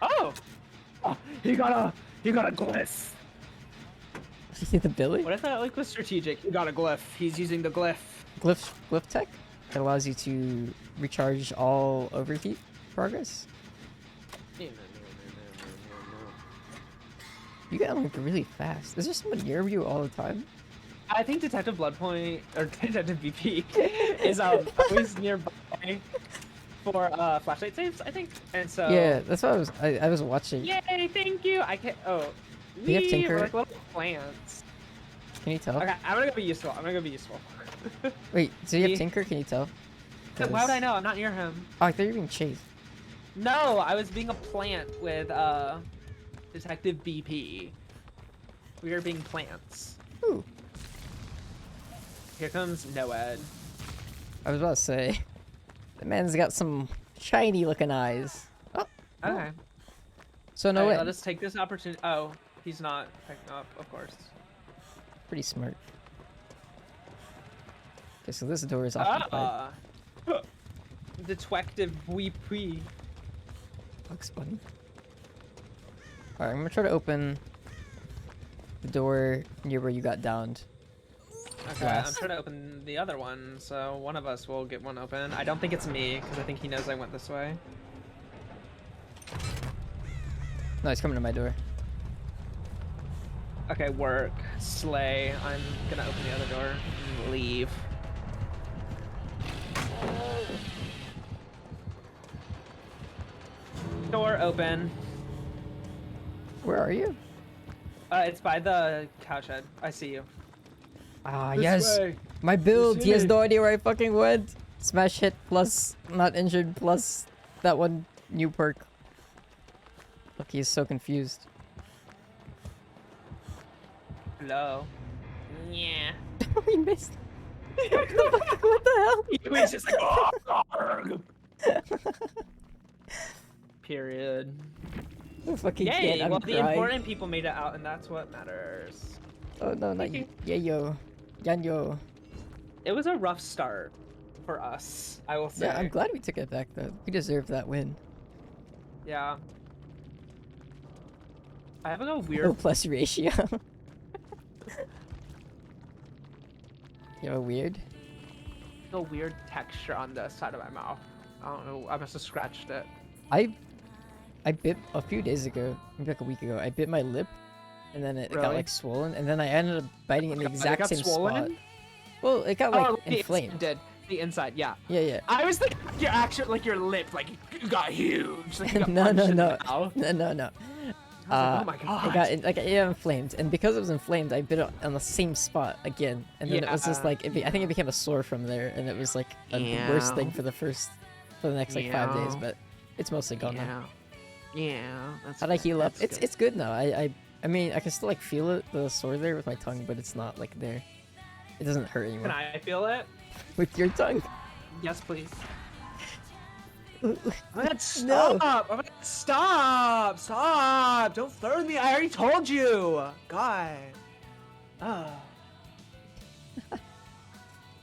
Oh! Oh, he got a glyph. You see the Billy? What if that like was strategic? He got a glyph. He's using the glyph. Glyph tech that allows you to recharge all overheat progress. You get like really fast. Is there someone near you all the time? I think Detective Bloodpoint or Detective BP is always nearby for flashlight saves, I think. And so Yeah, that's what I was watching. Yay, thank you. I can't Do you have Tinker? we're like little plants. Can you tell? Okay, I'm gonna go be useful. Wait, do you have Me? Tinker? Can you tell? Why would 'Cause- I know? I'm not near him. Oh, I thought you were being chased. No, I was being a plant with Detective BP. We are being plants. Ooh, Here comes Noed. I was about to say, the man's got some shiny looking eyes. Oh, Okay. so no Alright, way. let us take this opportunity. Oh, he's not picking up, of course. Pretty smart. Okay, so this door is occupied. Detective BP. Looks funny. Alright, I'm gonna try to open the door near where you got downed. Okay, Yes. I'm trying to open the other one, so one of us will get one open. I don't think it's me, because I think he knows I went this way. No, he's coming to my door. Okay, work. Slay. I'm gonna open the other door and leave. Door open. Where are you? It's by the couch head. I see you. Ah, This yes. way. My build. He has see no idea where I fucking went. Smash hit plus not injured plus that one new perk. Look, he's so confused. Hello. Yeah. We missed. What the hell? He was just like, oh, arg." Period. The fucking Yay! kid, I'm Well, the crying. important people made it out, and that's what matters. Oh no, not you. Yeah, yo. Yanyo. It was a rough start for us, I will say. Yeah, I'm glad we took it back though. We deserved that win. Yeah. I have like a Oh, weird. plus ratio. You have a weird? A weird texture on the side of my mouth. I don't know. I must have scratched it. I bit a few days ago, maybe like a week ago. I bit my lip, and then it got Really? like swollen, and then I ended up biting in the It exact got same swollen? spot. Well, it got like the inflamed. inside did. The inside, yeah. Yeah, yeah. I was thinking your actual, like your lip, like it got huge. Like, you got No, punched no, in the no. mouth. No. I was like, oh my god. It got like it inflamed, and because it was inflamed, I bit it on the same spot again, and then it was just Yeah. like I think it became a sore from there, and it was like the worst thing Yeah. for the next like 5 days, Yeah. but it's mostly gone now. Yeah. That's How'd I heal up? that's It's good now. I mean I can still like feel it, the sore there with my tongue, but it's not like there. It doesn't hurt anymore. Can I feel it? With your tongue. Yes, please. No. Stop! Stop! Stop! Don't flirt with me. I already told you. God. Oh.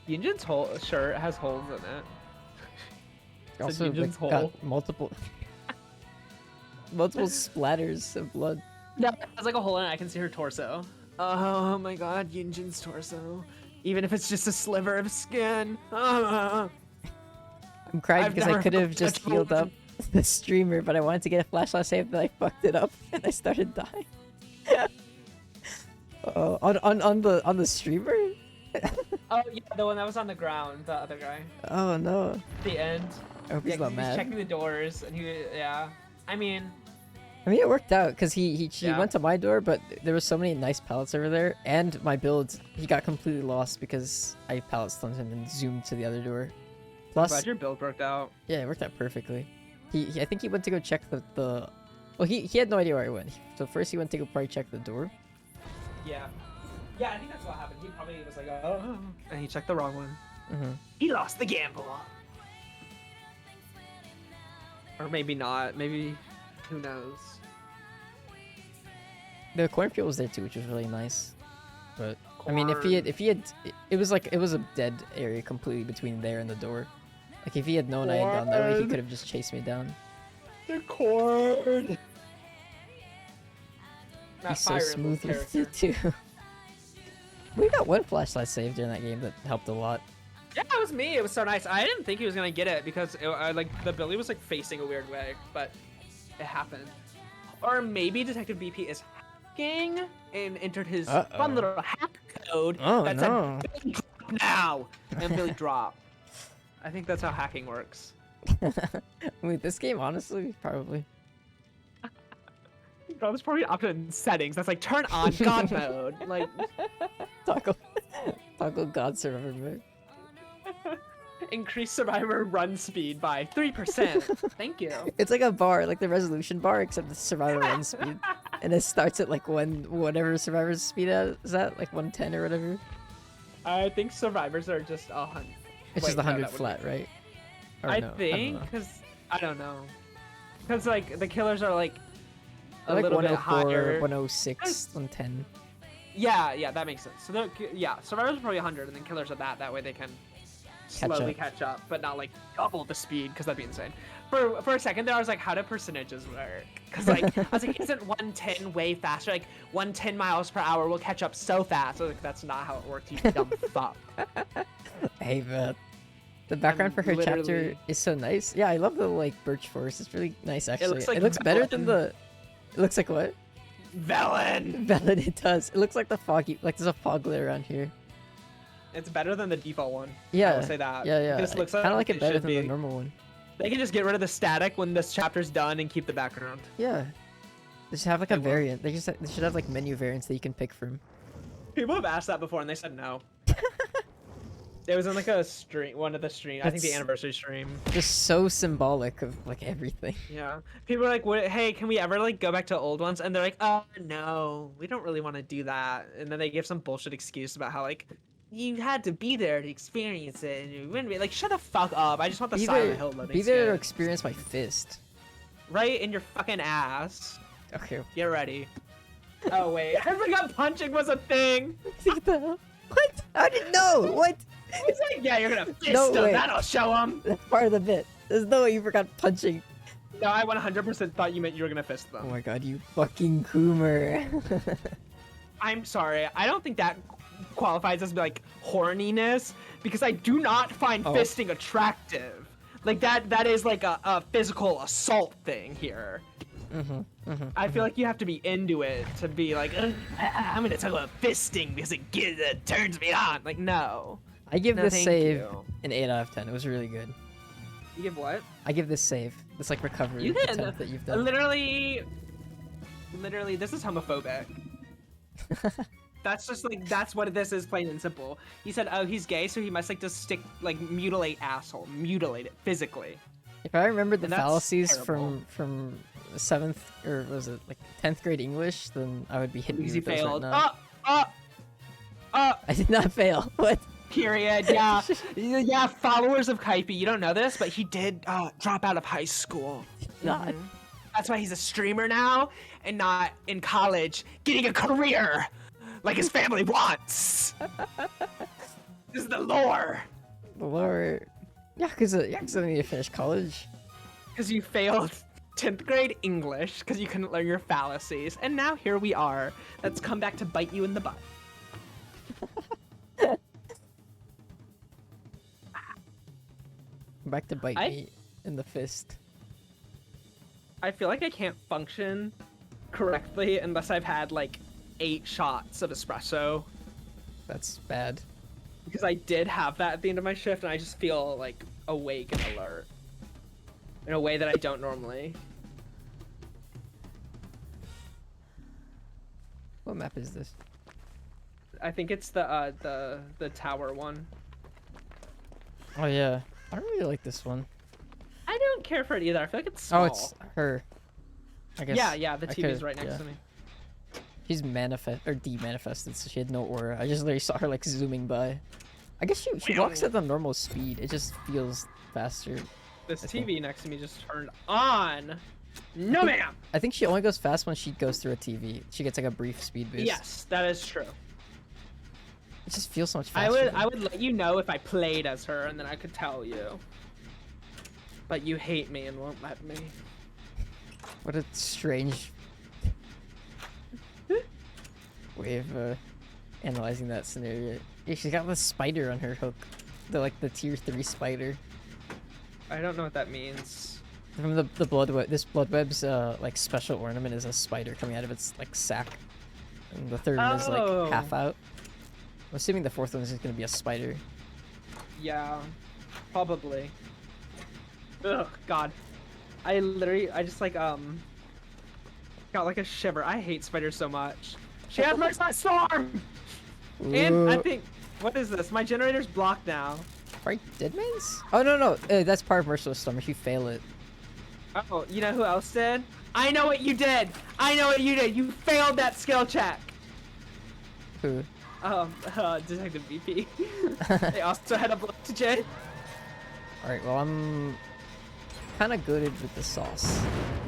Yunjin's shirt has holes in it. Also Yunjin's like, hole. got multiple splatters of blood. No, it has like a hole in it. I can see her torso. Oh my god, Yunjin's torso. Even if it's just a sliver of skin. I'm crying I've because I never could have felt just such a healed up woman. the streamer, but I wanted to get a flashlight save, but I fucked it up and I started dying. Oh, on the streamer? Oh yeah, the one that was on the ground, the other guy. Oh no. The end. I hope Yeah, he's 'cause not mad. checking the doors, and yeah. I mean, It worked out because he Yeah. went to my door, but there was so many nice pallets over there, and my build he got completely lost because I pallet stunned him and zoomed to the other door. Plus, glad your build worked out. yeah, it worked out perfectly. I think he went to go check the well, he had no idea where I went. So first he went to go probably check the door. Yeah. Yeah, I think that's what happened. He probably was like, oh, and he checked the wrong one. Mm-hmm. He lost the gamble. Or maybe not. Maybe, who knows? The cornfield was there too, which was really nice. But I mean, if he had, it was like it was a dead area completely between there and the door. Like if he had known I had gone that way, he Corn. could have just chased me down. The corn. He's so smooth with it too. We got one flashlight save during that game that helped a lot. Yeah, it was me. It was so nice. I didn't think he was gonna get it because like the Billy was like facing a weird way, but it happened. Or maybe Detective BP is hacking and entered his fun little hack code Oh, that no. said Billy drop now, and Billy drop. I think that's how hacking works. I mean, this game, honestly, probably. Bro, there's probably an option in settings that's like turn on God mode. Like Toggle God Survivor mode. increase survivor run speed by 3%. Thank you. It's like a bar, like the resolution bar, except the survivor run speed. And it starts at like whatever survivor's speed is at, like 110 or whatever. I think survivors are just 100. It's just Wait, no, 100 that would flat, right? Or I no, think, know. because I don't know. Because like the killers are like a Like little bit 104, higher. 106, 110. Yeah, that makes sense. So yeah, survivors are probably 100, and then killers are that. That way they can slowly up. catch up, but not like double the speed, because that'd be insane. For a second there, I was like, how do percentages work? Because like I was like, isn't 110 way faster? Like 110 miles per hour will catch up so fast. I was like, that's not how it works. You dumb fuck. Hey, but the background for her chapter literally- is so nice. Yeah, I love the like birch forest. It's really nice, actually. looks like better than Velen. the. It looks like what? Velen. Velen, it does. It looks like the foggy. Like there's a fog layer around here. It's better than the default one. I Yeah. will say that. Yeah. This looks Kind of like it better should than the be. normal one. They can just get rid of the static when this chapter's done and keep the background. Yeah. They should have like a They will. variant. They should have like menu variants that you can pick from. People have asked that before and they said no. It was in like a stream, one of the streams. I think the That's- anniversary stream. Just so symbolic of like everything. Yeah. People are like, what, hey, can we ever like go back to old ones? And they're like, oh no, we don't really want to do that. And then they give some bullshit excuse about how like you had to be there to experience it, and you wouldn't be like, shut the fuck up. I just want the Silent Hill loading Be there to screen. experience my fist. Right in your fucking ass. Okay. Get ready. Oh wait, I forgot punching was a thing. What the hell? What? I didn't know. What? It's like, yeah, you're gonna fist No him. way. That'll show him. That's part of the bit. There's no way you forgot punching. No, I 100% thought you meant you were gonna fist Oh them. my god, you fucking Coomer. I'm sorry. I don't think that qualifies as like horniness because I do not find Oh. fisting attractive. Like that is like a physical assault thing here. I feel like you have to be into it to be like, I'm gonna talk about fisting because it turns me on. Like, no. I give No, this thank save you. an 8 out of 10. It was really good. You give what? I give this save, this like recovery You can attempt that you've done. literally, this is homophobic. That's just like, that's what this is, plain and simple. He said, oh, he's gay, so he must like just mutilate mutilate it physically. If I remembered the And that's fallacies terrible. from 7th or was it like 10th grade English, then I would be hitting you Easy with those failed. right now. I I did not fail. What? period. Yeah, yeah. Followers of Kaipi, you don't know this, but he did drop out of high school. Not. Mhm. That's why he's a streamer now and not in college getting a career like his family wants. This is the lore. Lord. Yeah, because I need to finish college. Because you failed 10th grade English because you couldn't learn your fallacies. And now here we are. That's come back to bite you in the butt. Back to bite I- me in the fist. I feel like I can't function correctly unless I've had like 8 shots of espresso. That's bad. Because I did have that at the end of my shift and I just feel like awake and alert. In a way that I don't normally. What map is this? I think it's the tower one. Oh yeah. I don't really like this one. I don't care for it either. I feel like it's small. Oh, it's her. I guess. yeah, the I TV's could- right next yeah. to me. She's de-manifested, so she had no aura. I just literally saw her like zooming by. I guess she walks at the normal speed. It just feels faster. This I think. TV next to me just turned on. No, ma'am. I think she only goes fast when she goes through a TV. She gets like a brief speed boost. Yes, that is true. It just feels so much I faster. would let you know if I played as her, and then I could tell you. But you hate me and won't let me. What a strange way of analyzing that scenario. Yeah, she's got the spider on her hook. The tier 3 spider. I don't know what that means. From the blood web. This blood web's like special ornament is a spider coming out of its like sack. And the third one is Oh. like half out. I'm assuming the fourth one is just gonna be a spider. Yeah, probably. Ugh, God. I just like got like a shiver. I hate spiders so much. She has my storm. And I think, what is this? My generator's blocked now. Right, Deadman's? Oh no, that's part of Merciless Storm. If you fail it, Oh, you know who else did? I know what you did. I know what you did. You failed that skill check. who? Detective VP. They also had a block to Jay. All right, well I'm kind of goaded with the sauce.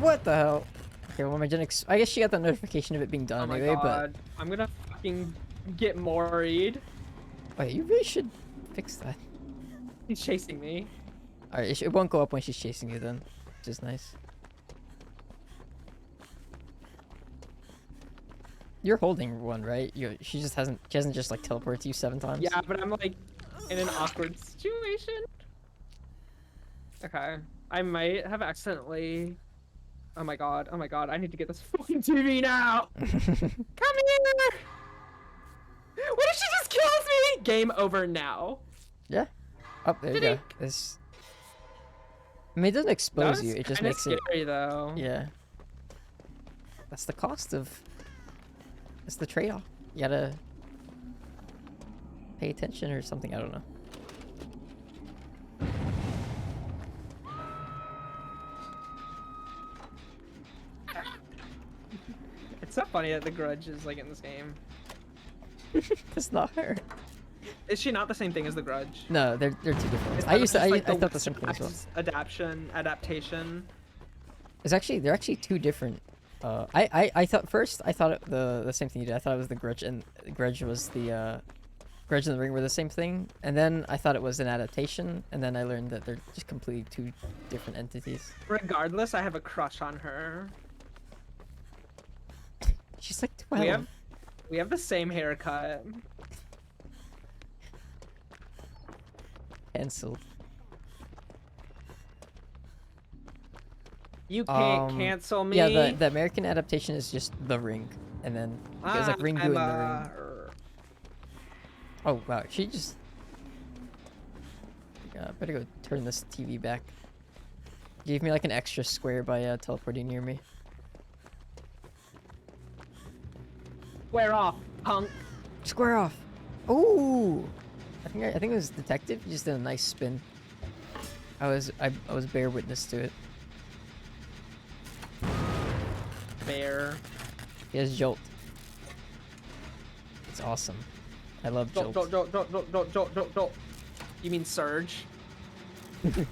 What the hell? Okay, well my Genix. I guess she got the notification of it being Oh done my anyway. God. I'm gonna fucking get Mori'd. But wait, you really should fix that. He's chasing me. All right, it won't go up when she's chasing you then, which is nice. You're holding one, right? She hasn't just like teleported to you 7 times. Yeah, but I'm like in an awkward situation. Okay. I might have accidentally. Oh my god, I need to get this fucking TV now! Come here! What if she just kills me? Game over now. Yeah. Oh, there you go. It's... I mean, it doesn't expose you. It just kinda makes scary, it. though. Yeah. That's the cost of. That's the trade-off. You gotta pay attention or something. I don't know. It's so funny that the Grudge is like in this game. That's not her. Is she not the same thing as the Grudge? No, they're two different ones. Is I that used to. just, I like, thought the same thing as well. Adaptation. They're actually two different. I thought first I thought the same thing you did. I thought it was the Grudge and Grudge was the Grudge and the Ring were the same thing, and then I thought it was an adaptation, and then I learned that they're just completely two different entities. Regardless, I have a crush on her. She's like 12. We have the same haircut. Cancelled. You can't cancel me. Yeah, the American adaptation is just The Ring, and then it goes like Ringu and The Ring. Oh wow, she just. Yeah, better go turn this TV back. Gave me like an extra square by teleporting near me. Square off, punk. Square off. Ooh. I think it was Detective. He just did a nice spin. I was bear witness to it. Bear. He has Jolt. It's awesome. I love Jolt. Jolt. You mean Surge? Oh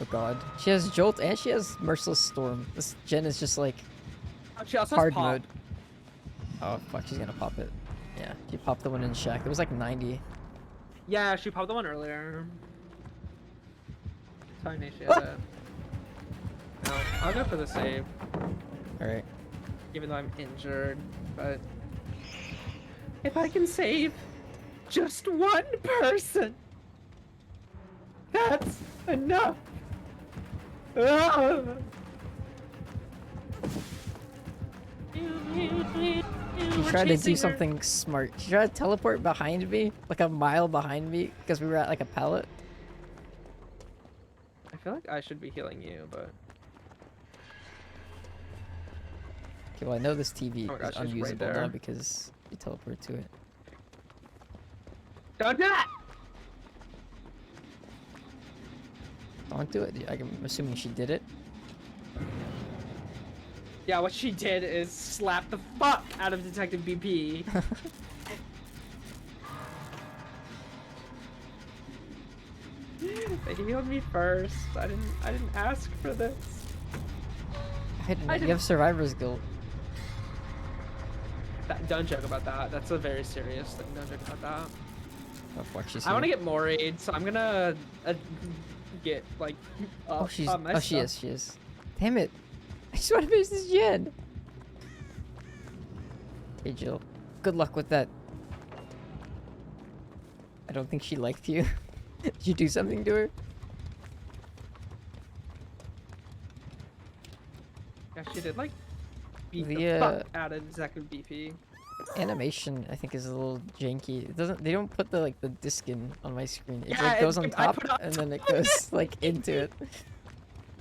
god. She has Jolt and she has Merciless Storm. This gen is just like She also has hard Pop. mode. Oh fuck, she's gonna pop it. Yeah, she popped the one in Shack. It was like 90. Yeah, she popped the one earlier. Sorry, Nate, she had it. No, I'll go for the save, Alright. even though I'm injured. But if I can save just one person, that's enough. Ah! She tried to do something smart. She tried to teleport behind me, like a mile behind me, because we were at like a pallet. I feel like I should be healing you, but Okay, well I know this TV Oh my gosh, is she's right unusable there. now because you teleport to it. don't do that. Don't do it. I'm assuming she did it. Yeah, what she did is slap the fuck out of Detective BP. They healed me first. I didn't ask for this. I didn't. You have survivor's guilt. Don't joke about that. That's a very serious thing. Don't joke about that. Oh fuck, she's I want to here. get more raids, so I'm gonna get like. Oh, she's. my Oh, she stuff. is. She is. Damn it! I just want to finish this gen. Hey Jill, good luck with that. I don't think she liked you. Did you do something to her? Yeah, she did like beat The, the fuck out of Zeku BP. Animation, I think, is a little janky. It doesn't. They don't put the like the disc in on my screen. It Yeah, like goes on I top put it on and then it top of goes like into it.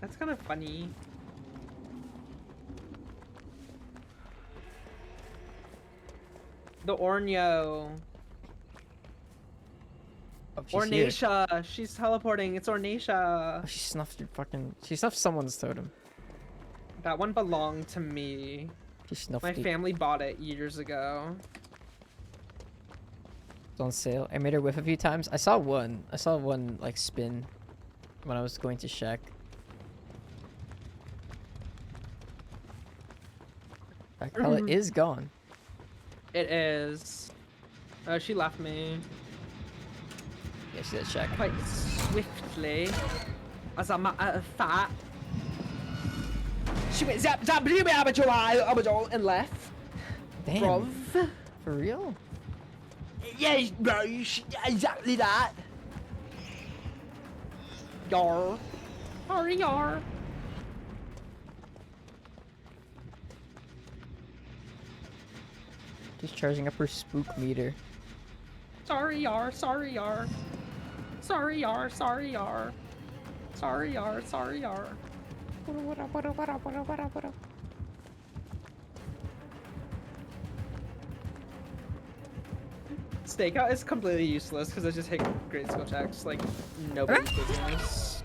That's kind of funny. The Ornyo. Oh, she's here. Ornacia. She's teleporting. It's Ornacia. Oh, she snuffed your fucking. She snuffed someone's totem. That one belonged to me. She snuffed My it. family bought it years ago. It's on sale. I made her whiff a few times. I saw one. I saw one like spin when I was going to Shack. That color is gone. It is. She left me Yeah, she's at Shack. quite swiftly. As a matter of fact. She went zap zap blue and left. Damn. Bruv. For real? Yes, bro. Exactly that. Yar. Sorry, yar. Just charging up her spook meter. Sorry, yar. Sorry, yar. Sorry, yar. Sorry, yar. Sorry, yar. Sorry, yar. Stakeout is completely useless because I just hit great skill checks like nobody's business.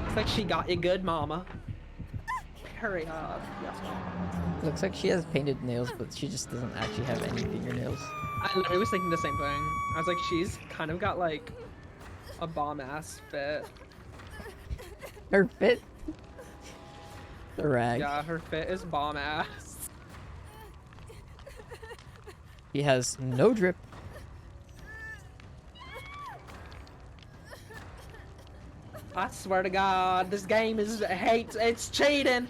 It's like she got you good, mama. Hurry up. Yes, mama. Looks like she has painted nails, but she just doesn't actually have any fingernails. I literally was thinking the same thing. I was like, she's kind of got like a bomb ass fit. Her fit? The rag. Yeah, her fit is bomb ass. He has no drip. I swear to God, this game is hates. It's cheating.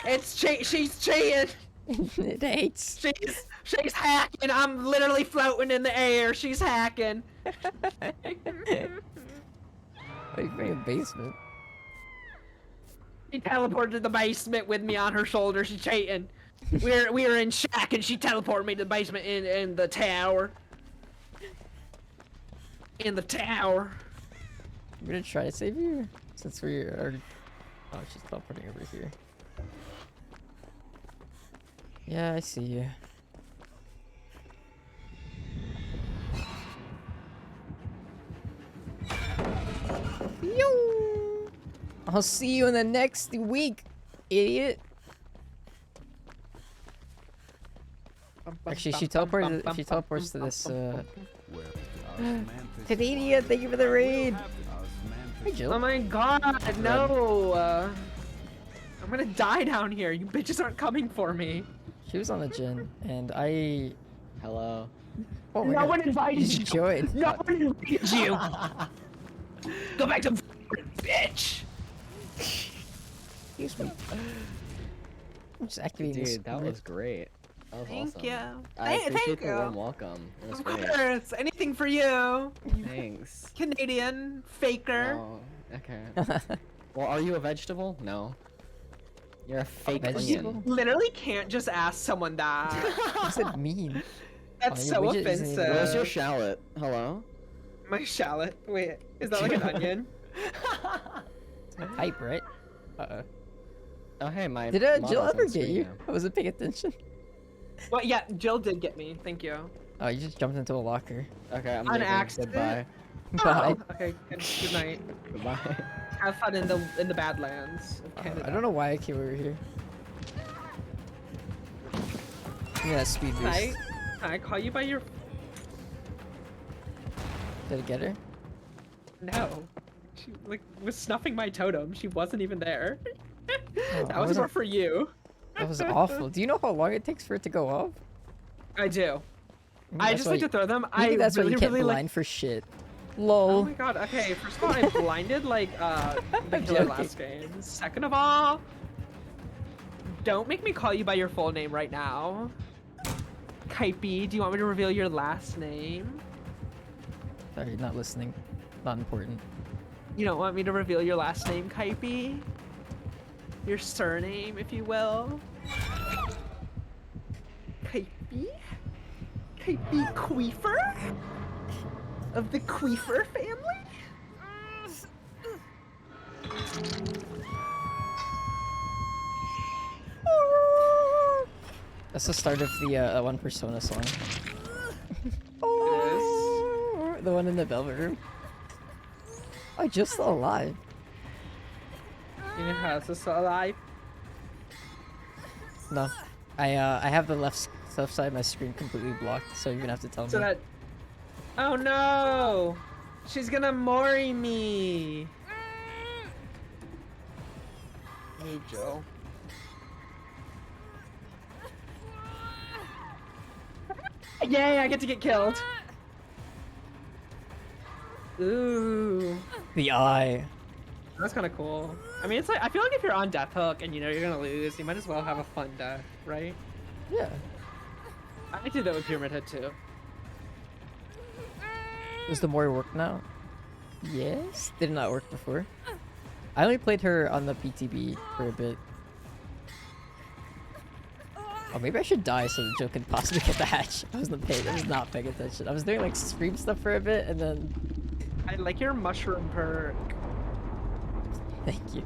It's she's cheating. It hates. She's hacking. I'm literally floating in the air. She's hacking. Why are you playing a basement? She teleported to the basement with me on her shoulder. She's cheating. We were in Shack and she teleported me to the basement in the tower. In the tower. I'm gonna try to save you since we are. Oh, she's teleporting over here. Yeah, I see you. Yo! I'll see you in the next week, idiot. Actually, she teleported. She teleports to this. Canadian, thank you for the raid. Hey, Jill. Oh my God, no! I'm gonna die down here. You bitches aren't coming for me. She was on the gen, and I. Hello. Oh my No God. one invited You you. joined. No one invited you. Go back to bitch. Excuse me. I'm just activating this. Dude, that was great. That was Thank awesome. you. I appreciate Thank the you. warm welcome. It was Of great. course, anything for you, Thanks. Canadian faker. Oh, okay. Well, are you a vegetable? No. You're a fake vegetable? onion. Literally can't just ask someone that. What does it mean? That's Oh, your so widget isn't even- Where's your offensive. shallot? Hello? My shallot. Wait, is that like an onion? It's my pipe, right? Uh-oh. Oh, hey, my. Did Jill model's ever on get screen you? now. I wasn't paying attention. Well, yeah, Jill did get me. Thank you. Oh, you just jumped into a locker. Okay, I'm On leaving. accident? Goodbye. Bye. Oh, okay. Good night. Goodbye. Have fun in the Badlands of Canada. I don't know why I came over here. Yeah, speed boost. Can I call you by your Did it get her? No. She like was snuffing my totem. She wasn't even there. Oh, That I was wasn't- more for you. That was awful. Do you know how long it takes for it to go off? I do. Maybe I that's just why like to you- throw them. Maybe I that's really, why you can't really blind like. for shit. Oh Lol. my god. Okay. First of all, I blinded like the I'm killer joking. last game. Second of all, don't make me call you by your full name right now. Kaipi, do you want me to reveal your last name? Sorry, not listening. Not important. You don't want me to reveal your last name, Kaipi? Your surname, if you will. Kaipi? Kaipi Queefer? Of the Queefer family? That's the start of the one Persona song. The one in the Velvet Room. I just still alive. Your house is so alive. No, I have the left side of my screen completely blocked, so you're gonna have to tell So me. that. Oh no! She's gonna Mori me! Hey, Joe. Yay, I get to get killed! Ooh. The eye. That's kind of cool. I mean, it's like, I feel like if you're on Death Hook and you know you're gonna lose, you might as well have a fun death, right? Yeah. I did that with Pyramid Head too. Does the Mori work now? Yes. Did not work before. I only played her on the PTB for a bit. Oh, maybe I should die so that Joe can possibly get the hatch. I was not paying attention. I was doing like stream stuff for a bit and then. I like your mushroom perk. Thank you.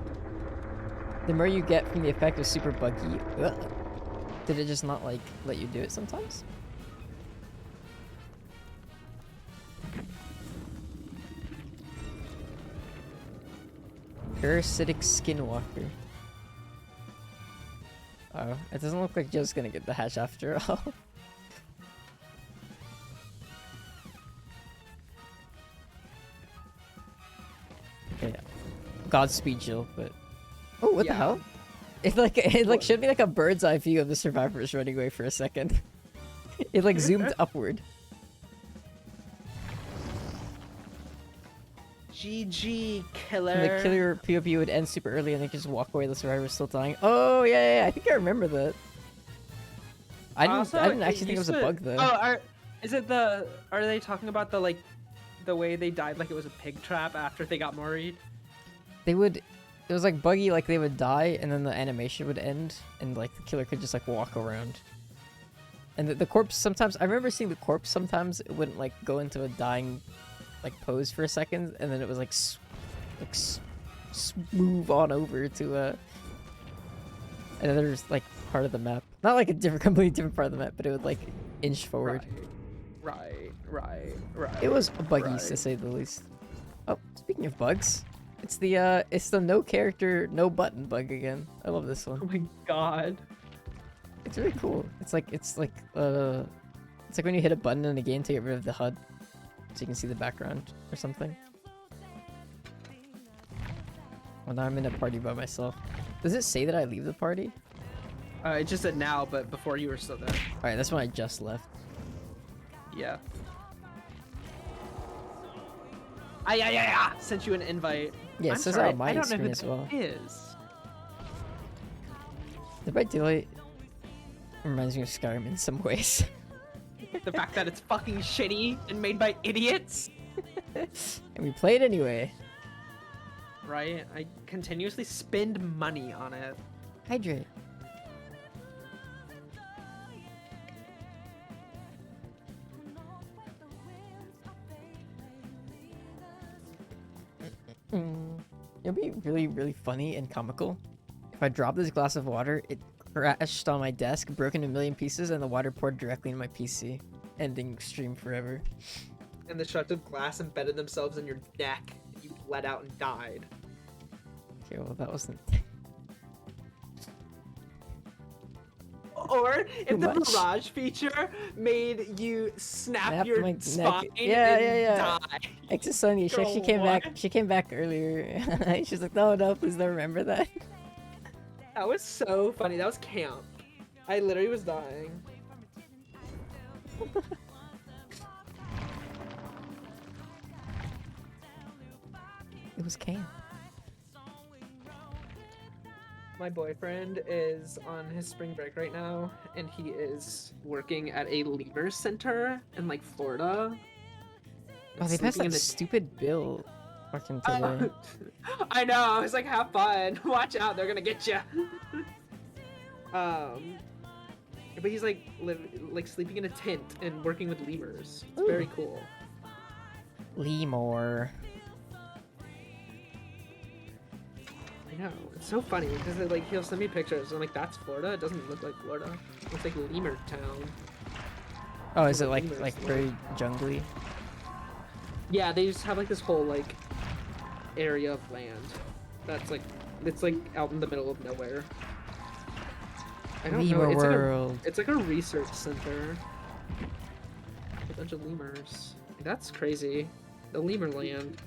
The more you get from the effect of super buggy. Ugh. Did it just not like let you do it sometimes? Parasitic Skinwalker. Oh, it doesn't look like Joe's gonna get the hatch after all. Okay. Godspeed, Jill, but... Oh, what the Yeah. hell? It like showed me like a bird's eye view of the survivors running away for a second. It like zoomed upward. GG, killer. And the killer PvP would end super early and they could just walk away, the survivor's still dying. Oh yeah, I think I remember that. I didn't actually think it was a bug though. Oh, is it the? Are they talking about the like, the way they died like it was a pig trap after they got Mori'd? They would, it was like buggy, like they would die and then the animation would end and like the killer could just like walk around. And the corpse sometimes, I remember seeing the corpse sometimes, it wouldn't like go into a dying like pose for a second and then it was like move on over to another like part of the map. Not like a completely different part of the map, but it would like inch forward. Right. It was buggy Right. to say the least. Oh, speaking of bugs, it's the no character, no button bug again. I love this Oh one. my god. It's really cool. It's like when you hit a button in a game to get rid of the HUD, so you can see the background or something. Well, now I'm in a party by myself. Does it say that I leave the party? It just said now, but before you were still there. All right, that's when I just left. Yeah. Sent you an invite. Yeah, it I'm says sorry, that on my I don't know screen who as that well. is. The Bright Daylight reminds me of Skyrim in some ways. The fact that it's fucking shitty and made by idiots. And we play it anyway. Right? I continuously spend money on it. Hydrate. It'd be really, really funny and comical if I dropped this glass of water, it crashed on my desk, broke into a million pieces, and the water poured directly into my PC, ending stream forever. And the shards of glass embedded themselves in your neck. And you bled out and died. Okay, well that wasn't. Or if the much. barrage feature made you snap Snap your my neck. spine Yeah, and yeah, yeah. die. Exosonia, she actually Girl, came back. what? She came back earlier. She's like, no, no, please don't remember that. That was so funny. That was camp. I literally was dying. It was Kane. My boyfriend is on his spring break right now, and he is working at a lemur center in like Florida. Oh, and they passed sleeping that in stupid bill fucking today. I know. I was like, have fun. Watch out. They're gonna get you. But he's like sleeping in a tent and working with lemurs. It's very cool. Lemur. I know. It's so funny because like he'll send me pictures and I'm like, that's Florida. It doesn't look like Florida. It looks like Lemur Town. Oh, is it Like like lemurs, very jungly? Yeah, they just have like this whole like area of land that's like it's like out in the middle of nowhere. I don't know. Lemur It's like, world. it's like a research center. A bunch of lemurs. That's crazy. The lemur land.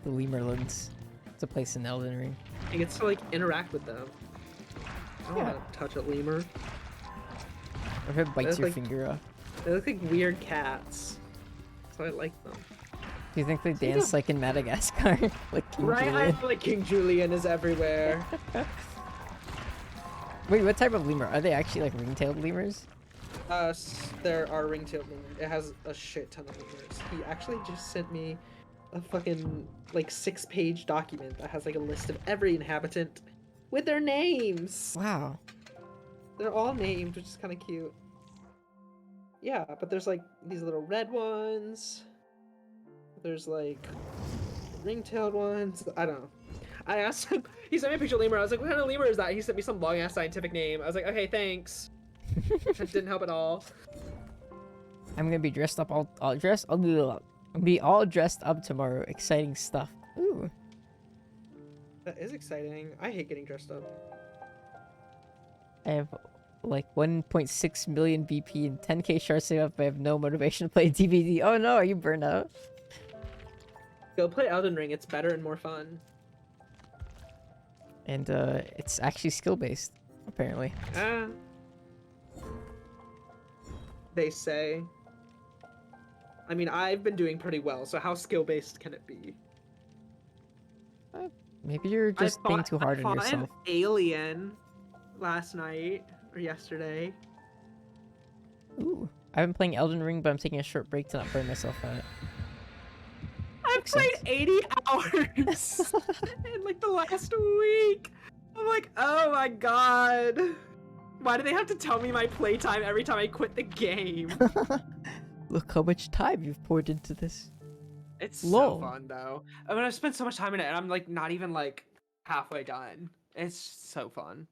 The Lemurlands. It's a place in Elden Ring. You get to like interact with them. I don't Yeah. want to touch a lemur. Or if it bites That's your like- finger off. They look like weird cats. So I like them. Do you think they dance like in Madagascar? Like King Right? I Julian? feel like King Julian is everywhere. Wait, what type of lemur? Are they actually like ring-tailed lemurs? There are ring-tailed lemurs. It has a shit ton of lemurs. He actually just sent me a fucking like 6-page document that has like a list of every inhabitant with their names. Wow. They're all named, which is kind of cute. Yeah, but there's like these little red ones. There's like ring-tailed ones. I don't know. I asked him. He sent me a picture of lemur. I was like, "What kind of lemur is that?" He sent me some long-ass scientific name. I was like, "Okay, thanks." That didn't help at all. I'm gonna be dressed up be all dressed up tomorrow. Exciting stuff. Ooh. That is exciting. I hate getting dressed up. I have like 1.6 million BP and 10k shards saved up, but I have no motivation to play DBD. Oh no, are you burned out? Go play Elden Ring. It's better and more fun. And it's actually skill based, apparently. Ah. They say. I mean, I've been doing pretty well, so how skill-based can it be? Maybe you're just being too hard on I fought yourself. an alien last night or yesterday. Ooh. I've been playing Elden Ring, but I'm taking a short break to not burn myself out. I've Makes played sense. 80 hours in like the last week. I'm like, oh my god. Why do they have to tell me my playtime every time I quit the game? Look how much time you've poured into this. It's Lol. so fun though. I mean, I've spent so much time in it and I'm like not even like halfway done. It's so fun.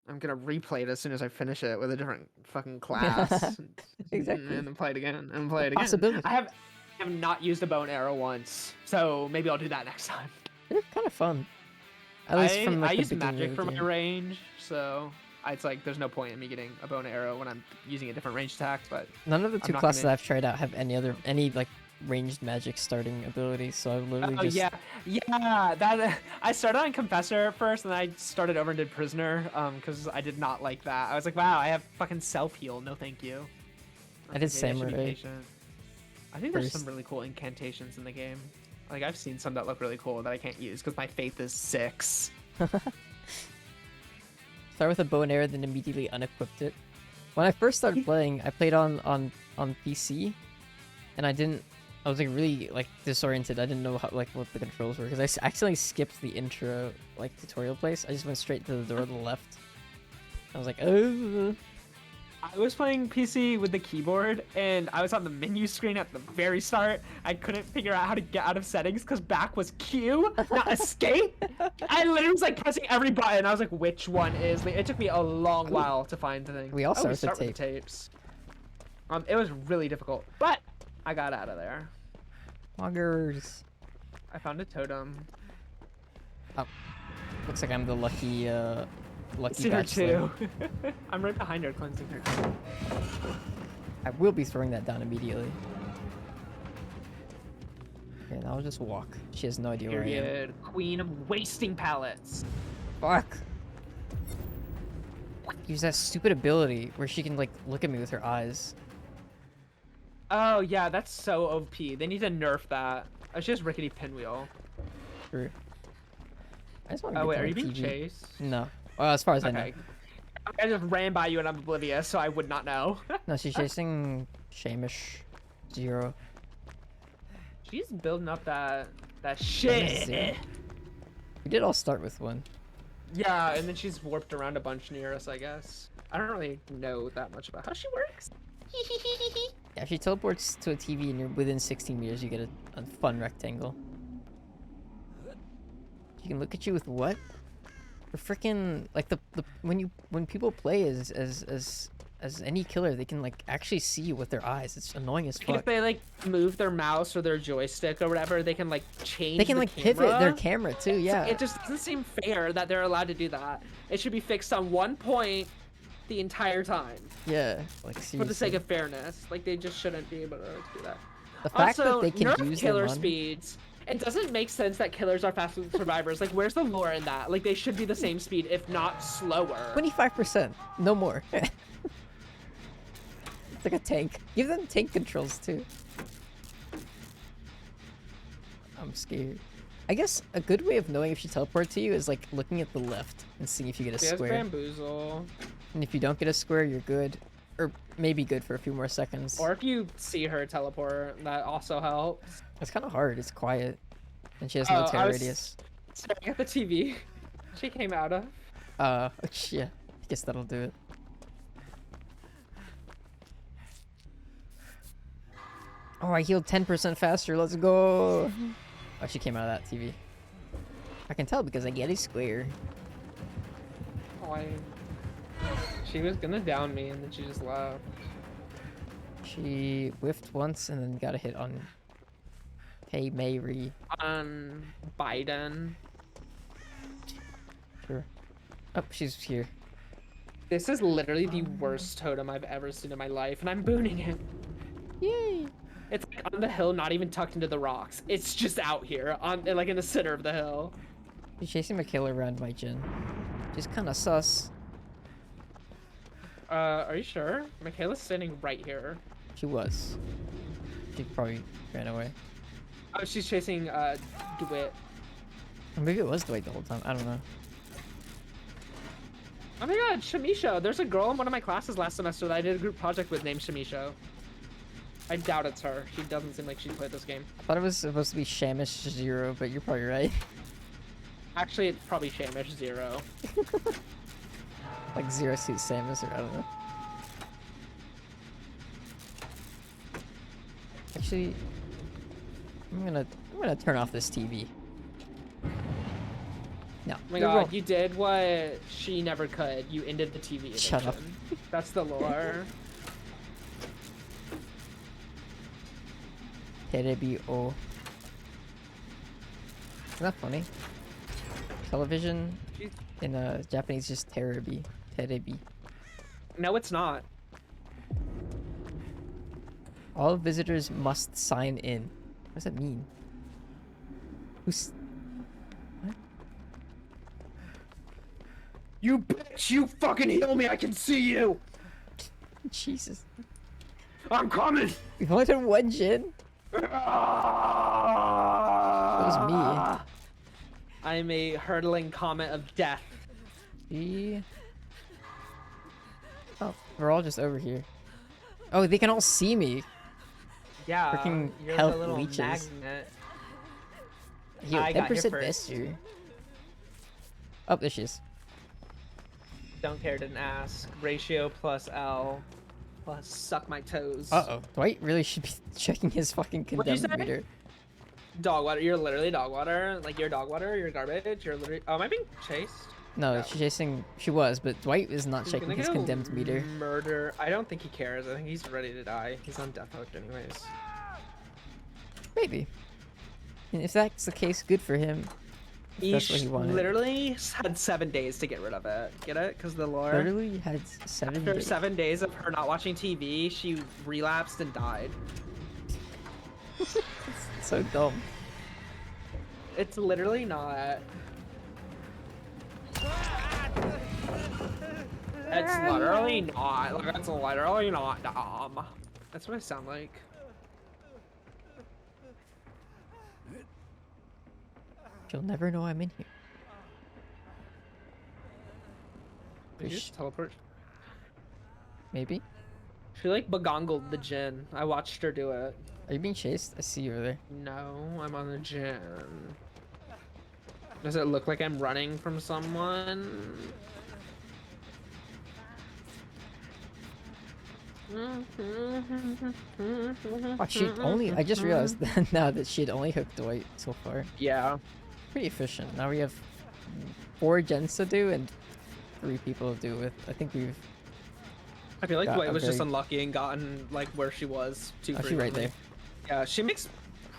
I'm gonna replay it as soon as I finish it with a different fucking class. Exactly. And then play it again and play it again. Possibility. I have not used a bow and arrow once, so maybe I'll do that next time. They're kind of fun. At least from like I the use beginning magic of for the my game. range, so it's like there's no point in me getting a bow and arrow when I'm using a different range attack. But None of the I'm two not classes gonna- I've tried out have any like ranged magic starting abilities, so I've literally oh just yeah, that I started on Confessor first, and then I started over and did Prisoner, because I did not like that. I was like, wow, I have fucking self heal. No, thank you. I did Maybe should be Samurai patient. I think there's some first. really cool incantations in the game. Like I've seen some that look really cool that I can't use because my faith is 6. start with a bow and arrow, then immediately unequipped it. When I first started playing, I played on PC, and I was like really like disoriented. I didn't know how like what the controls were because I accidentally skipped the intro like tutorial place. I just went straight to the door to the left. I was like, oh. I was playing PC with the keyboard, and I was on the menu screen at the very start. I couldn't figure out how to get out of settings because back was Q, not escape. I literally was like pressing every button. I was like, which one is? It took me a long while to find the thing. We all Oh, start with the tapes. It was really difficult, but I got out of there. Loggers. I found a totem. Looks like I'm the lucky lucky See her bachelor. too. I'm right behind her, cleansing her. I will be throwing that down immediately. Okay, now I'll just walk. She has no idea where I am. Period. Queen of wasting pallets. Fuck. Use that stupid ability where she can like look at me with her eyes. Oh yeah, that's so OP. They need to nerf that. It's just rickety pinwheel. True. I just want to Oh get wait, to are my you being TV. chased? No. Well, as far as I know. Okay. I just ran by you and I'm oblivious, so I would not know. No, she's chasing Shamish Zero. She's building up that Shamish Zero? shit. We did all start with one. Yeah, and then she's warped around a bunch near us, I guess. I don't really know that much about how she works. Yeah, if she teleports to a TV and you're within 16 meters, you get a fun rectangle. She can look at you with what? The freaking like the when people play as any killer, they can like actually see you with their eyes. It's annoying as If fuck. they like move their mouse or their joystick or whatever, they can like change. They can the like pivot their camera. camera too. Yeah. It just doesn't seem fair that they're allowed to do that. It should be fixed on one point the entire time Yeah. Like seriously. for the sake of fairness. Like they just shouldn't be able to do that. the fact Also, that they can nerf use killer them on... speeds. It doesn't make sense that killers are faster than survivors. Like, where's the lore in that? Like, they should be the same speed, if not slower. 25%, no more. It's like a tank. Give them tank controls too. I'm scared. I guess a good way of knowing if she teleports to you is like looking at the left and seeing if you get a She has square. bamboozle. And if you don't get a square, you're good. Or maybe good for a few more seconds. Or if you see her teleport, that also helps. It's kind of hard. It's quiet. And she has no Oh, terror I was- radius. Staring at the TV she came out of. Yeah. I guess that'll do it. Oh, I healed 10% faster. Let's go. Oh, she came out of that TV. I can tell because I get a square. Oh, she was gonna down me and then she just left. She whiffed once and then got a hit on Hey Mary. On Biden. Sure. Oh, she's here. This is literally the worst totem I've ever seen in my life, and I'm booning it. Yay! It's like on the hill, not even tucked into the rocks. It's just out here, on like in the center of the hill. She's chasing Michaela around my gym. She's kind of sus. Are you sure? Michaela's standing right here. She was. She probably ran away. Oh, she's chasing DeWitt. Or maybe it was Dwight the whole time. I don't know. Oh my god, Shamisha. There's a girl in one of my classes last semester that I did a group project with named Shamisha. I doubt it's her. She doesn't seem like she played this game. I thought it was supposed to be Shamish Zero, but you're probably right. Actually, it's probably Shamish Zero. Like Zero Suit Samus, or I don't know. Actually, I'm gonna turn off this TV. No. Oh my you're god, wrong. you did what she never could. You ended the TV. Shut up. addiction. That's the lore. Terebi-o. Isn't that funny? Television She's- in Japanese just terebi. Terebi. No, it's not. All visitors must sign in. What does that mean? Who's... You bitch! You fucking heal me! I can see you! Jesus. I'm coming! We've only done one Jin? That was me. I'm a hurtling comet of death. Oh, we're all just over here. Oh, they can all see me. Yeah, Freaking you're health the little leeches. magnet. Heal I got here 10% first. Vesture. Oh, there she is. Don't care, didn't ask. Ratio plus L plus suck my toes. Uh-oh. Dwight really should be checking his fucking What'd you condemned say? meter. Dog water. You're literally dog water. Like, you're dog water. You're garbage. You're literally. Oh, am I being chased? No, No. she's chasing... She was, but Dwight is not He's checking gonna his go condemned meter. Murder. I don't think he cares. I think he's ready to die. He's on death hook anyways. Maybe. And if that's the case, good for him. That's what he wanted. literally had 7 days to get rid of it. Get it? Because the lore. Literally had 7 After days. 7 days of her not watching TV, she relapsed and died. So dumb. It's literally not. It's literally not. Like, it's literally not dumb. That's what I sound like. She'll never know I'm in here. Did you just teleport? Maybe? She like bagongled the gin. I watched her do it. Are you being chased? I see you over there. No, I'm on the gin. Does it look like I'm running from someone? Oh, she only. I just realized that now that she had only hooked Dwight so far. Yeah. Pretty efficient. Now we have 4 gens to do and 3 people to do with. I think we've. I feel like Got Dwight a was just very- unlucky and gotten like where she was too Oh, she right frequently. there. Yeah, she makes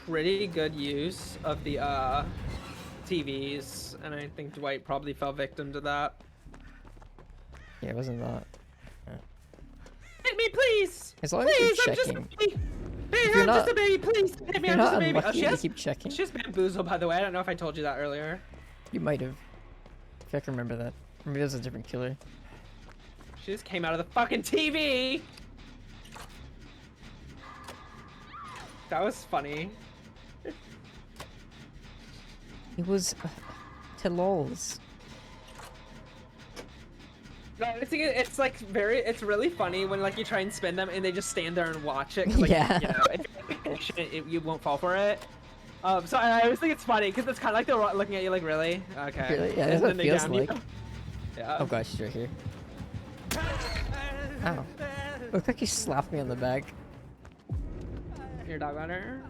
pretty good use of the TVs, and I think Dwight probably fell victim to that. Yeah, it wasn't that. Hit me, please! As long as Please, you're I'm just a checking. baby! Hey, you're I'm just not- a baby, please! Hit me, You're I'm just not a baby! unlucky she to has, keep checking. she has bamboozle, by the way. I don't know if I told you that earlier. You might have. If I can remember that. Maybe it was a different killer. She just came out of the fucking TV! That was funny. It was to lols. No, I think it's like it's really funny when like you try and spin them and they just stand there and watch it. 'Cause, like, Yeah. You know, if you're patient, you won't fall for it. So I always think it's funny because it's kind of like they're looking at you like, really? Okay. Really? Yeah, And that's what then it they feels down you. like. Yeah. Oh gosh, she's right here. Ow. Looked like you slapped me on the back. Your dog runner.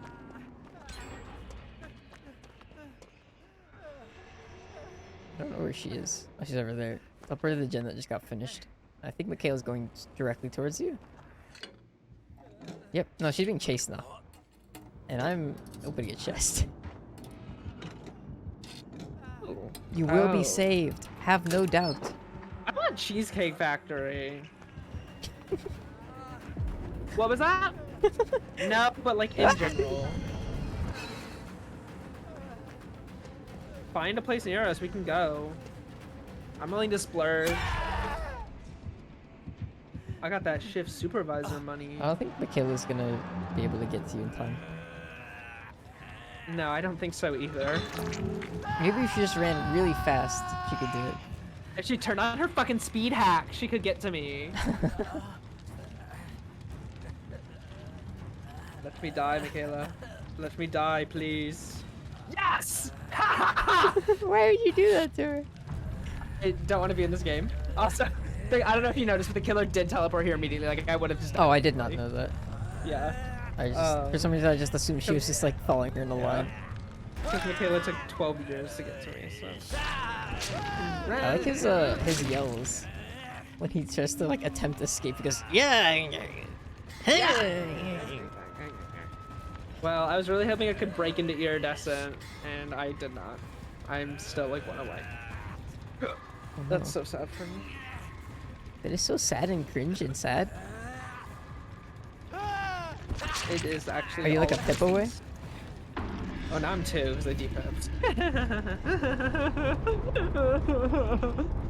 I don't know where she is. Oh, she's over there. Up part of the gen that just got finished. I think Michaela's going directly towards you. Yep. No, she's being chased now. And I'm opening a chest. You will Oh. be saved. Have no doubt. I want Cheesecake Factory. What was that? No, but like in general. Find a place near us, we can go. I'm willing to splurge. I got that shift supervisor money. I don't think Michaela's gonna be able to get to you in time. No, I don't think so either. Maybe if she just ran really fast, she could do it. If she turned on her fucking speed hack, she could get to me. Let me die, Michaela. Let me die, please. Yes! Why would you do that to her? I don't want to be in this game. Also, I don't know if you noticed, but the killer did teleport here immediately. Like, I would have just. Oh, I did not know that. Yeah. I just, for some reason, I just assumed she was just like following her in the line. Because Michaela took 12 years to get to me, so. I like his yells when he tries to like attempt to escape. He goes, yeah. Well, I was really hoping I could break into Iridescent, and I did not. I'm still like 1 away. That's so sad for me. It is so sad and cringe and sad. It is actually. Are you like a all pip away? Oh, now I'm 2 because I depipped.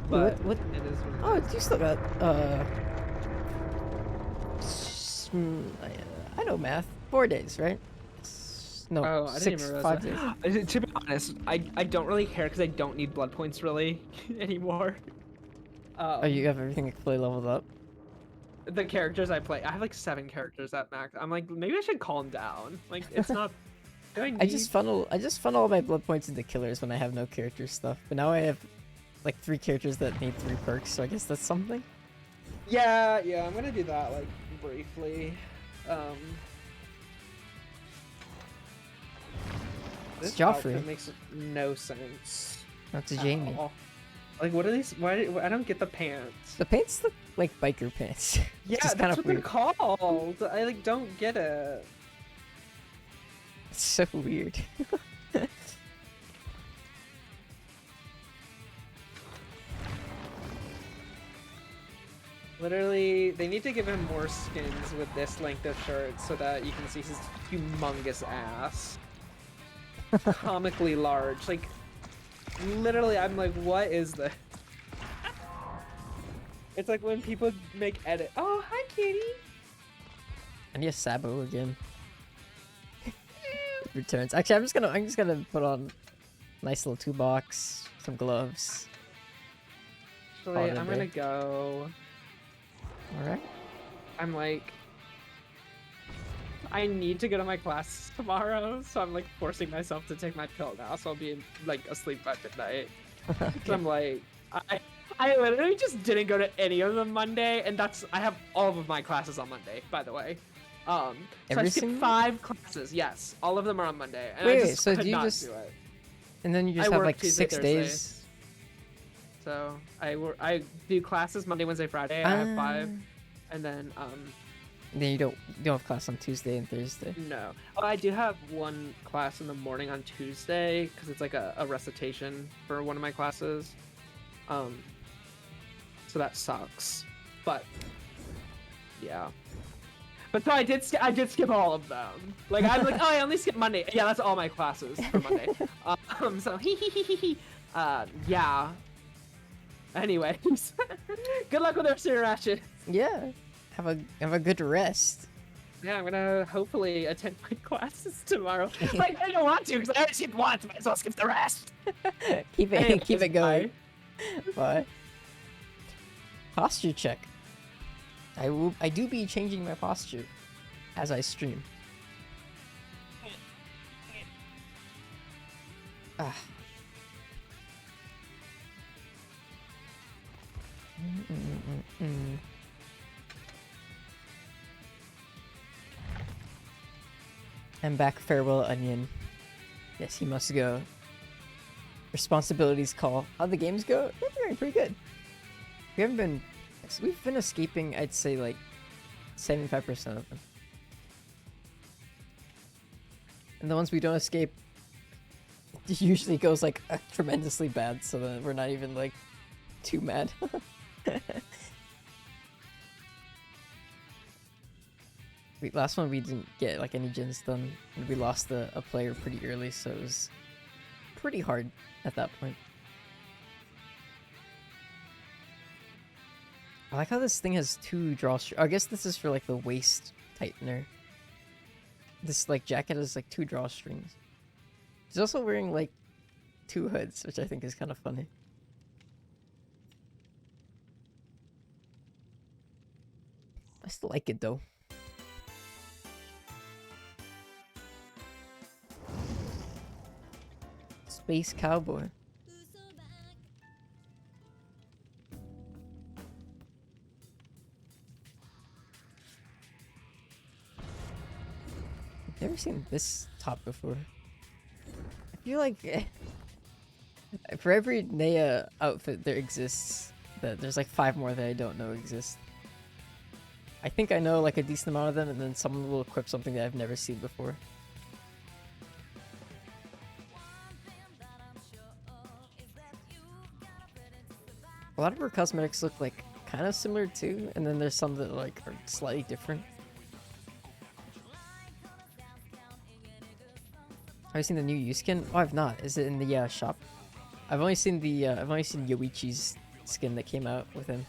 But What? it is what it Oh, is. you still got I know math. 4 days, right? No, Oh, I didn't 6, even 5 realize days. that. To be honest, I don't really care because I don't need blood points really anymore. Oh, you have everything fully leveled up. The characters I play, I have like 7 characters at max. I'm like, maybe I should calm down. Like, it's not. Do I need... I just funnel all my blood points into killers when I have no character stuff. But now I have like 3 characters that need 3 perks, so I guess that's something. Yeah, I'm gonna do that like briefly. It's This Joffrey. outfit makes no sense. That's a at Jamie. all. Like, what are these? Why? I don't get the pants. The pants look like biker pants. Yeah, Just that's kind of what weird. they're called. I like don't get it. It's so weird. Literally, they need to give him more skins with this length of shirt so that you can see his humongous ass. Comically large. Like, literally, I'm like, what is this? It's like when people make edit. Oh, hi, kitty. I need a Sabo again. Returns. Actually, I'm just gonna put on nice little 2-box, some gloves. Actually, Holiday. I'm gonna go. All right. I'm like, I need to go to my class tomorrow, so I'm like forcing myself to take my pill now, so I'll be like asleep by midnight. So I'm like, I literally just didn't go to any of them Monday, and I have all of my classes on Monday, by the way. So I Every skipped single- 5 classes. Yes, all of them are on Monday, and Wait, I just so could do you not just- do it. And then you just I have work like Tuesday, 6 Thursday. days. So I do classes Monday, Wednesday, Friday. I have 5, and then Then you don't have class on Tuesday and Thursday. no. Oh, I do have one class in the morning on Tuesday because it's like a recitation for one of my classes. So that sucks. But yeah. But so I did skip all of them. Like I'm like, oh, I only skipped Monday. Yeah, that's all my classes for Monday. So yeah. Anyways, good luck with our Ratchet. Yeah. Have a good rest. Yeah, I'm gonna hopefully attend my classes tomorrow. Like I don't want to because I already skipped once. Might as well skip the rest. keep it going. Bye. Posture check. I do be changing my posture as I stream. Ah. I'm back, farewell onion. Yes, he must go. Responsibilities call. How'd the games go? They're going pretty good. We've been escaping, I'd say, like 75% of them. And the ones we don't escape it usually goes like tremendously bad, so that we're not even like too mad. Last one we didn't get like any gens done, and we lost a player pretty early, so it was pretty hard at that point. I like how this thing has 2 drawstrings. I guess this is for like the waist tightener. This like jacket has like 2 drawstrings. He's also wearing like 2 hoods, which I think is kind of funny. I still like it though. Space Cowboy. I've never seen this top before. I feel like for every Nea outfit there exists, there's like 5 more that I don't know exist. I think I know like a decent amount of them, and then someone will equip something that I've never seen before. A lot of her cosmetics look like kind of similar too, and then there's some that like are slightly different. Have you seen the new U skin? Oh, I've not. Is it in the shop? I've only seen Yoichi's skin that came out with him.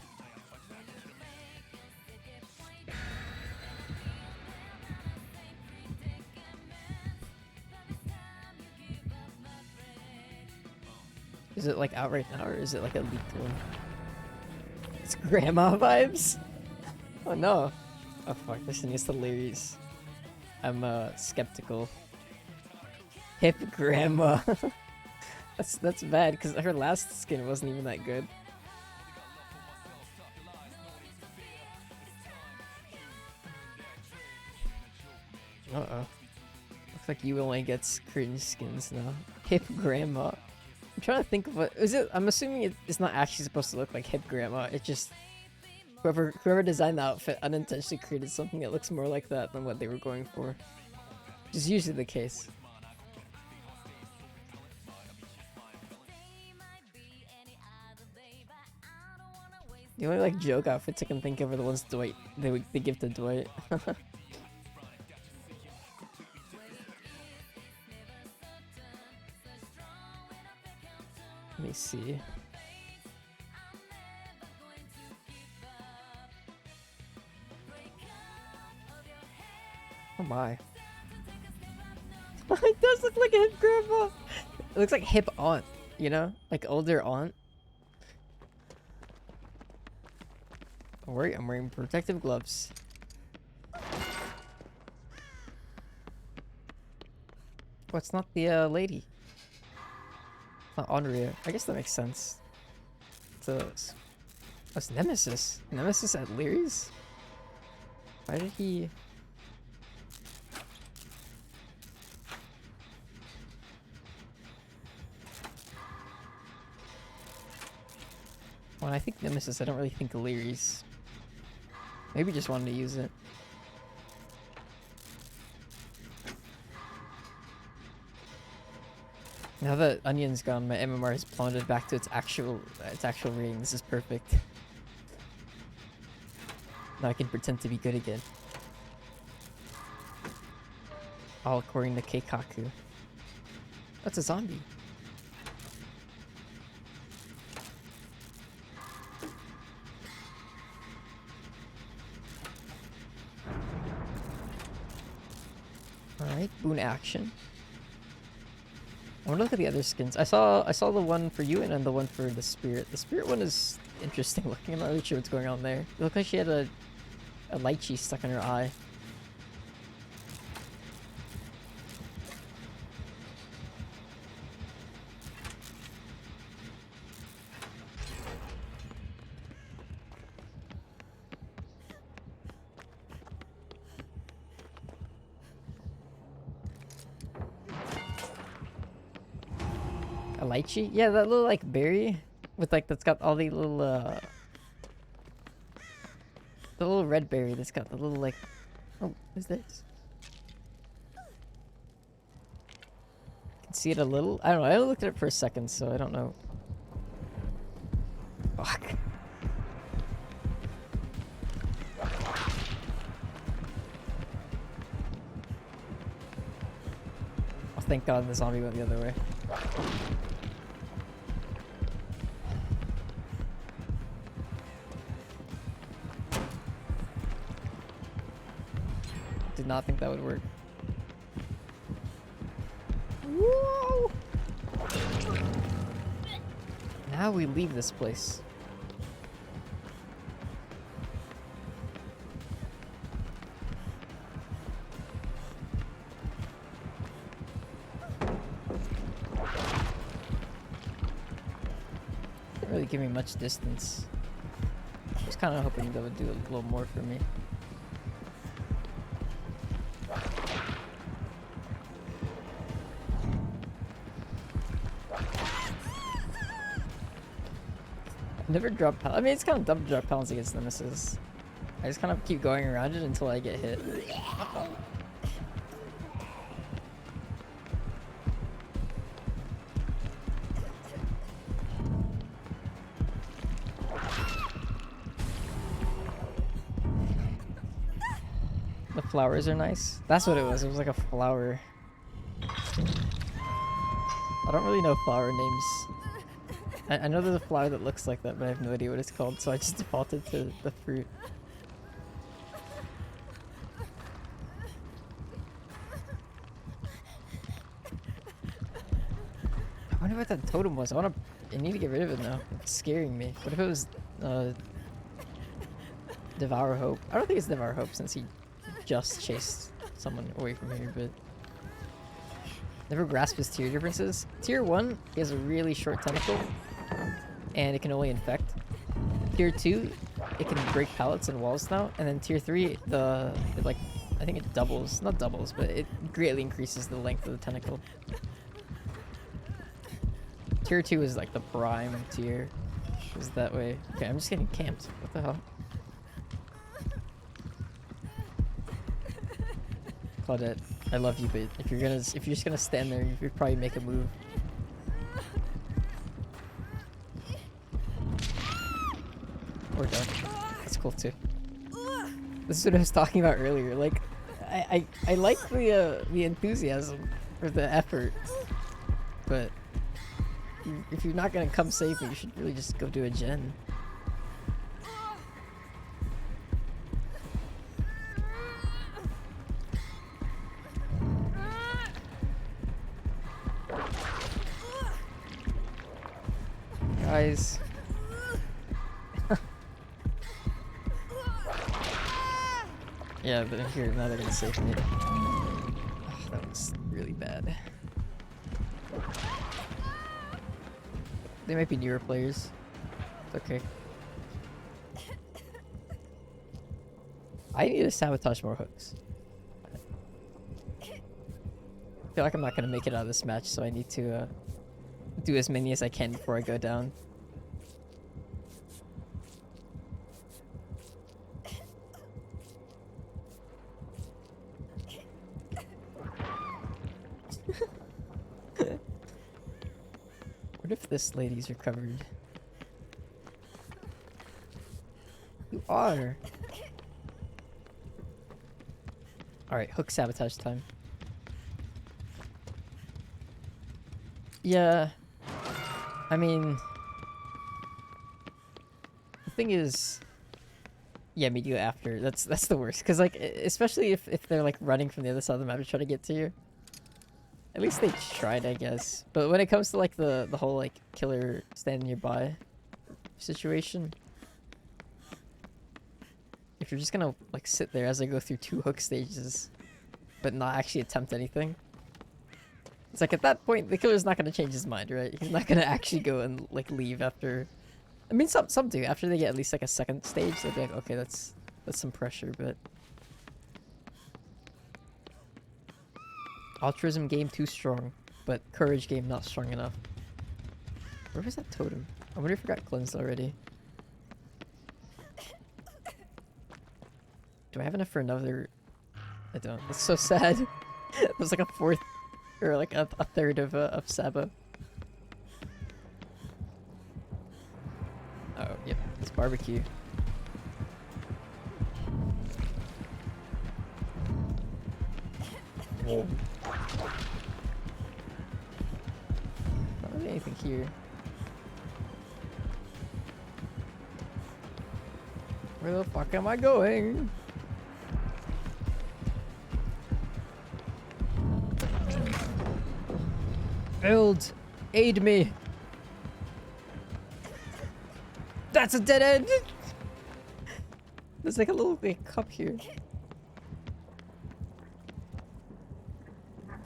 Is it like out right now, or is it like a leaked one? It's grandma vibes? Oh no. Oh fuck, this thing is hilarious. I'm skeptical. Hip grandma. that's bad, because her last skin wasn't even that good. Uh-oh. Looks like you only gets cringe skins now. Hip grandma. I'm trying to think of what is it. I'm assuming it's not actually supposed to look like hip grandma. It just whoever designed the outfit unintentionally created something that looks more like that than what they were going for, which is usually the case. The only like joke outfits I can think of are the ones Dwight they give to Dwight. Let me see. Oh my. It does look like a hip grandma. It looks like hip aunt, you know? Like older aunt. Don't worry, I'm wearing protective gloves. Oh, it's not the lady. It's not Andrea. I guess that makes sense. That's Nemesis. Nemesis at Leary's? Why did he... When I think Nemesis, I don't really think Leary's. Maybe just wanted to use it. Now that Onion's gone, my MMR has plummeted back to its actual rating. This is perfect. Now I can pretend to be good again. All according to Keikaku. That's a zombie. Alright, boon action. I want to look at the other skins. I saw the one for you and then the one for the spirit. The spirit one is interesting looking. I'm not really sure what's going on there. It looked like she had a lychee stuck in her eye. A lychee? Yeah, that little like berry with like that's got all the little red berry that's got the little like oh, what's this? Can see it a little. I don't know. I looked at it for a second, so I don't know. Fuck. Oh, thank God the zombie went the other way. Did not think that would work. Whoa! Now we leave this place. Didn't really give me much distance. I was kind of hoping that would do a little more for me. Never drop I mean, it's kind of dumb to drop pallets against Nemesis. I just kind of keep going around it until I get hit. The flowers are nice. That's what it was. It was like a flower. I don't really know flower names. I know there's a flower that looks like that, but I have no idea what it's called, so I just defaulted to the fruit. I wonder what that totem was. I need to get rid of it now. It's scaring me. What if it was Devour Hope? I don't think it's Devour Hope since he just chased someone away from here, but never grasp his tier differences. Tier 1, he has a really short tentacle, and it can only infect. Tier 2, it can break pallets and walls now, and then Tier 3, I think it doubles, not doubles, but it greatly increases the length of the tentacle. Tier 2 is like the prime tier, is that way. Okay, I'm just getting camped. What the hell? Claudette, I love you, but if you're just gonna stand there, you could probably make a move. We're done. That's cool too. This is what I was talking about earlier. Like, I like the enthusiasm or the effort, but if you're not gonna come save me, you should really just go do a gen. Guys. Yeah, but here, now they're gonna save me. Oh, that was really bad. They might be newer players. It's okay. I need to sabotage more hooks. I feel like I'm not gonna make it out of this match, so I need to do as many as I can before I go down. What if this lady's recovered? You are. Alright, hook sabotage time. Yeah. I mean, the thing is, yeah, me do after. That's the worst. Cause like, especially if they're like running from the other side of the map to try to get to you. At least they tried, I guess. But when it comes to like the whole like killer standing nearby situation, if you're just gonna like sit there as I go through 2 hook stages, but not actually attempt anything, it's like at that point the killer's not gonna change his mind, right? He's not gonna actually go and like leave after. I mean, some do. After they get at least like a second stage, they'll be like, okay, that's some pressure, but. Altruism game too strong, but courage game not strong enough. Where was that totem? I wonder if it got cleansed already. Do I have enough for another? I don't. It's so sad. There's like a fourth, or like a third of Saba. Oh, yep. It's barbecue. Whoa. Not really anything here. Where the fuck am I going? Build! Aid me! That's a dead end! There's like a little like, cup here.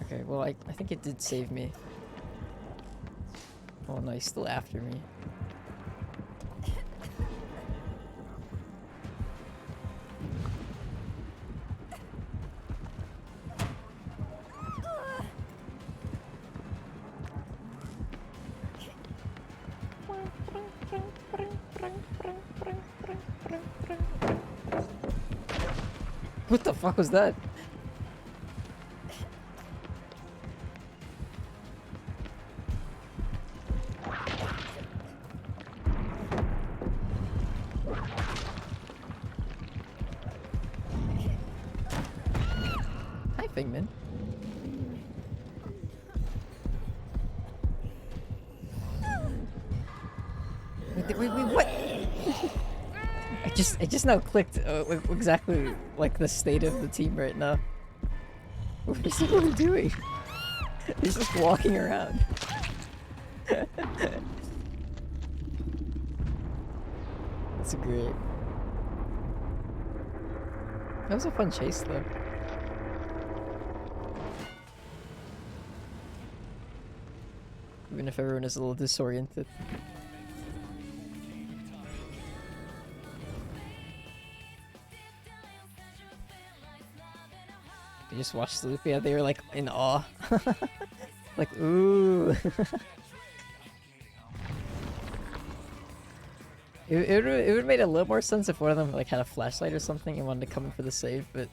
Okay, well, I think it did save me. Oh no, he's still after me. What the fuck was that? Hi, Figman. Wait, what? I just now clicked exactly like the state of the team right now. What is everyone doing? He's just walking around. That's great. That was a fun chase though. Even if everyone is a little disoriented. They just watched Luffy, yeah, they were like in awe. Like, ooh. It would have made a little more sense if one of them like had a flashlight or something and wanted to come in for the save, but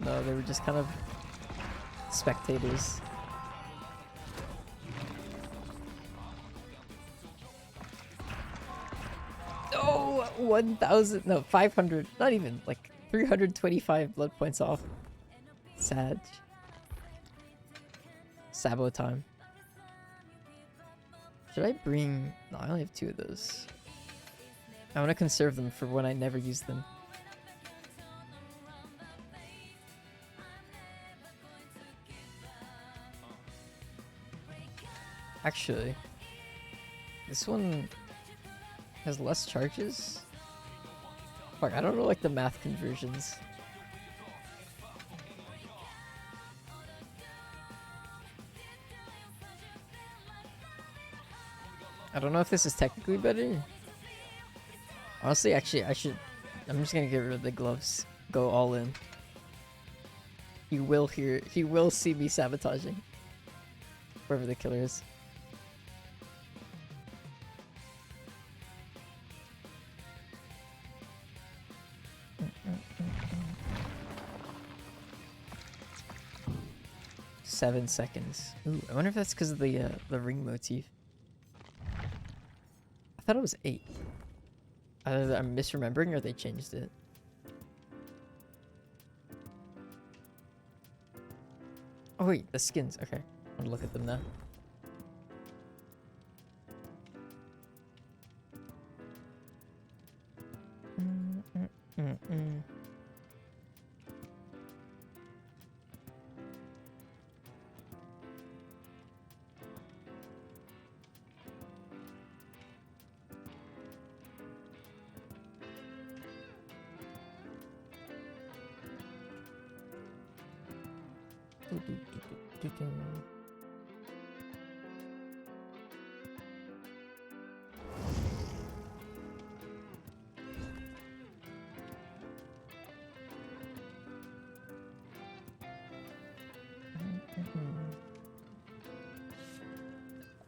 no, they were just kind of spectators. Oh, 1,000, no, 500, not even, like 325 blood points off. Sad. Sabo time. Should I bring... No, I only have 2 of those. I want to conserve them for when I never use them. Actually, this one has less charges? Fuck, I don't know like the math conversions. I don't know if this is technically better. Honestly, actually, I'm just gonna get rid of the gloves. Go all in. He will see me sabotaging. Wherever the killer is. 7 seconds. Ooh, I wonder if that's because of the ring motif. I thought it was 8. Either I'm misremembering or they changed it. Oh wait, the skins. Okay, I'm gonna look at them now.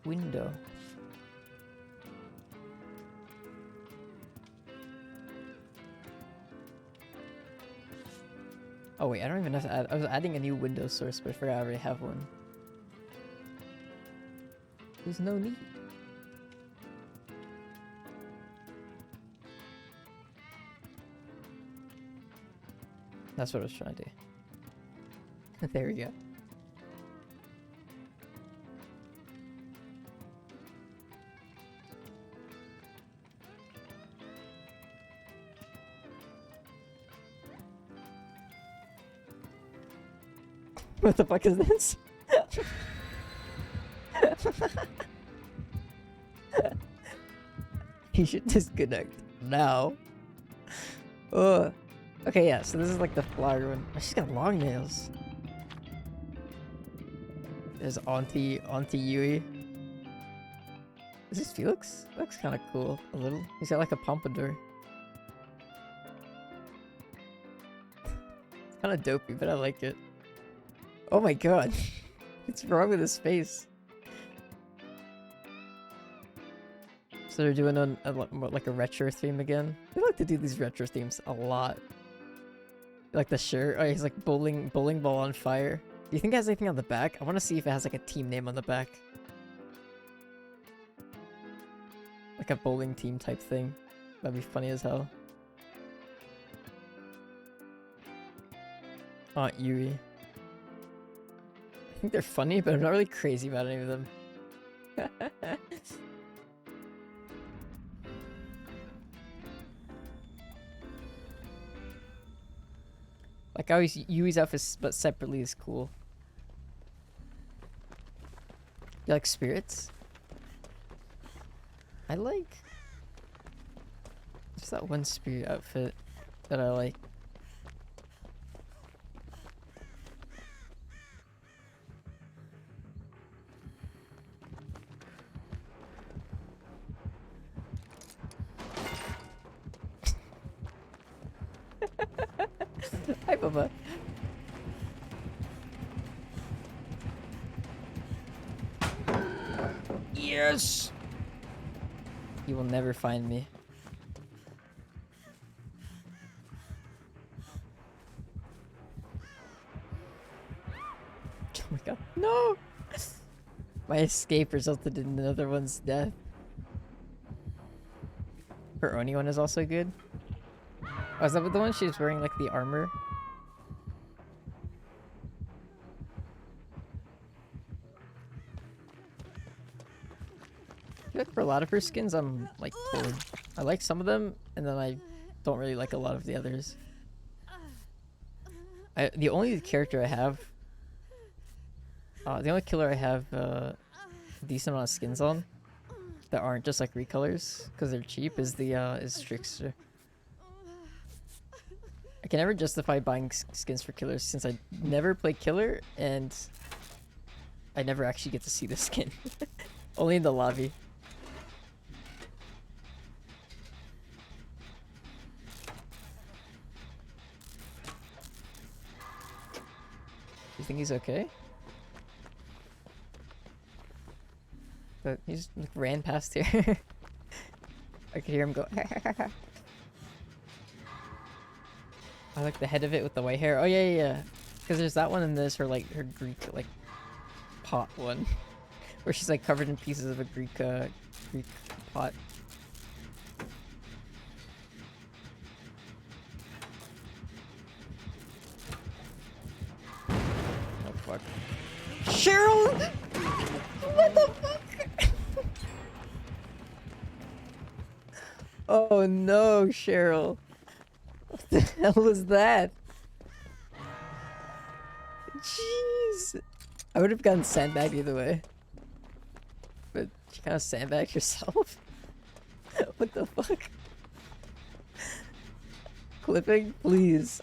Window. Oh wait, I don't even have to add. I was adding a new window source, but I forgot I already have one. There's no need. That's what I was trying to do. There we go. What the fuck is this? He should disconnect now. Ugh. Okay, yeah, so this is like the flower one. Oh, she's got long nails. There's Auntie Yui. Is this Felix? Looks kind of cool, a little. He's got like a pompadour. It's kind of dopey, but I like it. Oh my god. What's wrong with his face? So they're doing like a retro theme again. They like to do these retro themes a lot. Like the shirt. Oh, he's like bowling ball on fire. Do you think it has anything on the back? I want to see if it has like a team name on the back. Like a bowling team type thing. That'd be funny as hell. Aunt Yuri. I think they're funny, but I'm not really crazy about any of them. Like how Yui's outfit, but separately is cool. You like spirits? I like... What's that one spirit outfit that I like? Hi, Bubba. Yes! You will never find me. Oh my god. No! My escape resulted in another one's death. Her Oni one is also good. Oh, is that the one she's wearing like the armor? I feel like for a lot of her skins, I'm like torn. I like some of them, and then I don't really like a lot of the others. The only character I have, the only killer I have a decent amount of skins on that aren't just like recolors because they're cheap is the is Trickster. I can never justify buying skins for killers since I never play killer and I never actually get to see the skin. Only in the lobby. You think he's okay? But he just like, ran past here. I could hear him go. I like the head of it with the white hair. Oh yeah. Because there's that one and there's her like her Greek like pot one, where she's like covered in pieces of a Greek pot. Oh fuck. Cheryl! What the fuck? Oh no, Cheryl. What the hell was that? Jeez. I would have gotten sandbagged either way. But you kind of sandbagged yourself? What the fuck? Clipping, please.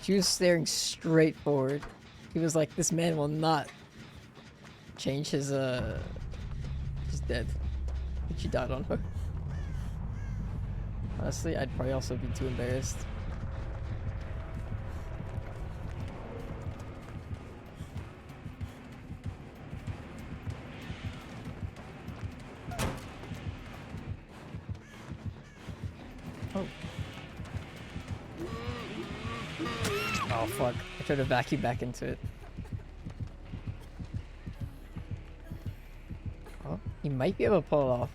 She was staring straight forward. He was like, this man will not change his, he's dead. But she died on her. Honestly, I'd probably also be too embarrassed. Oh. Oh fuck. I tried to vacuum back into it. Oh, he might be able to pull it off.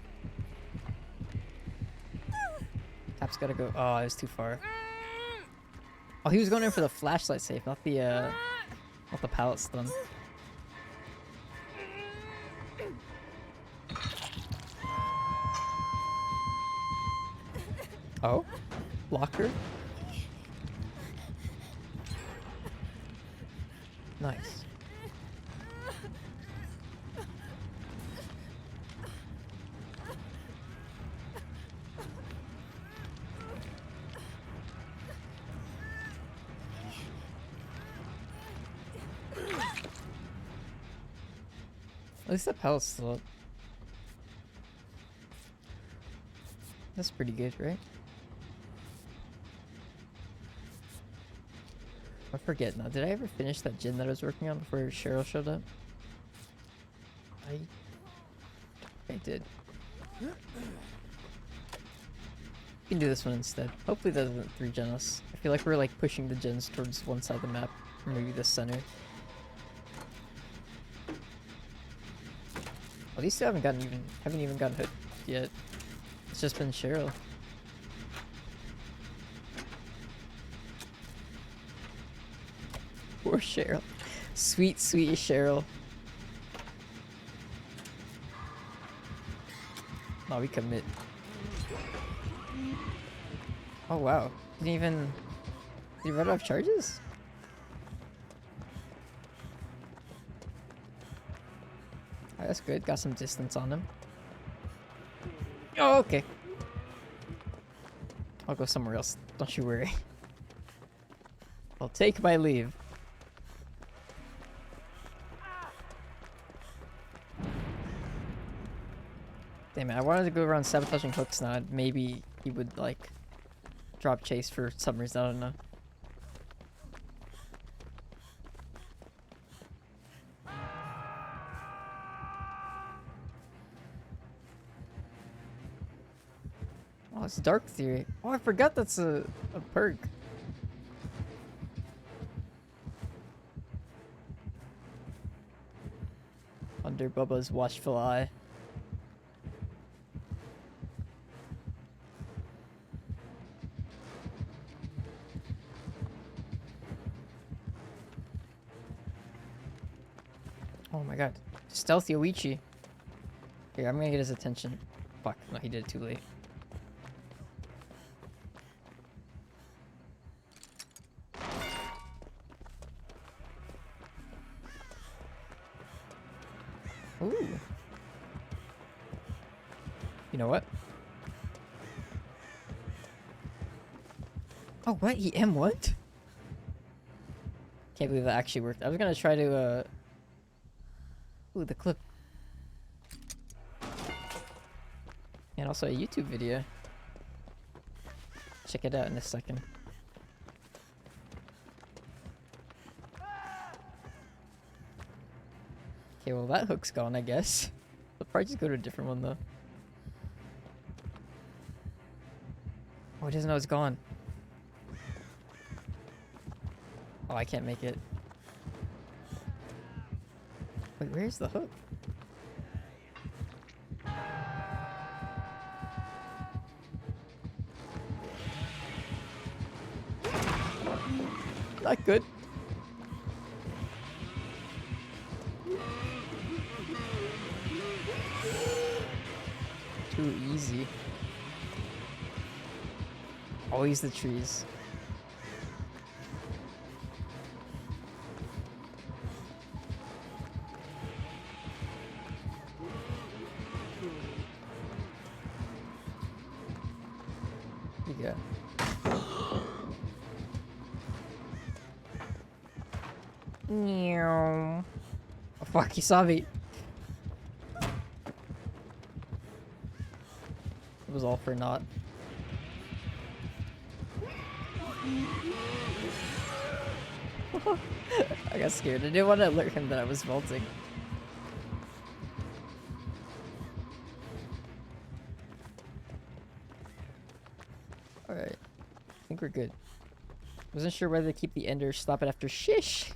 Tap's gotta go. Oh, it was too far. Oh, he was going in for the flashlight safe, not the pallet stun. Oh, locker. Nice. At least the pallet's still up. That's pretty good, right? I forget now. Did I ever finish that gym that I was working on before Cheryl showed up? I did. We can do this one instead. Hopefully that doesn't 3-gen us. I feel like we're like pushing the gens towards one side of the map, or maybe the center. Well, these two haven't even gotten hit yet. It's just been Cheryl. Poor Cheryl. Sweet, sweet Cheryl. Oh, we commit. Oh wow. Did he run out of charges? Alright, that's good. Got some distance on him. Oh, okay. I'll go somewhere else. Don't you worry. I'll take my leave. Damn it, I wanted to go around sabotaging hooks now. Maybe he would, like, drop chase for some reason. I don't know. Oh, it's Dark Theory. Oh, I forgot that's a perk. Oh, under Bubba's watchful eye. Oh my god. Stealthy Oichi. Here, I'm gonna get his attention. Fuck, no, he did it too late. Ooh. You know what? Oh, what? He what? Can't believe that actually worked. I was gonna try to, Ooh, the clip. And also a YouTube video. Check it out in a second. Okay, well that hook's gone, I guess. I'll probably just go to a different one though. Oh, he doesn't know it's gone. Oh, I can't make it. Wait, where's the hook? Not good. Too easy. Always the trees. You go. Meow. Oh fuck, he saw me. It was all for naught. I got scared. I didn't want to alert him that I was vaulting. Alright. I think we're good. Wasn't sure whether to keep the ender or stop it after shish.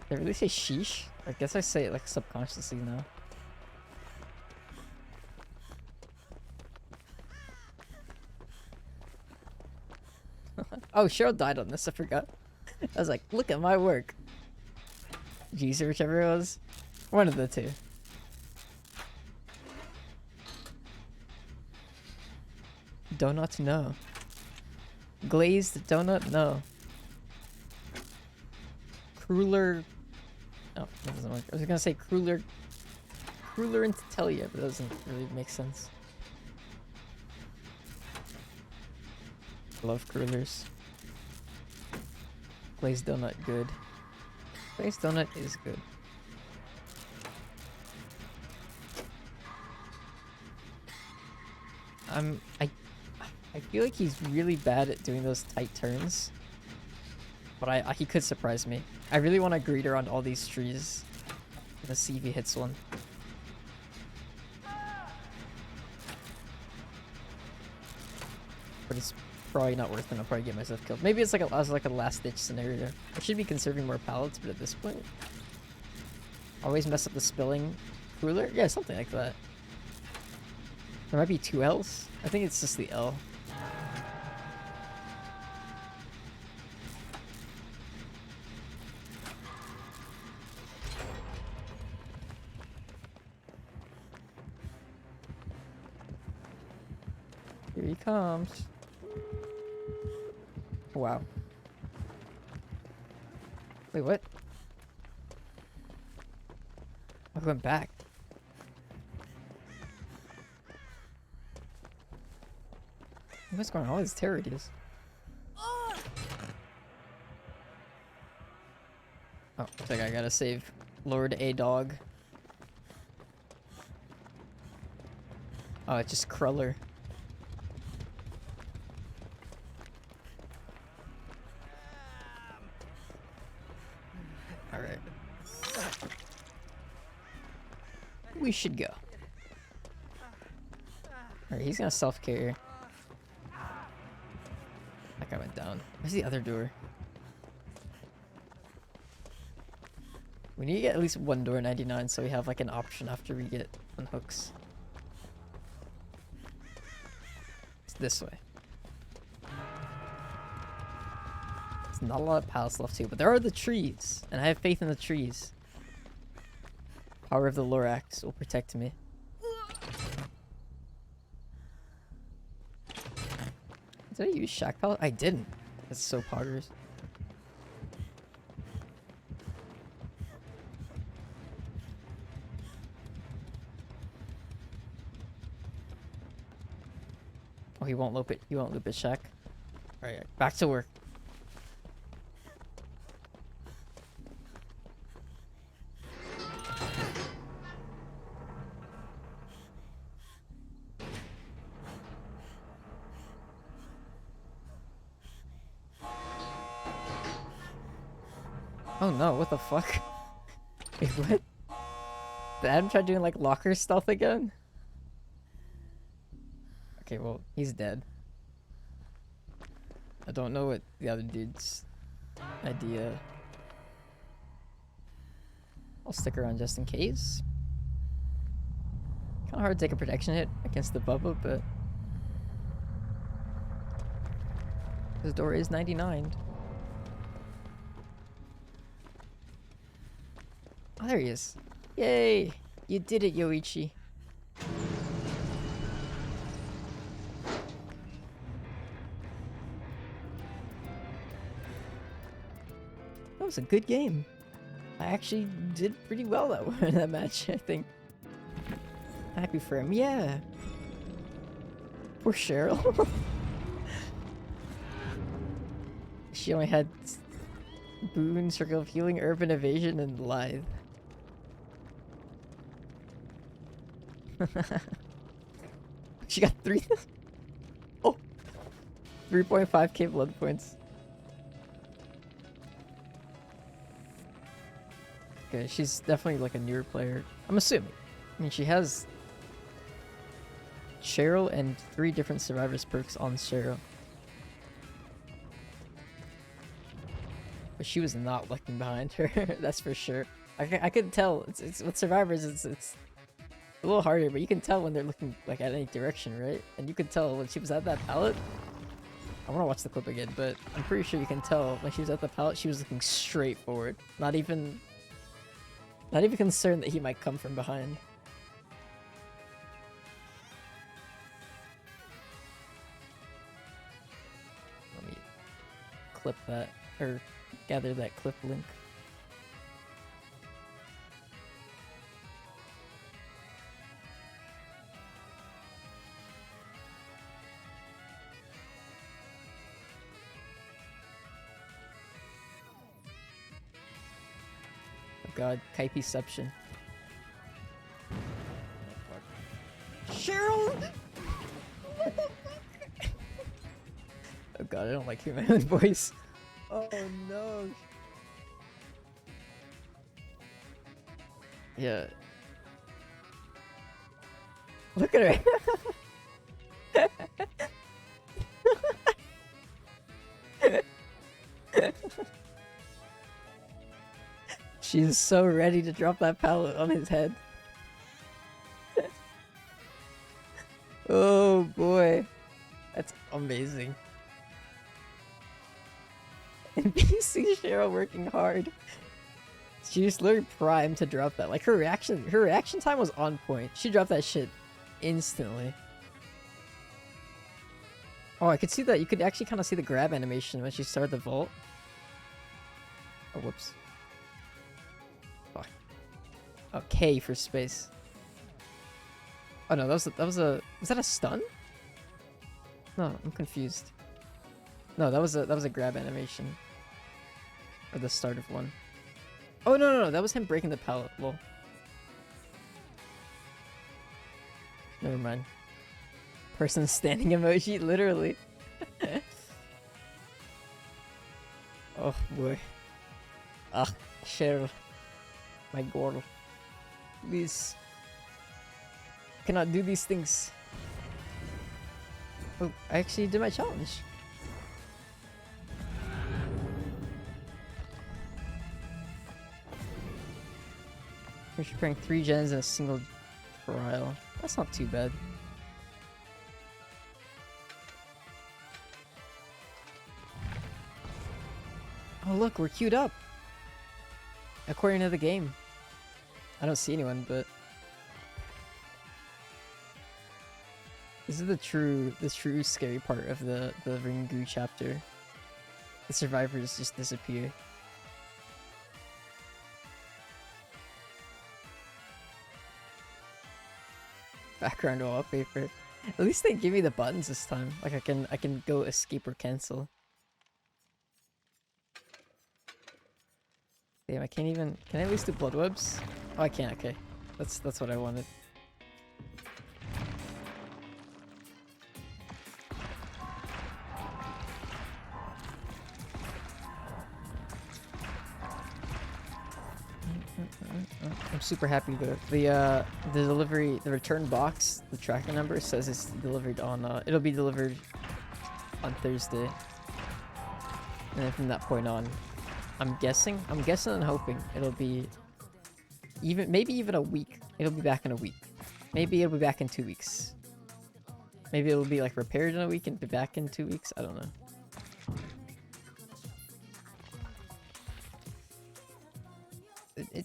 Did I really say sheesh? I guess I say it like subconsciously now. Oh, Cheryl died on this, I forgot. I was like, look at my work. Jeez, or whichever it was. One of the two. Donut, no. Glazed donut, no. Cruller. Oh, that doesn't work. I was gonna say cruller. Cruller and Telia, but that doesn't really make sense. Love crullers. Glazed donut, good. Glazed donut is good. I feel like he's really bad at doing those tight turns. But he could surprise me. I really want to greeter on all these trees. Let's see if he hits one. But it's probably not worth it. I'll probably get myself killed. Maybe it's like a last ditch scenario. I should be conserving more pallets, but at this point, always mess up the spilling cooler. Yeah, something like that. There might be two L's. I think it's just the L. Here he comes. Wow. Wait, what? I went back. What's going on? All these terrorities. Oh, looks like I gotta save Lord A Dog. Oh, it's just Cruller. Alright. We should go. Alright, he's gonna self-care. That guy went down. Where's the other door? We need to get at least one door 99 so we have like an option after we get unhooks. It's this way. There's not a lot of pallets left too, but there are the trees, and I have faith in the trees. Power of the Lorax will protect me. Did I use shack pallet? I didn't. That's so poggers. Oh, he won't loop it. He won't loop it, shack. Alright, back to work. Oh no, what the fuck? Wait, what? Did Adam try doing like locker stealth again? Okay, well, he's dead. I don't know what the other dude's idea. I'll stick around just in case. Kinda hard to take a protection hit against the Bubba, but this door is 99. Oh, there he is. Yay! You did it, Yoichi. That was a good game. I actually did pretty well that match, I think. Happy for him. Yeah. Poor Cheryl. She only had Boon, Circle of Healing, Urban Evasion, and Lithe. She got 3.5k blood points. Okay, she's definitely like a newer player. I'm assuming. I mean, she has Cheryl and 3 different survivors perks on Cheryl. But she was not looking behind her, that's for sure. I could tell. It's with survivors. It's a little harder, but you can tell when they're looking like at any direction, right? And you could tell when she was at that pallet. I want to watch the clip again, but I'm pretty sure you can tell when she was at the pallet, she was looking straight forward, not even concerned that he might come from behind. Let me clip that, or gather that clip link. God, Kaipeception. Cheryl! What the fuck? Oh god, I don't like hearing my own voice. Oh no. Yeah. Look at her. She's so ready to drop that pallet on his head. Oh boy. That's amazing. NPC Cheryl working hard. She's literally primed to drop that. Like her reaction time was on point. She dropped that shit instantly. Oh, I could see that. You could actually kind of see the grab animation when she started the vault. Oh, whoops. Fuck. Oh, K for space. Oh no, was that a stun? No, I'm confused. No, that was a grab animation. Or the start of one. Oh no, that was him breaking the pallet. Lol. Never mind. Person standing emoji, literally. Oh boy. Ah, Cheryl. My girl. Please. Cannot do these things. Oh, I actually did my challenge. We're preparing 3 gens in a single trial. That's not too bad. Oh look, we're queued up. According to the game. I don't see anyone, but this is the true scary part of the Ringu chapter. The survivors just disappear. Background wallpaper. At least they give me the buttons this time. Like I can go escape or cancel. Damn, I can't even. Can I at least do blood webs? Oh, I can't. Okay, that's what I wanted. I'm super happy though. The delivery, the return box, the tracking number says it's delivered on. It'll be delivered on Thursday, and then from that point on, I'm guessing and hoping it'll be maybe even a week. It'll be back in a week. Maybe it'll be back in 2 weeks. Maybe it'll be like repaired in a week and be back in 2 weeks. I don't know.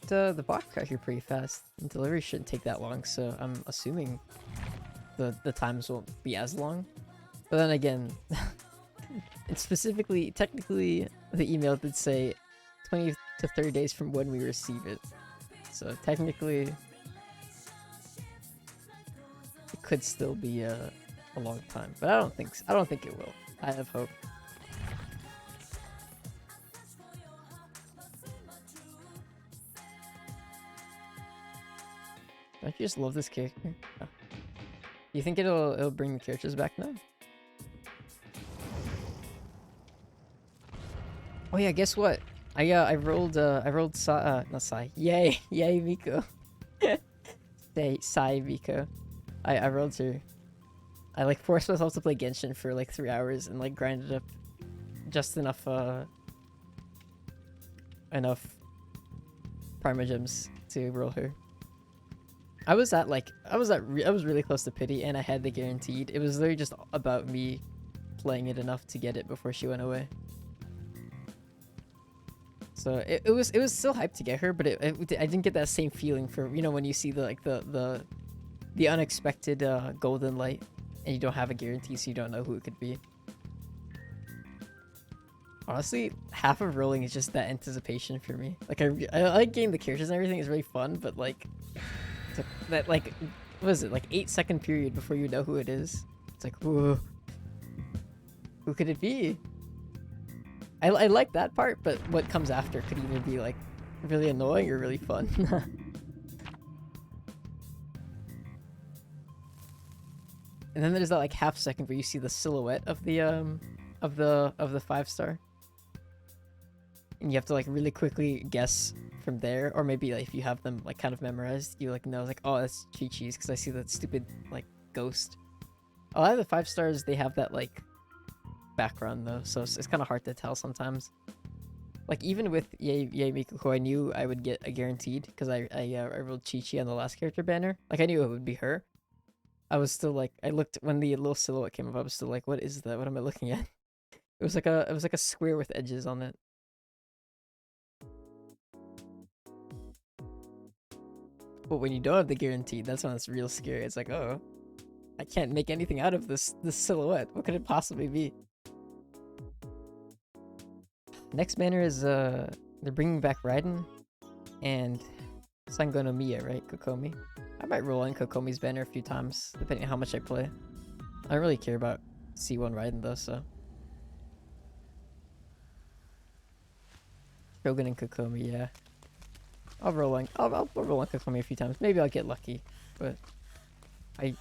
The box got here pretty fast. The delivery shouldn't take that long, so I'm assuming the times won't be as long. But then again, and specifically, technically, the email did say 20 to 30 days from when we receive it. So technically, it could still be a long time. But I don't think so. I don't think it will. I have hope. Don't you just love this character? Oh. You think it'll bring the characters back now? Oh yeah, guess what? I rolled not Sai. Yay Miko. Sai Miko. I rolled her. I like forced myself to play Genshin for like 3 hours and like grinded up just enough Primogems to roll her. I was really close to pity, and I had the guaranteed. It was literally just about me playing it enough to get it before she went away. So it was still hyped to get her, but I didn't get that same feeling for, you know, when you see the unexpected golden light and you don't have a guarantee, so you don't know who it could be. Honestly, half of rolling is just that anticipation for me. Like I like getting the characters and everything is really fun, but like that like what is it, like 8-second period before you know who it is. It's like, whoa, who could it be? I like that part, but what comes after could either be like really annoying or really fun. And then there's that like half second where you see the silhouette of the 5-star, and you have to like really quickly guess from there, or maybe like if you have them like kind of memorized, you like know like, oh, that's Chi-Chi's because I see that stupid like ghost. A lot of the 5-stars, they have that like background though, so it's kind of hard to tell sometimes. Like even with Yae Miko, who I knew I would get a guaranteed because I rolled Chi-Chi on the last character banner. Like I knew it would be her. I was still like, I looked when the little silhouette came up. I was still like, what is that? What am I looking at? It was like a square with edges on it. But when you don't have the guaranteed, that's when it's real scary. It's like, oh, I can't make anything out of this silhouette. What could it possibly be? Next banner is they're bringing back Raiden and Sango no Miya, right? Kokomi. I might roll in Kokomi's banner a few times, depending on how much I play. I don't really care about C1 Raiden though, so. Shogun and Kokomi, yeah. I'll roll in Kokomi a few times. Maybe I'll get lucky, but I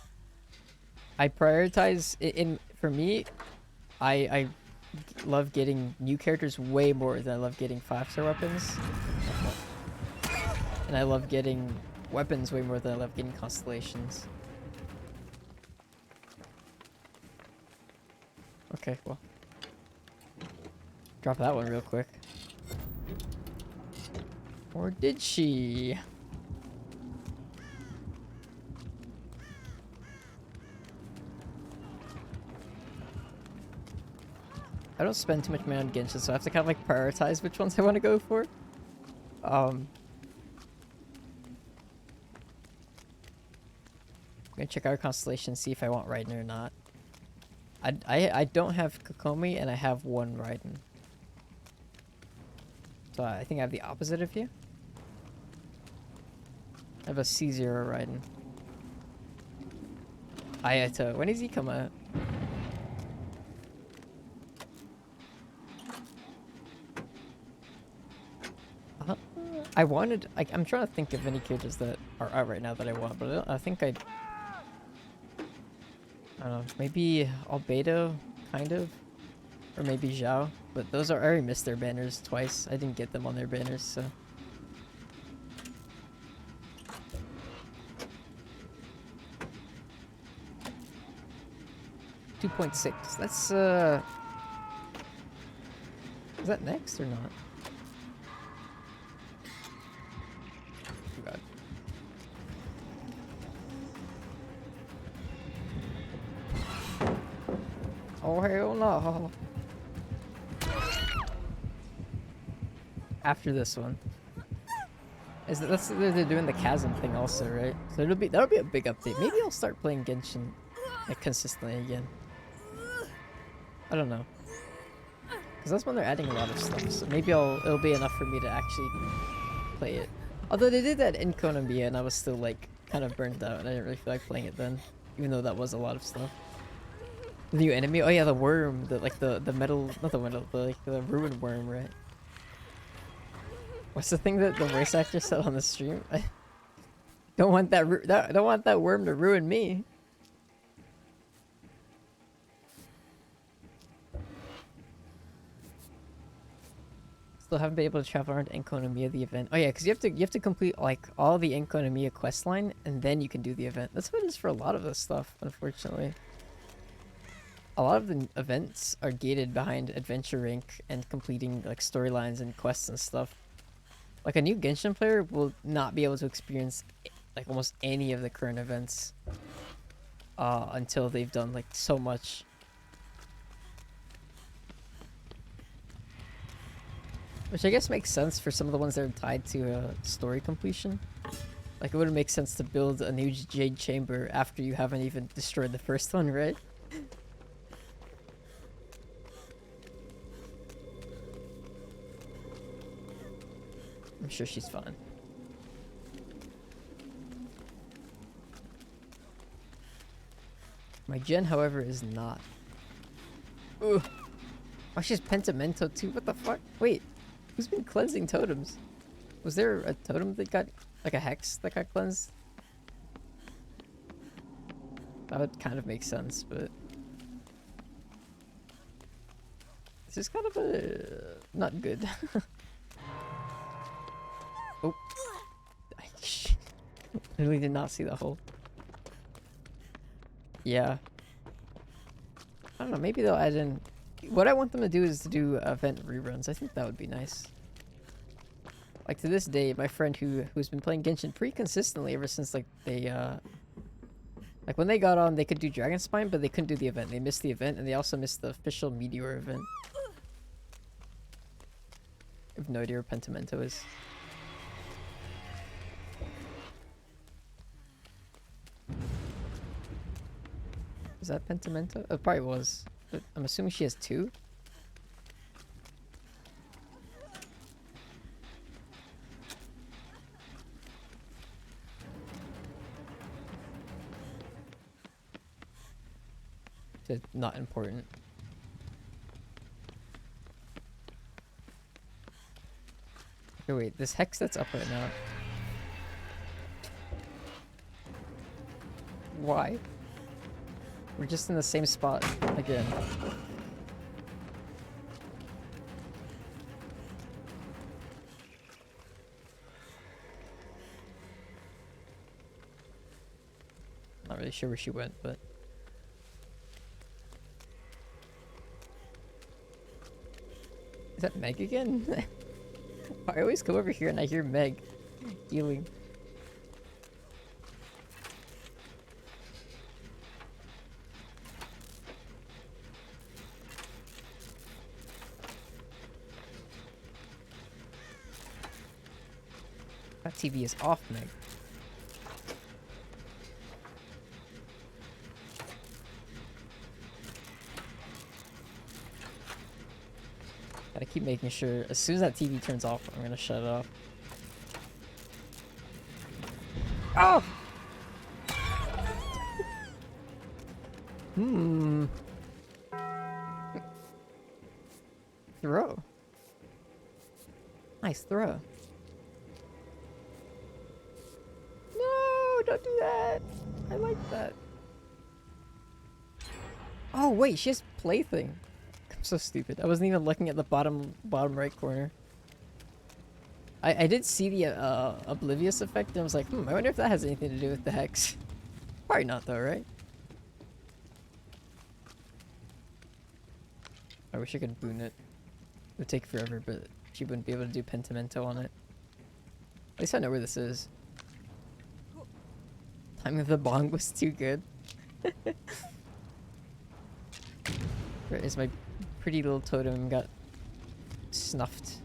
prioritize it for me. I love getting new characters way more than I love getting 5-star weapons. And I love getting weapons way more than I love getting constellations. Okay, well. Drop that one real quick. Or did she? I don't spend too much money on Genshin, so I have to kind of like prioritize which ones I want to go for. I'm gonna check our constellation, see if I want Raiden or not. I don't have Kokomi, and I have one Raiden. So I think I have the opposite of you. I have a C0 Raiden. Ayato. When does he come out? I'm trying to think of any characters that are out right now that I want, but I think I don't know, maybe Albedo, kind of, or maybe Zhao, but those are, I already missed their banners twice. I didn't get them on their banners, so. $2.6, that's, is that next or not? Oh god. Oh hell no. After this one. They're doing the chasm thing also, right? So that'll be a big update. Maybe I'll start playing Genshin like consistently again. I don't know. Cause that's when they're adding a lot of stuff. So maybe it'll be enough for me to actually play it. Although they did that in Konami and I was still like kind of burnt out and I didn't really feel like playing it then. Even though that was a lot of stuff. The new enemy? Oh yeah, the worm, the metal, not the metal, the ruined worm, right? What's the thing that the voice actor said on the stream? I don't want don't want that worm to ruin me. Still haven't been able to travel around Enkonomiya the event. Oh yeah, because you have to complete like all the Enkonomiya quest line and then you can do the event. That's what it is for a lot of this stuff, unfortunately. A lot of the events are gated behind Adventure Rank and completing like storylines and quests and stuff. Like a new Genshin player will not be able to experience like almost any of the current events until they've done like so much. Which I guess makes sense for some of the ones that are tied to story completion. Like it wouldn't make sense to build a new Jade Chamber after you haven't even destroyed the first one, right? I'm sure she's fine. My gen, however, is not. Ugh. Oh, she's Pentimento too? What the fuck? Wait, who's been cleansing totems? Was there a totem that got, like a hex that got cleansed? That would kind of make sense, but... This is kind of a... not good. Oh. I really did not see that hole. Yeah. I don't know, maybe they'll add in... What I want them to do is to do event reruns. I think that would be nice. Like to this day, my friend who's been playing Genshin pretty consistently ever since like they like when they got on, they could do Dragon Spine, but they couldn't do the event. They missed the event, and they also missed the official Meteor event. I have no idea where Pentimento is. Is that Pentimento? It probably was. But I'm assuming she has two? It's not important. Okay, wait, this hex that's up right now. Why? We're just in the same spot again. Not really sure where she went, but... Is that Meg again? I always come over here and I hear Meg healing. That TV is off, Meg. Gotta keep making sure, as soon as that TV turns off, I'm gonna shut it off. Oh! Throw. Nice throw. No, don't do that. I like that. Oh wait, she has plaything. I'm so stupid. I wasn't even looking at the bottom right corner. I did see the oblivious effect and I was like, I wonder if that has anything to do with the hex. Probably not though, right? I wish I could boon it. It would take forever, but she wouldn't be able to do Pentimento on it. At least I know where this is. Timing of the bong was too good. Where is my pretty little totem got snuffed?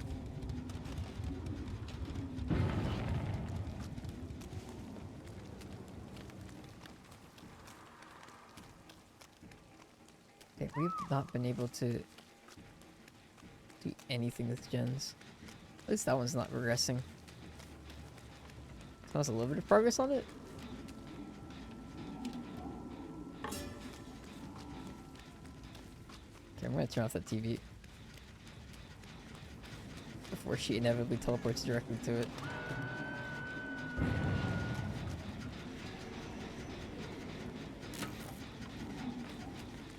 Okay, we've not been able to do anything with gens. At least that one's not regressing. So that's a little bit of progress on it. Okay, I'm gonna turn off that TV before she inevitably teleports directly to it.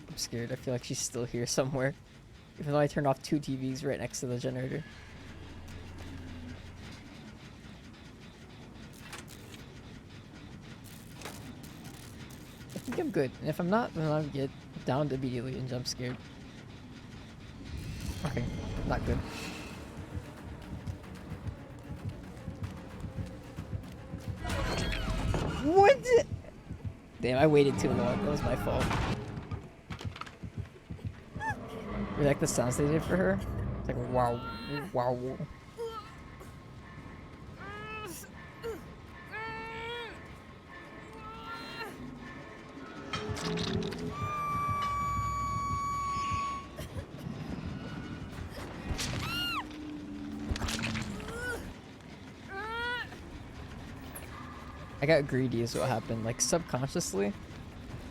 I'm scared. I feel like she's still here somewhere. Even though I turned off 2 TVs right next to the generator. I think I'm good. And if I'm not, then I'll get downed immediately and jump scared. Okay, not good. What? Damn, I waited too long. That was my fault. You like the sounds they did for her? It's like wow, wow. I got greedy is what happened. Like subconsciously,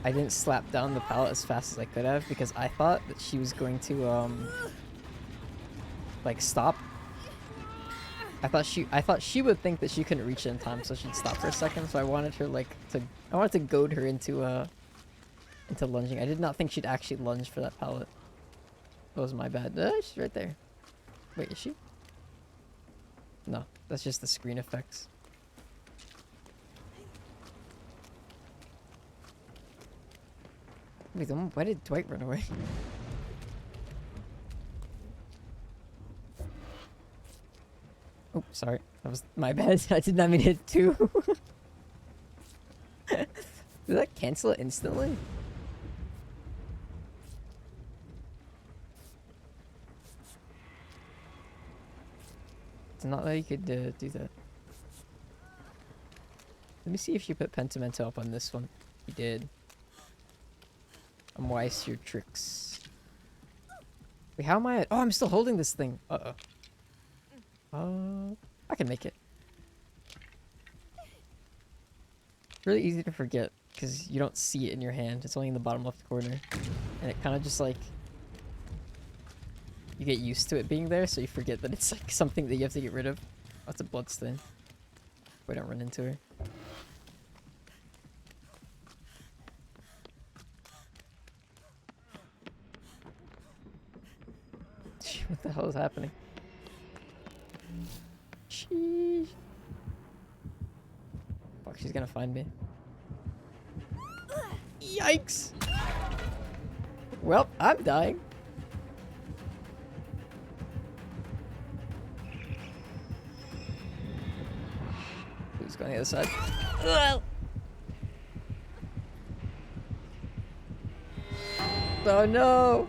I didn't slap down the pallet as fast as I could have because I thought that she was going to like stop. I thought she would think that she couldn't reach it in time, so she'd stop for a second. So I wanted her I wanted to goad her into lunging. I did not think she'd actually lunge for that pallet. That was my bad. She's right there. Wait, is she? No, that's just the screen effects. Wait, why did Dwight run away? Oh, sorry. That was my bad. I did not mean to hit 2. Did that cancel it instantly? It's not that you could do that. Let me see if you put Pentimento up on this one. You did. I'm wise to your tricks. Wait, how am I? Oh, I'm still holding this thing. I can make it. Really easy to forget because you don't see it in your hand. It's only in the bottom left corner, and it kind of just like you get used to it being there, so you forget that it's like something that you have to get rid of. Oh, it's a bloodstain. Wait, don't run into her. What the hell is happening? Sheesh. Fuck, she's gonna find me. Yikes! Well, I'm dying. Who's going the other side? Oh no!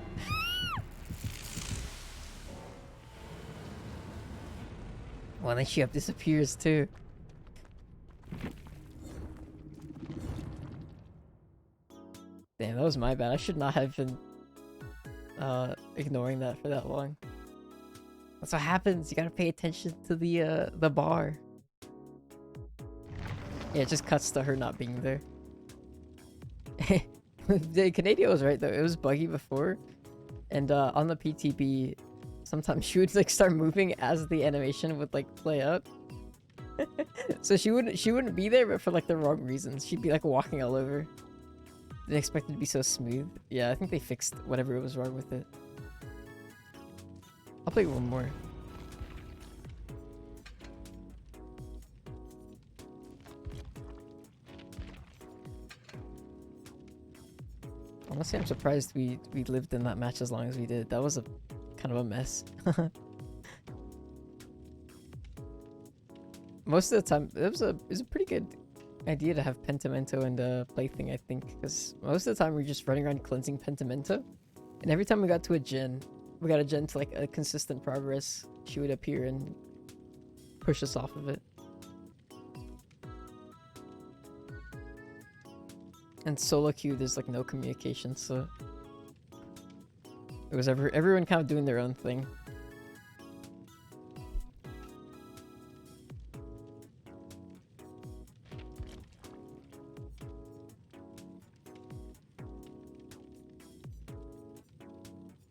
Well, then she up disappears too. Damn, that was my bad. I should not have been ignoring that for that long. That's what happens. You gotta pay attention to the bar. Yeah, it just cuts to her not being there. The Canadian was right though. It was buggy before, and on the PTB, sometimes she would like start moving as the animation would like play out. So she wouldn't be there, but for like the wrong reasons. She'd be like walking all over. Didn't expect it to be so smooth. Yeah, I think they fixed whatever was wrong with it. I'll play one more. Honestly, I'm surprised we lived in that match as long as we did. That was a kind of a mess. Most of the time, it was a pretty good idea to have Pentimento and Plaything, I think, because most of the time we were just running around cleansing Pentimento, and every time we got to a gen, we got a gen to like a consistent progress, she would appear and push us off of it. And solo queue, there's like no communication, so it was everyone kind of doing their own thing.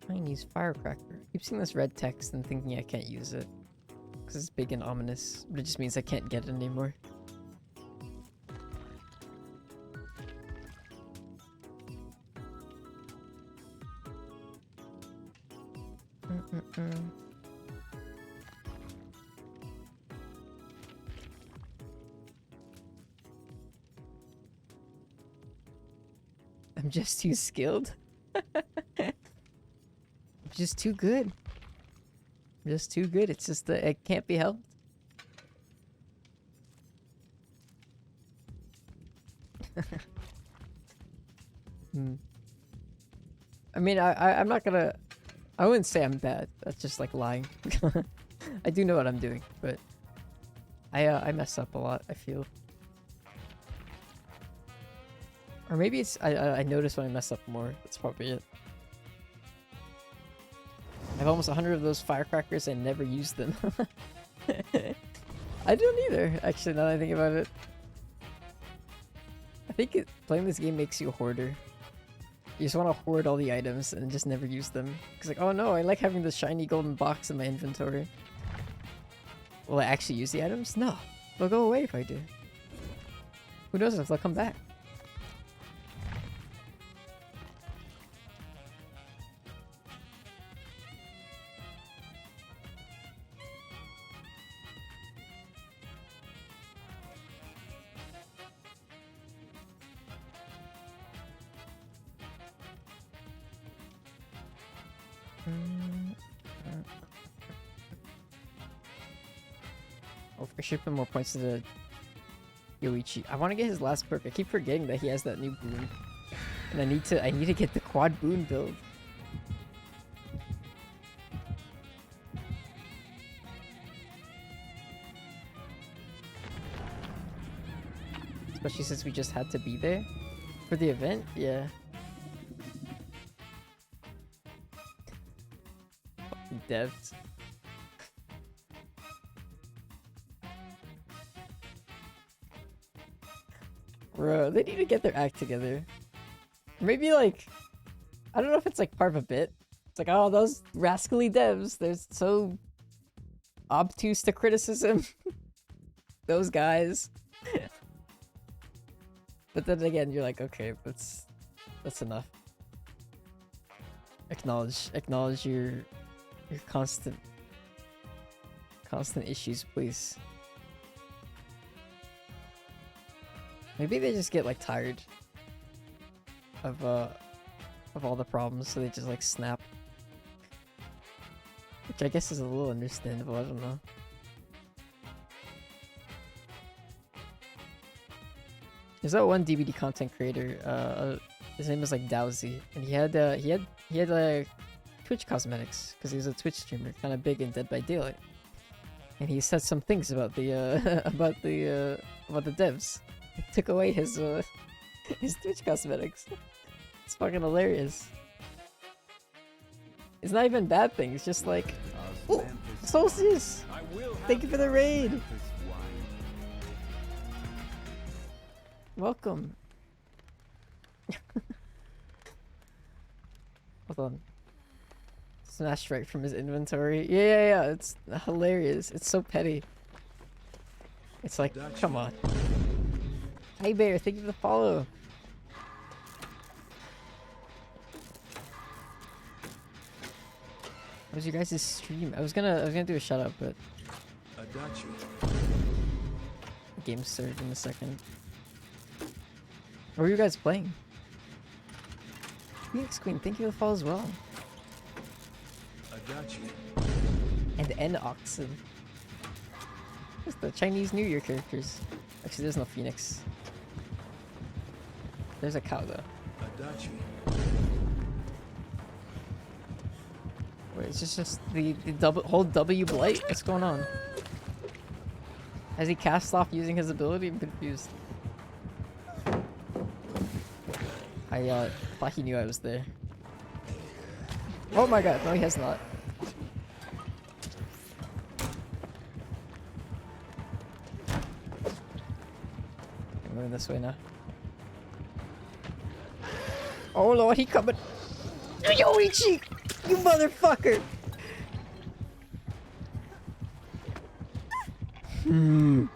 I can use Firecracker. I keep seeing this red text and thinking I can't use it because it's big and ominous, but it just means I can't get it anymore. I'm just too skilled. I'm just too good. I'm just too good. It's just that it can't be helped. I mean, I'm not gonna. I wouldn't say I'm bad. That's just like lying. I do know what I'm doing, but I mess up a lot, I feel. Or maybe it's I notice when I mess up more. That's probably it. I have almost 100 of those firecrackers and never used them. I don't either, actually, now that I think about it. I think playing this game makes you a hoarder. You just want to hoard all the items and just never use them. Because like, oh no, I like having this shiny golden box in my inventory. Will I actually use the items? No. They'll go away if I do. Who knows if they'll come back. Oh, for shipping more points to the Yoichi. I want to get his last perk. I keep forgetting that he has that new boon, and I need to get the quad boon build. Especially since we just had to be there for the event. Yeah. Fucking devs. Bro, they need to get their act together. Maybe like, I don't know if it's like part of a bit. It's like, oh, those rascally devs, they're so obtuse to criticism. Those guys. But then again, you're like, okay, that's enough. Acknowledge your constant issues, please. Maybe they just get like tired of all the problems, so they just like snap. Which I guess is a little understandable, I don't know. There's that one DBD content creator, his name was like Dowsy, and he had like Twitch cosmetics because he was a Twitch streamer, kind of big in Dead by Daylight. And he said some things about the about the devs. He took away his Twitch cosmetics. It's fucking hilarious. It's not even bad things, just like, oh, Solstice! Thank you for the raid! Welcome. Hold on. Smash right from his inventory. Yeah, it's hilarious. It's so petty. It's like, come on. Hey Bear, thank you for the follow. What was your guys' stream? I was gonna do a shout out, but game started in a second. What were you guys playing? Phoenix Queen, thank you for the follow as well. And N Oxen. What's the Chinese New Year characters? Actually, there's no Phoenix. There's a cow though. Wait, it's just the whole W blight? What's going on? Has he cast off using his ability? I'm confused. I thought he knew I was there. Oh my god, no he has not. I'm moving this way now. Oh lord, he coming! Yoichi! You motherfucker! Oh,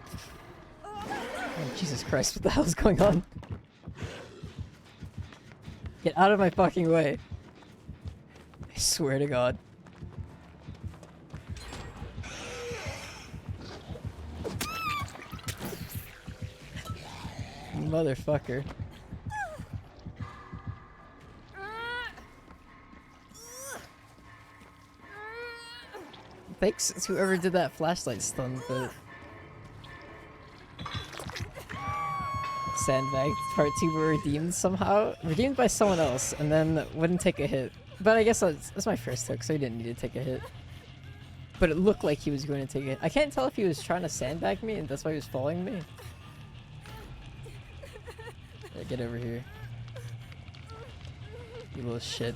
Jesus Christ, what the hell is going on? Get out of my fucking way. I swear to God. Motherfucker. Thanks to whoever did that flashlight stun, but... Sandbag part 2 were redeemed somehow. Redeemed by someone else, and then wouldn't take a hit. But I guess that's my first hook, so he didn't need to take a hit. But it looked like he was going to take a hit. I can't tell if he was trying to sandbag me, and that's why he was following me. Yeah, get over here. You little shit.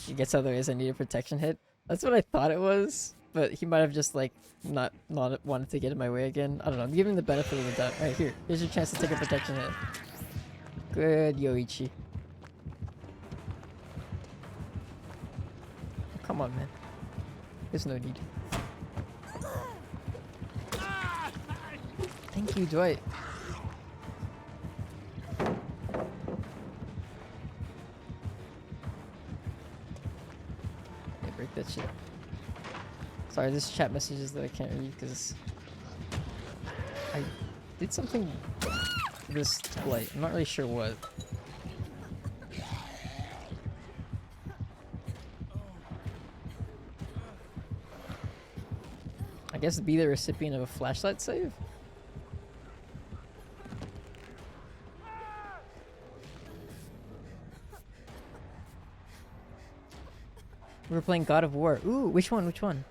He gets out of the way as I need a protection hit. That's what I thought it was, but he might have just like not wanted to get in my way again. I don't know. I'm giving him the benefit of the doubt. Alright, here's your chance to take a protection hit. Good, Yoichi. Oh, come on, man. There's no need. Thank you, Dwight. Break that shit. Sorry, this chat messages that I can't read because I did something for this blight. I'm not really sure what. I guess be the recipient of a flashlight save? We were playing God of War. Ooh, which one? Which one?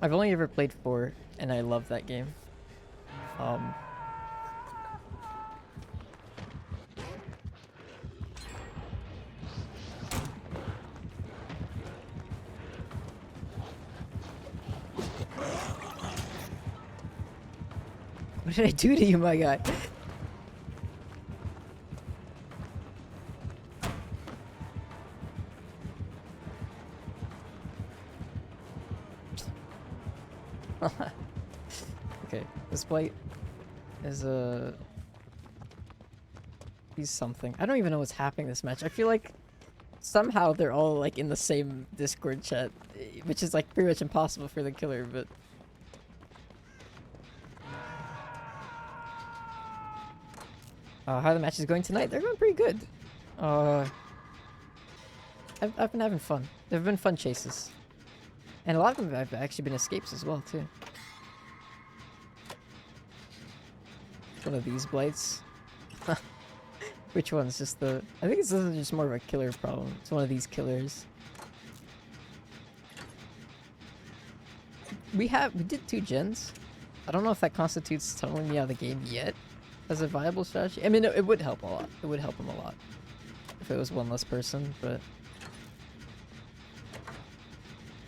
I've only ever played 4, and I love that game. What did I do to you, my guy? Okay, this blight is he's something. I don't even know what's happening this match. I feel like somehow they're all like in the same Discord chat, which is like pretty much impossible for the killer, but how the match is going tonight? They're going pretty good. I've been having fun. There've been fun chases. And a lot of them have actually been escapes as well, too. One of these blights. Which one's just the... I think this is just more of a killer problem. It's one of these killers. We did 2 gens. I don't know if that constitutes tunneling me out of the game yet. as a viable strategy. I mean, it would help a lot. It would help him a lot if it was one less person, but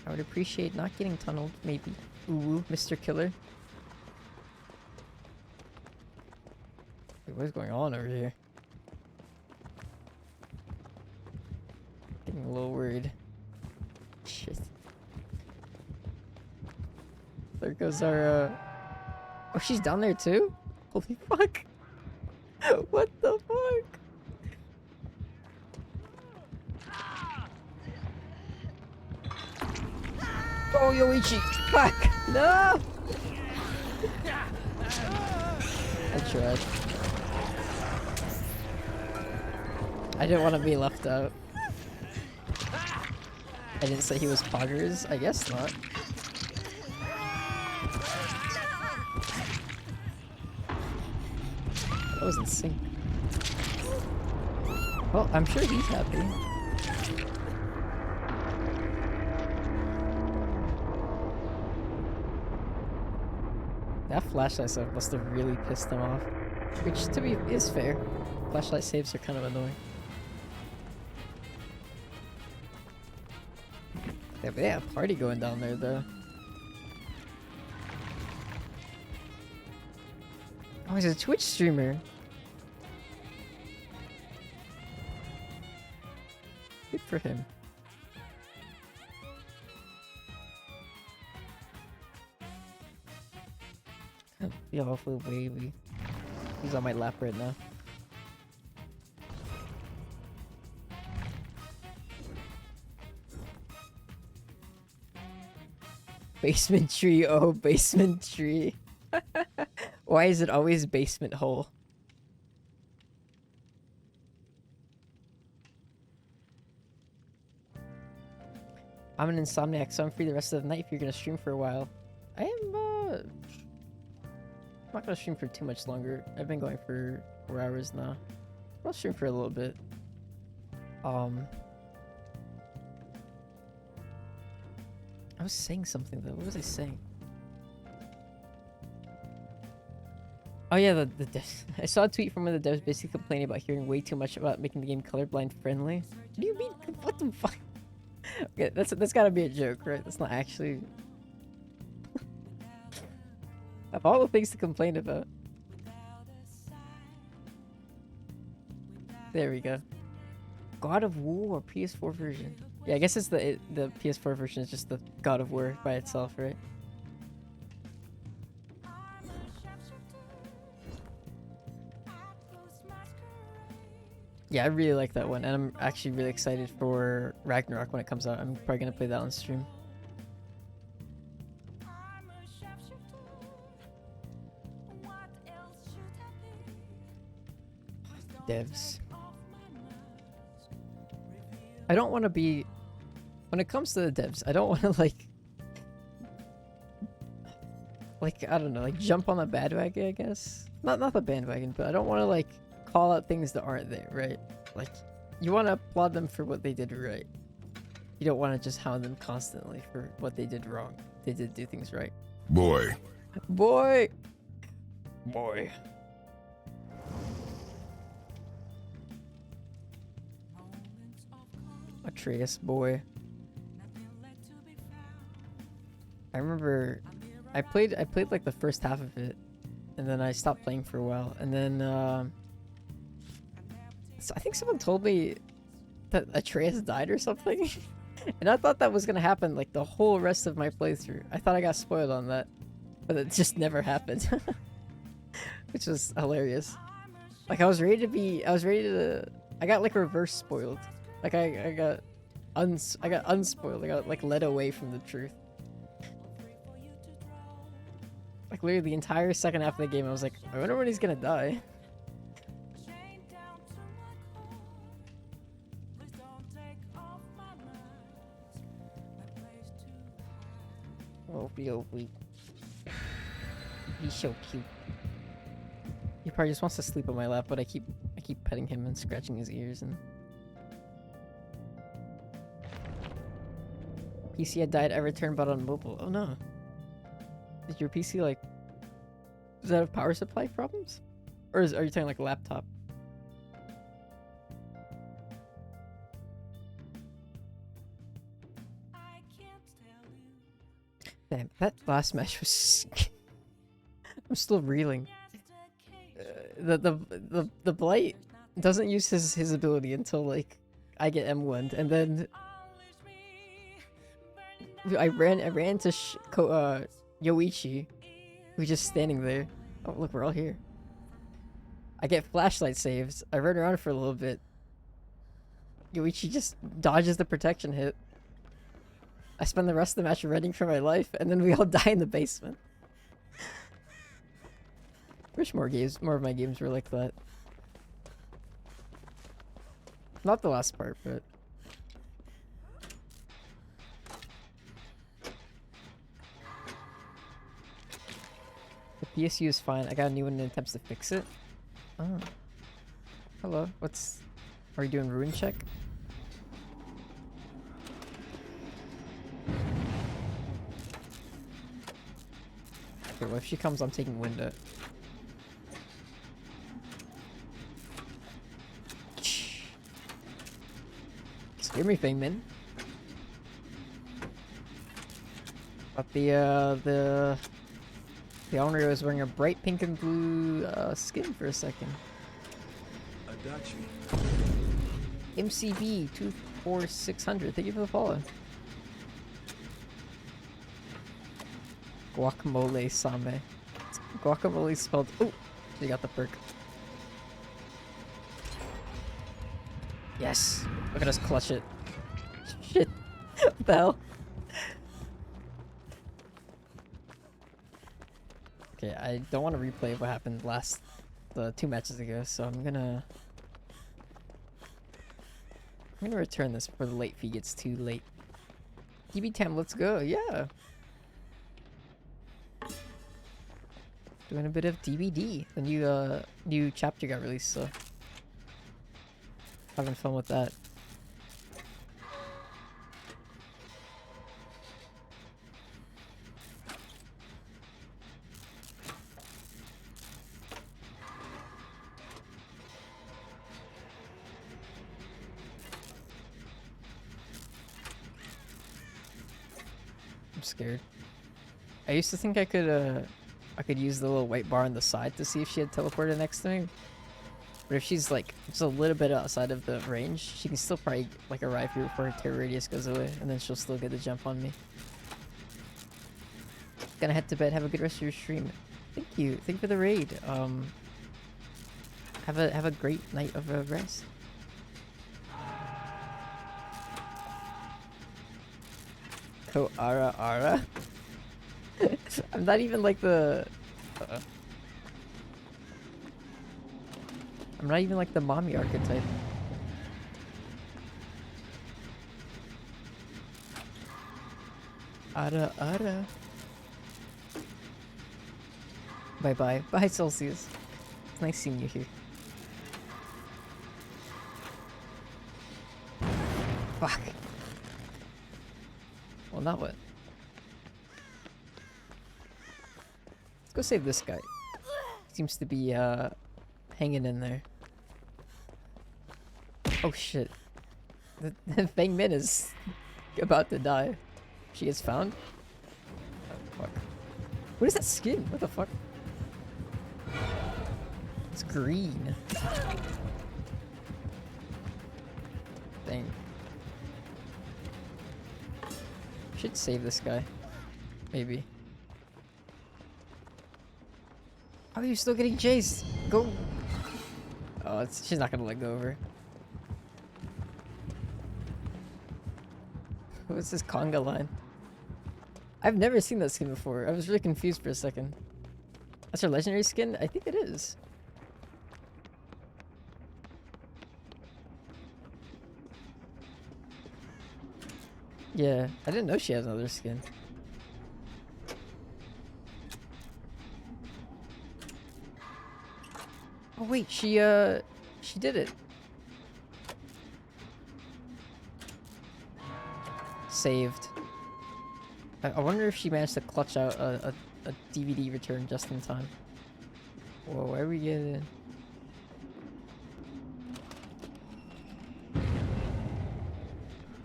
I would appreciate not getting tunneled, maybe. Ooh, Mr. Killer. Wait, what is going on over here? Getting a little worried. Shit. There goes our, Oh, she's down there too? Holy fuck. What the fuck? Oh, Yoichi! Fuck! No! I tried. I didn't want to be left out. I didn't say he was poggers. I guess not. That was in sync. Well, I'm sure he's happy. That flashlight stuff must have really pissed them off. Which, to be, is fair. Flashlight saves are kind of annoying. Yeah, but they had a party going down there, though. Oh, he's a Twitch streamer. Good for him. Be awfully wavy. He's on my lap right now. Basement tree, oh, basement tree. Why is it always basement hole? I'm an insomniac, so I'm free the rest of the night if you're gonna stream for a while. I am, I'm not gonna stream for too much longer. I've been going for 4 hours now. I'll stream for a little bit. I was saying something though. What was I saying? Oh yeah, the devs. I saw a tweet from one of the devs basically complaining about hearing way too much about making the game colorblind friendly. What do you mean? What the fuck? Okay, that's gotta be a joke, right? That's not actually. Of all the things to complain about. There we go. God of War PS4 version. Yeah, I guess it's the PS4 version is just the God of War by itself, right? Yeah, I really like that one, and I'm actually really excited for Ragnarok when it comes out. I'm probably gonna play that on stream. Devs. I don't want to be... When it comes to the devs, I don't want to, like, I don't know, like, jump on the bandwagon, I guess? Not the bandwagon, but I don't want to, like, call out things that aren't there, right? Like, you want to applaud them for what they did right. You don't want to just hound them constantly for what they did wrong. They did do things right. Boy. Boy! Boy. Atreus, boy. I remember I played like the first half of it, and then I stopped playing for a while, and then so I think someone told me that Atreus died or something. And I thought that was gonna happen like the whole rest of my playthrough. I thought I got spoiled on that, but it just never happened. Which was hilarious. Like I got like reverse spoiled. Like I got unspoiled. I got like led away from the truth. Like literally the entire second half of the game, I was like, I wonder when he's gonna die. Oh, he's so cute. He probably just wants to sleep on my lap, but I keep petting him and scratching his ears and. PC had died, ever turned but on mobile. Oh no. Did your PC like... Does that have power supply problems? Or are you talking like a laptop? Damn, that last match was. I'm still reeling. The blight doesn't use his ability until like I get M1, and then I ran into Yoichi, who's just standing there. Oh look, we're all here. I get flashlight saves. I run around for a little bit. Yoichi just dodges the protection hit. I spend the rest of the match running for my life, and then we all die in the basement. Wish more of my games were like that. Not the last part, but the PSU is fine. I got a new one in attempts to fix it. Oh. Hello. Are you doing ruin check? Okay, well if she comes, I'm taking window. Scare me, Fangman. But the owner was wearing a bright pink and blue skin for a second. MCB 24600. Thank you for the follow. Guacamole Same. Guacamole spelled. Oh, you got the perk. Yes. Look at us clutch it. Shit. What the hell? Okay, I don't want to replay what happened the 2 matches ago, so I'm gonna return this before the late fee gets too late. DB Tam, let's go. Yeah. Doing a bit of DBD. The new chapter got released, so having fun with that. I'm scared. I used to think I could use the little white bar on the side to see if she had teleported next to me. But if she's like just a little bit outside of the range, she can still probably like arrive here before her terror radius goes away, and then she'll still get the jump on me. Gonna head to bed. Have a good rest of your stream. Thank you. Thank you for the raid. Have a great night of rest. Ko Ara Ara. I'm not even like the. I'm not even like the mommy archetype. Ara Ara. Bye bye. Bye Celsius. It's nice seeing you here. Fuck. Well, now what? Let's go save this guy. Seems to be hanging in there. Oh shit. The Fang Min is about to die. She gets found? Oh, fuck. What is that skin? What the fuck? It's green. Dang. Should save this guy. Maybe. Oh, you're still getting chased. Go. Oh, she's not gonna let go of her. What's this conga line? I've never seen that skin before. I was really confused for a second. That's her legendary skin? I think it is. Yeah, I didn't know she has another skin. Oh wait, she did it. Saved. I wonder if she managed to clutch out a DVD return just in time. Whoa, where are we getting?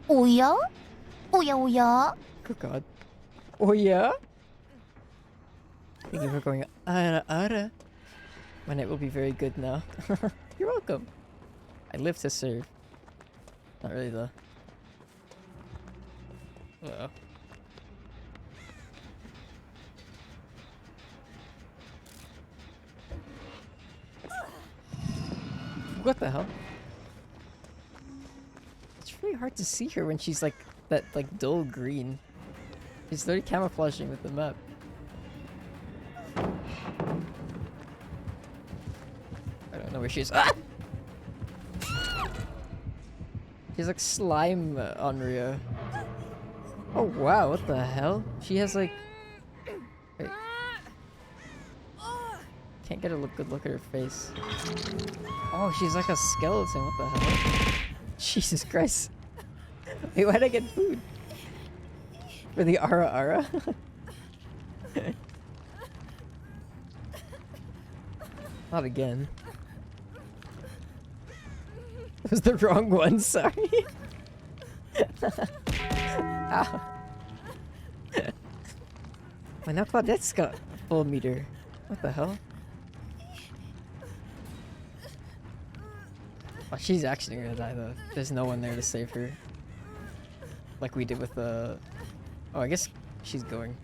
오야? 오야 오야? Oh god. Oh yeah? Thank you for going ara ara. My night will be very good now. You're welcome. I live to serve. Not really though. Uh-oh. What the hell? It's really hard to see her when she's like that like dull green. She's literally camouflaging with the map. I don't know where she is. Ah! She's like slime on Rio. Oh wow, what the hell? She has like... Wait. Can't get a good look at her face. Oh, she's like a skeleton, what the hell? Jesus Christ. Wait, why'd I get food? For the Ara Ara? Not again. It was the wrong one, sorry. Ow. Well, now Claudette's got full meter. What the hell? Oh, she's actually gonna die though. There's no one there to save her. Like we did with the... Oh, I guess she's going.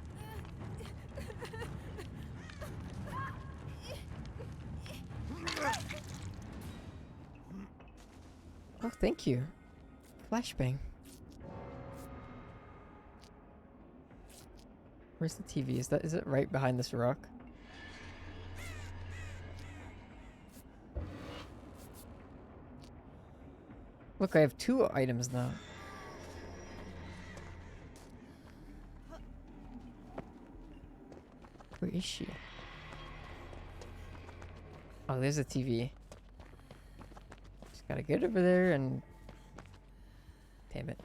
Oh, thank you. Flashbang. Where's the TV? Is it right behind this rock? Look, I have 2 items now. Where is she? Oh, there's a TV. Just gotta get over there and... Damn it.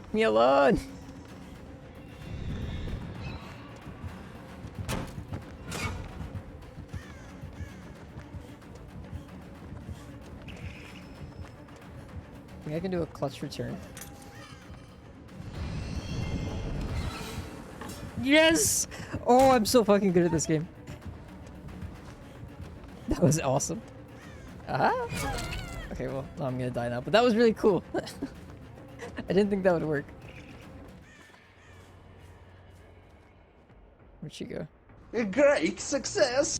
Leave me alone! I think I can do a clutch return. Yes! Oh, I'm so fucking good at this game. That was awesome. Ah? Okay, well, no, I'm gonna die now, but that was really cool. I didn't think that would work. Where'd she go? A great success!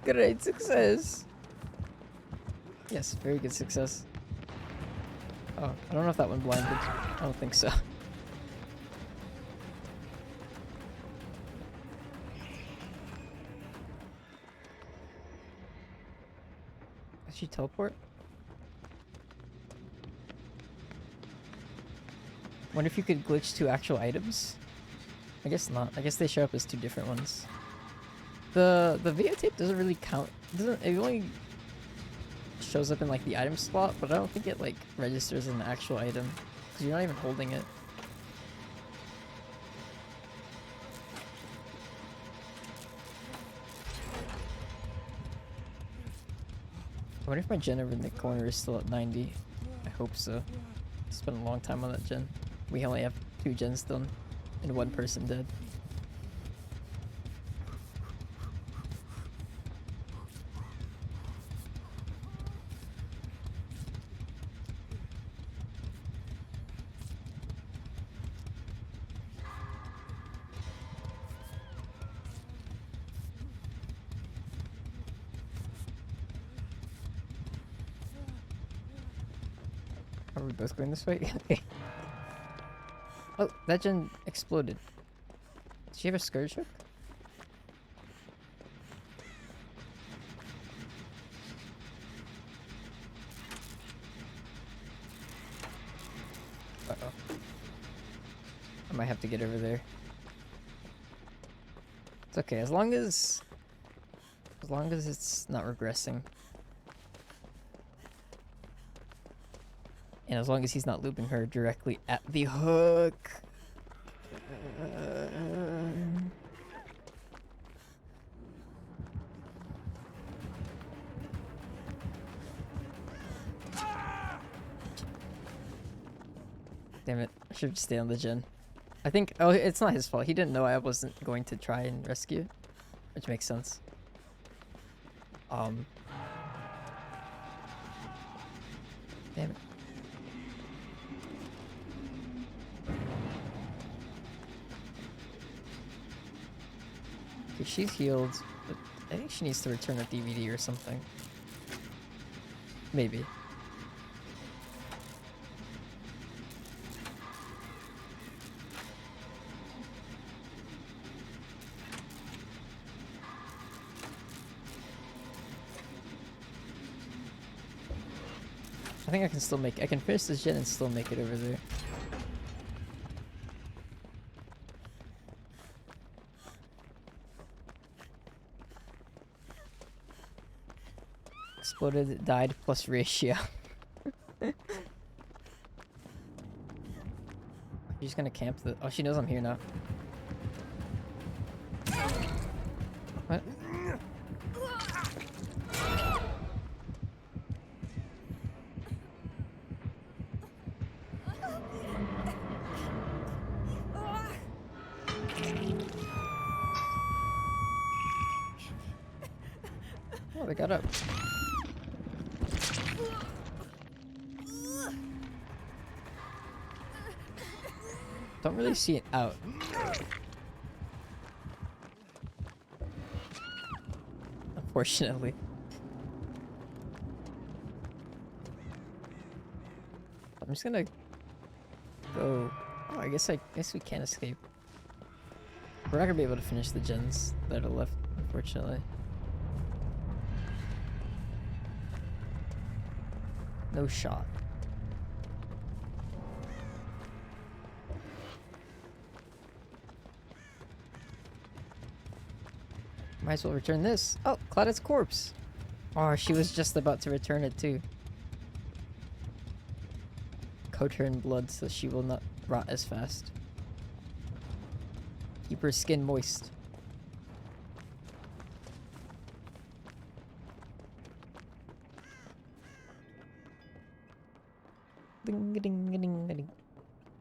Great success! Yes, very good success. Oh, I don't know if that one blinded. I don't think so. Did she teleport? Wonder if you could glitch 2 actual items? I guess not. I guess they show up as 2 different ones. The videotape doesn't really count. It only shows up in like the item slot, but I don't think it like registers an actual item because you're not even holding it. I wonder if my gen over in the corner is still at 90. I hope so. Spent a long time on that gen. We only have 2 gens done and 1 person dead. Are we both going this way? Okay. Oh, that gen exploded. Does she have a scourge hook? Uh-oh. I might have to get over there. It's okay, as long as it's not regressing. And as long as he's not looping her directly at the hook. Damn it. I should stay on the gen. I think... Oh, it's not his fault. He didn't know I wasn't going to try and rescue. Which makes sense. Damn it. Okay, she's healed, but I think she needs to return a DVD or something. Maybe. I think I can still make... I can finish this gen and still make it over there. Exploded, died, plus ratio. She's just gonna camp the... Oh, she knows I'm here now. What? Oh, they got up. Don't really see it out. Unfortunately. I'm just gonna go. Oh, I guess we can't escape. We're not gonna be able to finish the gens that are left, unfortunately. No shot. Might as well return this. Oh, Claudette's corpse. Oh, she was just about to return it too. Coat her in blood so she will not rot as fast. Keep her skin moist. Ding ding ding ding ding.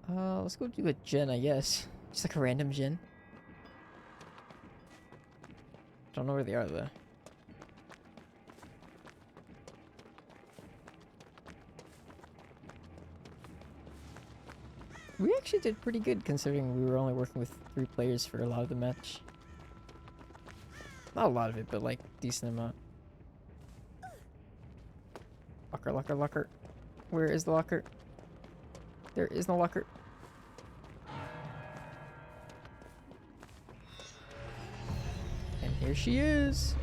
Let's go do a gen, I guess. Just like a random gen. Don't know where they are though. We actually did pretty good considering we were only working with 3 players for a lot of the match. Not a lot of it, but like decent amount. Locker, locker, locker. Where is the locker? There is no locker. And here she is.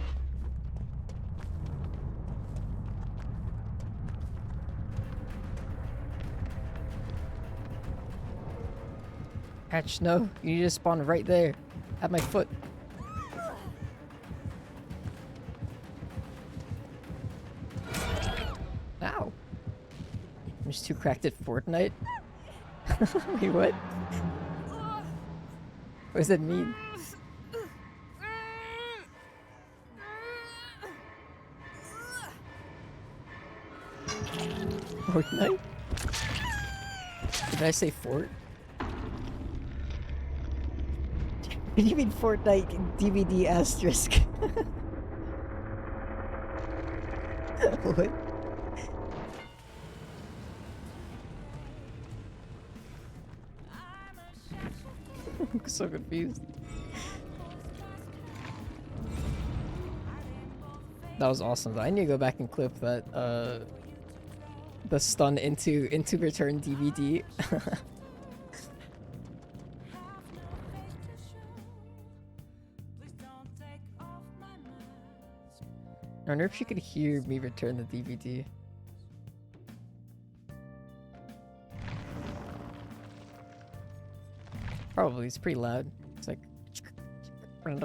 Hatch, no. You need to spawn right there. At my foot. Ow. I'm just too cracked at Fortnite. Wait, what? What does that mean? Fortnite? Did I say Fort? What do you mean Fortnite DVD asterisk? What? I'm so confused. That was awesome though. I need to go back and clip that the stun into return DVD. I wonder if she could hear me return the DVD. Probably, it's pretty loud. It's like... What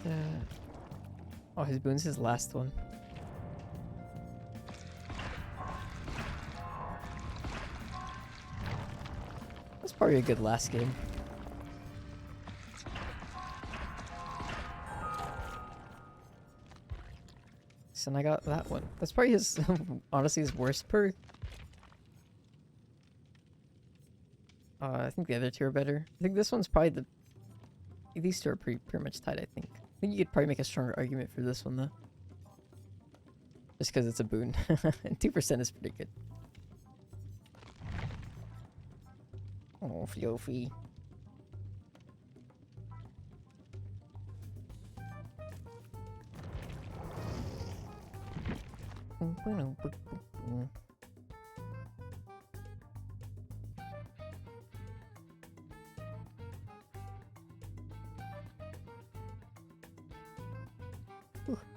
the... Oh, his boon's his last one. That's probably a good last game. Nice, and I got that one. That's probably his, honestly, his worst perk. I think the other two are better. I think this one's probably the... These two are pretty much tight, I think. I think you could probably make a stronger argument for this one, though. Just because it's a boon. And 2% is pretty good. Oh, Fiofi.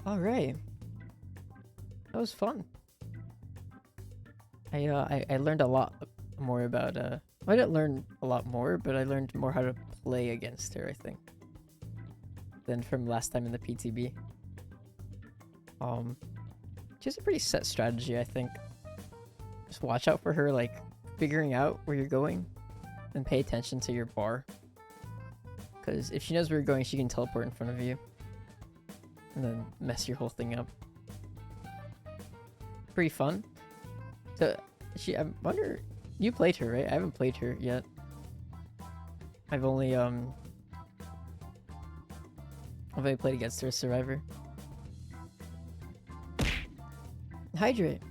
All right, that was fun. I learned a lot more about I didn't learn a lot more, but I learned more how to play against her, I think, than from last time in the PTB. She has a pretty set strategy, I think. Just watch out for her, like, figuring out where you're going, and pay attention to your bar. Because if she knows where you're going, she can teleport in front of you, and then mess your whole thing up. Pretty fun. So, I wonder, you played her, right? I haven't played her yet. I've only played against her as Survivor. Hydrate.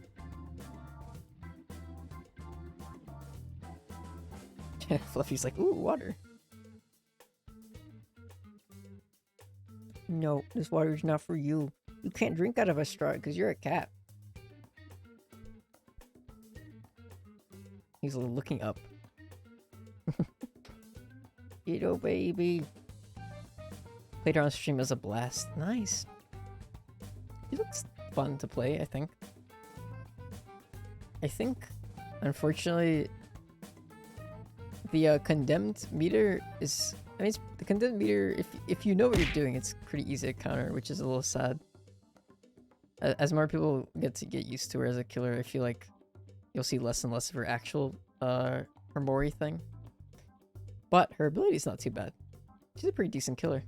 Fluffy's like, ooh, water. No, this water is not for you. You can't drink out of a straw because you're a cat. He's looking up. Edo baby. Played her on stream as a blast. Nice. He looks fun to play, I think. Unfortunately, the condemned meter is... I mean, the condemned meter, if you know what you're doing, it's pretty easy to counter, which is a little sad. As more people get used to her as a killer, I feel like you'll see less and less of her actual, her Mori thing. But her ability's not too bad. She's a pretty decent killer.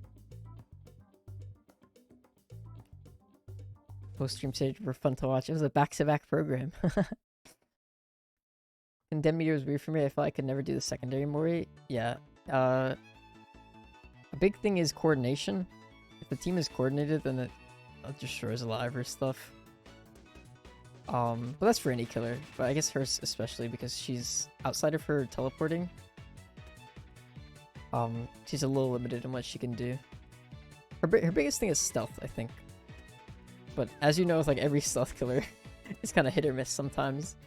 Post-stream stage were fun to watch. It was a back-to-back program. Condemned meter was weird for me. I felt I could never do the secondary Mori. Yeah. A big thing is coordination. If the team is coordinated, then it destroys a lot of her stuff. But that's for any killer. But I guess hers especially because she's outside of her teleporting. She's a little limited in what she can do. Her biggest thing is stealth, I think. But as you know, with like every stealth killer, it's kind of hit or miss sometimes.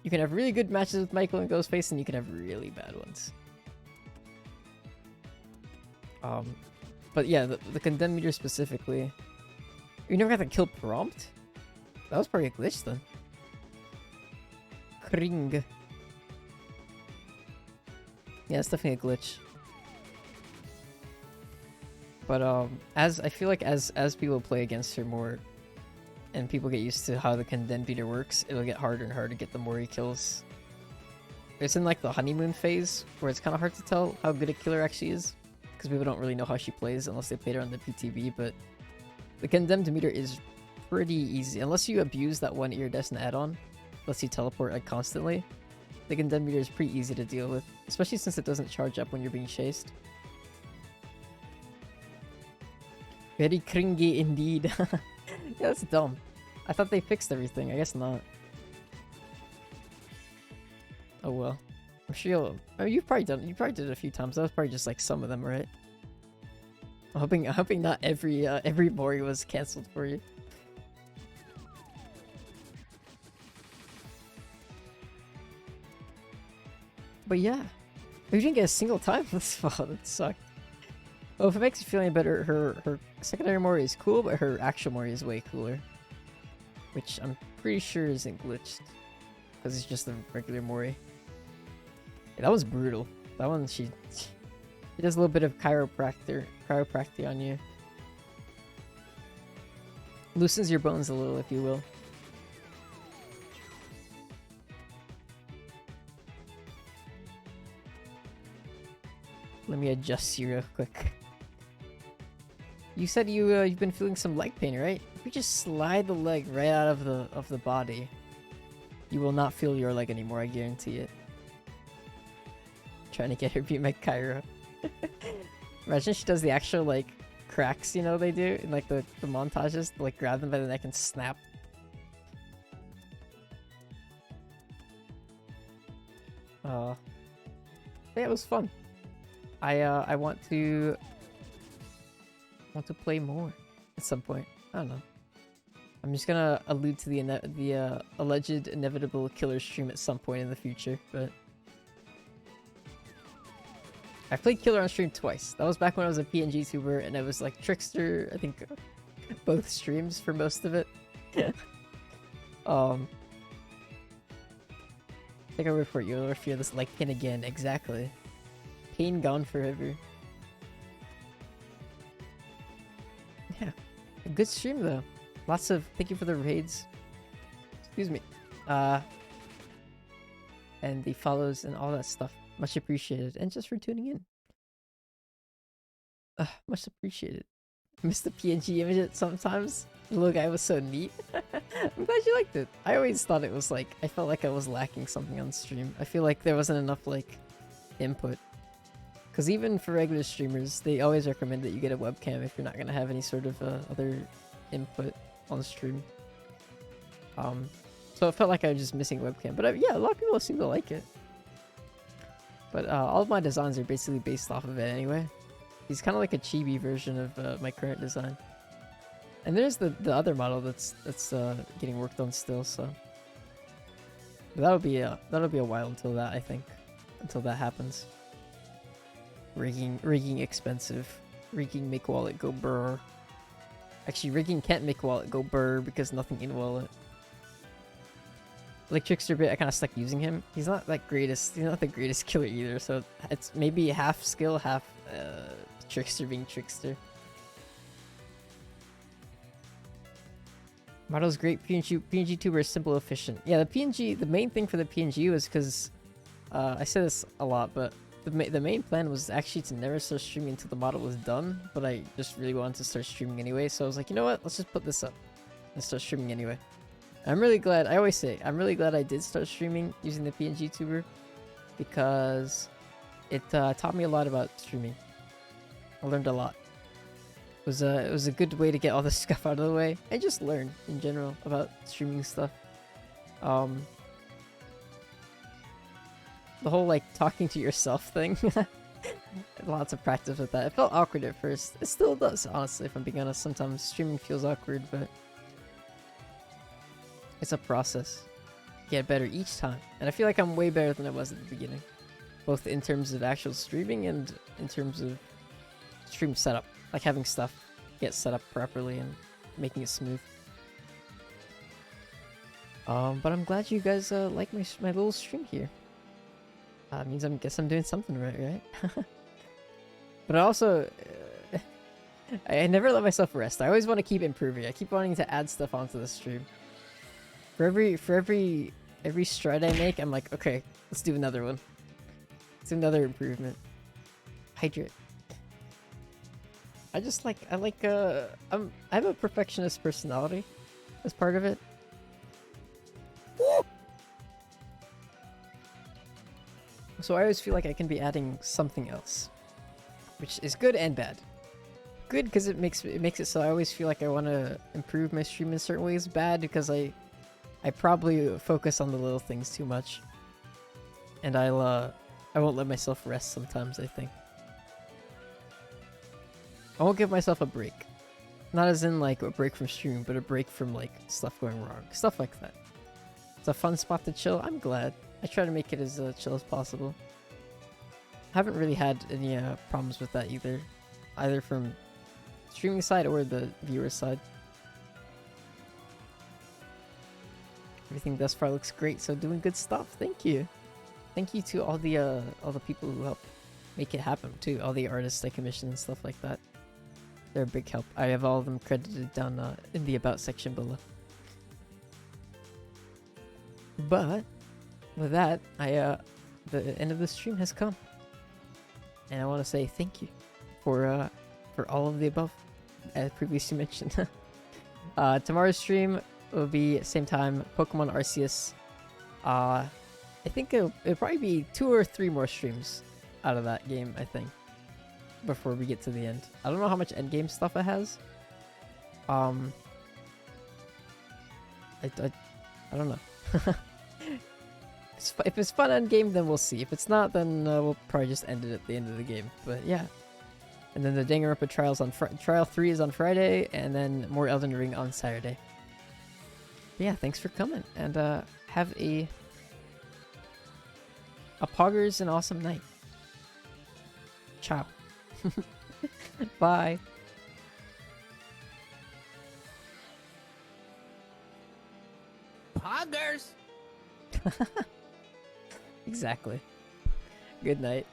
You can have really good matches with Michael and Ghostface, and you can have really bad ones. But yeah, the condemned meter specifically. You never got to kill prompt? That was probably a glitch then. Kring. Yeah, it's definitely a glitch. But I feel like as people play against her more, and people get used to how the condemned meter works, it'll get harder and harder to get the Mori kills. It's in like the honeymoon phase, where it's kind of hard to tell how good a killer actually is, because people don't really know how she plays unless they played her on the PTB, but the condemned meter is pretty easy. Unless you abuse that one iridescent add-on, lets you teleport like constantly, the condemned meter is pretty easy to deal with, especially since it doesn't charge up when you're being chased. Very cringy indeed. Yeah, that's dumb. I thought they fixed everything. I guess not. Oh well. I'm sure you'll... Oh, you probably did it a few times. That was probably just like some of them, right? I'm hoping not every Mori was cancelled for you. But yeah. We didn't get a single time this fall. That sucked. Oh, if it makes you feel any better, her secondary Mori is cool, but her actual Mori is way cooler. Which I'm pretty sure isn't glitched. Because it's just a regular Mori. Yeah, that was brutal. That one, she does a little bit of chiropractic on you. Loosens your bones a little, if you will. Let me adjust you real quick. You said you've been feeling some leg pain, right? If you just slide the leg right out of the body, you will not feel your leg anymore. I guarantee it. Trying to get her beat my Kyra. Imagine she does the actual like cracks, you know they do in like the montages, to, like grab them by the neck and snap. Yeah, it was fun. I want to play more at some point. I don't know. I'm just gonna allude to the alleged inevitable killer stream at some point in the future, but I played Killer on stream twice. That was back when I was a PNG tuber, and I was like Trickster, I think, both streams for most of it. I think I'll report you or feel this like pain again. Exactly. Pain gone forever. Yeah. A good stream though. Lots of thank you for the raids. Excuse me. And the follows and all that stuff. Much appreciated. And just for tuning in. Much appreciated. Miss the PNG image sometimes. The little guy was so neat. I'm glad you liked it. I always thought it was like, I felt like I was lacking something on stream. I feel like there wasn't enough like input. Because even for regular streamers, they always recommend that you get a webcam if you're not going to have any sort of other input on stream. So it felt like I was just missing a webcam. But yeah, a lot of people seem to like it. But all of my designs are basically based off of it anyway. He's kind of like a chibi version of my current design. And there's the other model that's getting worked on still, so but that'll be a while until that, I think, until that happens. Rigging expensive. Rigging make wallet go burr. Actually, rigging can't make wallet go burr because nothing in wallet. Like Trickster bit, I kind of stuck using him. He's not like greatest. He's not the greatest killer either. So it's maybe half skill, half Trickster being Trickster. Model's great. PNG tuber is simple, efficient. Yeah, the main thing for the PNG was because I say this a lot, but the main plan was actually to never start streaming until the model was done. But I just really wanted to start streaming anyway, so I was like, you know what? Let's just put this up and start streaming anyway. I'm really glad. I always say I'm really glad I did start streaming using the PNG tuber because it taught me a lot about streaming. I learned a lot. It was a good way to get all this stuff out of the way and just learn in general about streaming stuff. The whole like talking to yourself thing. Lots of practice with that. It felt awkward at first. It still does, honestly, if I'm being honest. Sometimes streaming feels awkward, but it's a process. Get better each time. And I feel like I'm way better than I was at the beginning. Both in terms of actual streaming and in terms of stream setup. Like having stuff get set up properly and making it smooth. But I'm glad you guys like my little stream here. Means guess I'm doing something right? But also, I never let myself rest. I always want to keep improving. I keep wanting to add stuff onto the stream. For every stride I make, I'm like, okay, let's do another one. Let's do another improvement. Hydrate. I have a perfectionist personality as part of it. Woo! So I always feel like I can be adding something else, which is good and bad. Good because it makes it so I always feel like I want to improve my stream in certain ways. Bad because I probably focus on the little things too much, and I won't let myself rest sometimes. I think I won't give myself a break, not as in like a break from streaming, but a break from like stuff going wrong, stuff like that. It's a fun spot to chill. I'm glad. I try to make it as chill as possible. Haven't really had any problems with that either from streaming side or the viewer side. Everything thus far looks great, so doing good stuff. Thank you. Thank you to all the people who helped make it happen too. All the artists I commissioned and stuff like that. They're a big help. I have all of them credited down in the about section below. But with that, the end of the stream has come, and I want to say thank you for all of the above. as previously mentioned. Tomorrow's stream will be same time, Pokemon Arceus. I think it'll probably be 2 or 3 more streams out of that game, I think, before we get to the end. I don't know how much endgame stuff it has. I don't know. If it's fun endgame, then we'll see. If it's not, then we'll probably just end it at the end of the game. But yeah. And then the Danganronpa trials on Trial 3 is on Friday, and then more Elden Ring on Saturday. But yeah, thanks for coming, and have a poggers and awesome night. Ciao. Bye. Poggers! Exactly. Good night.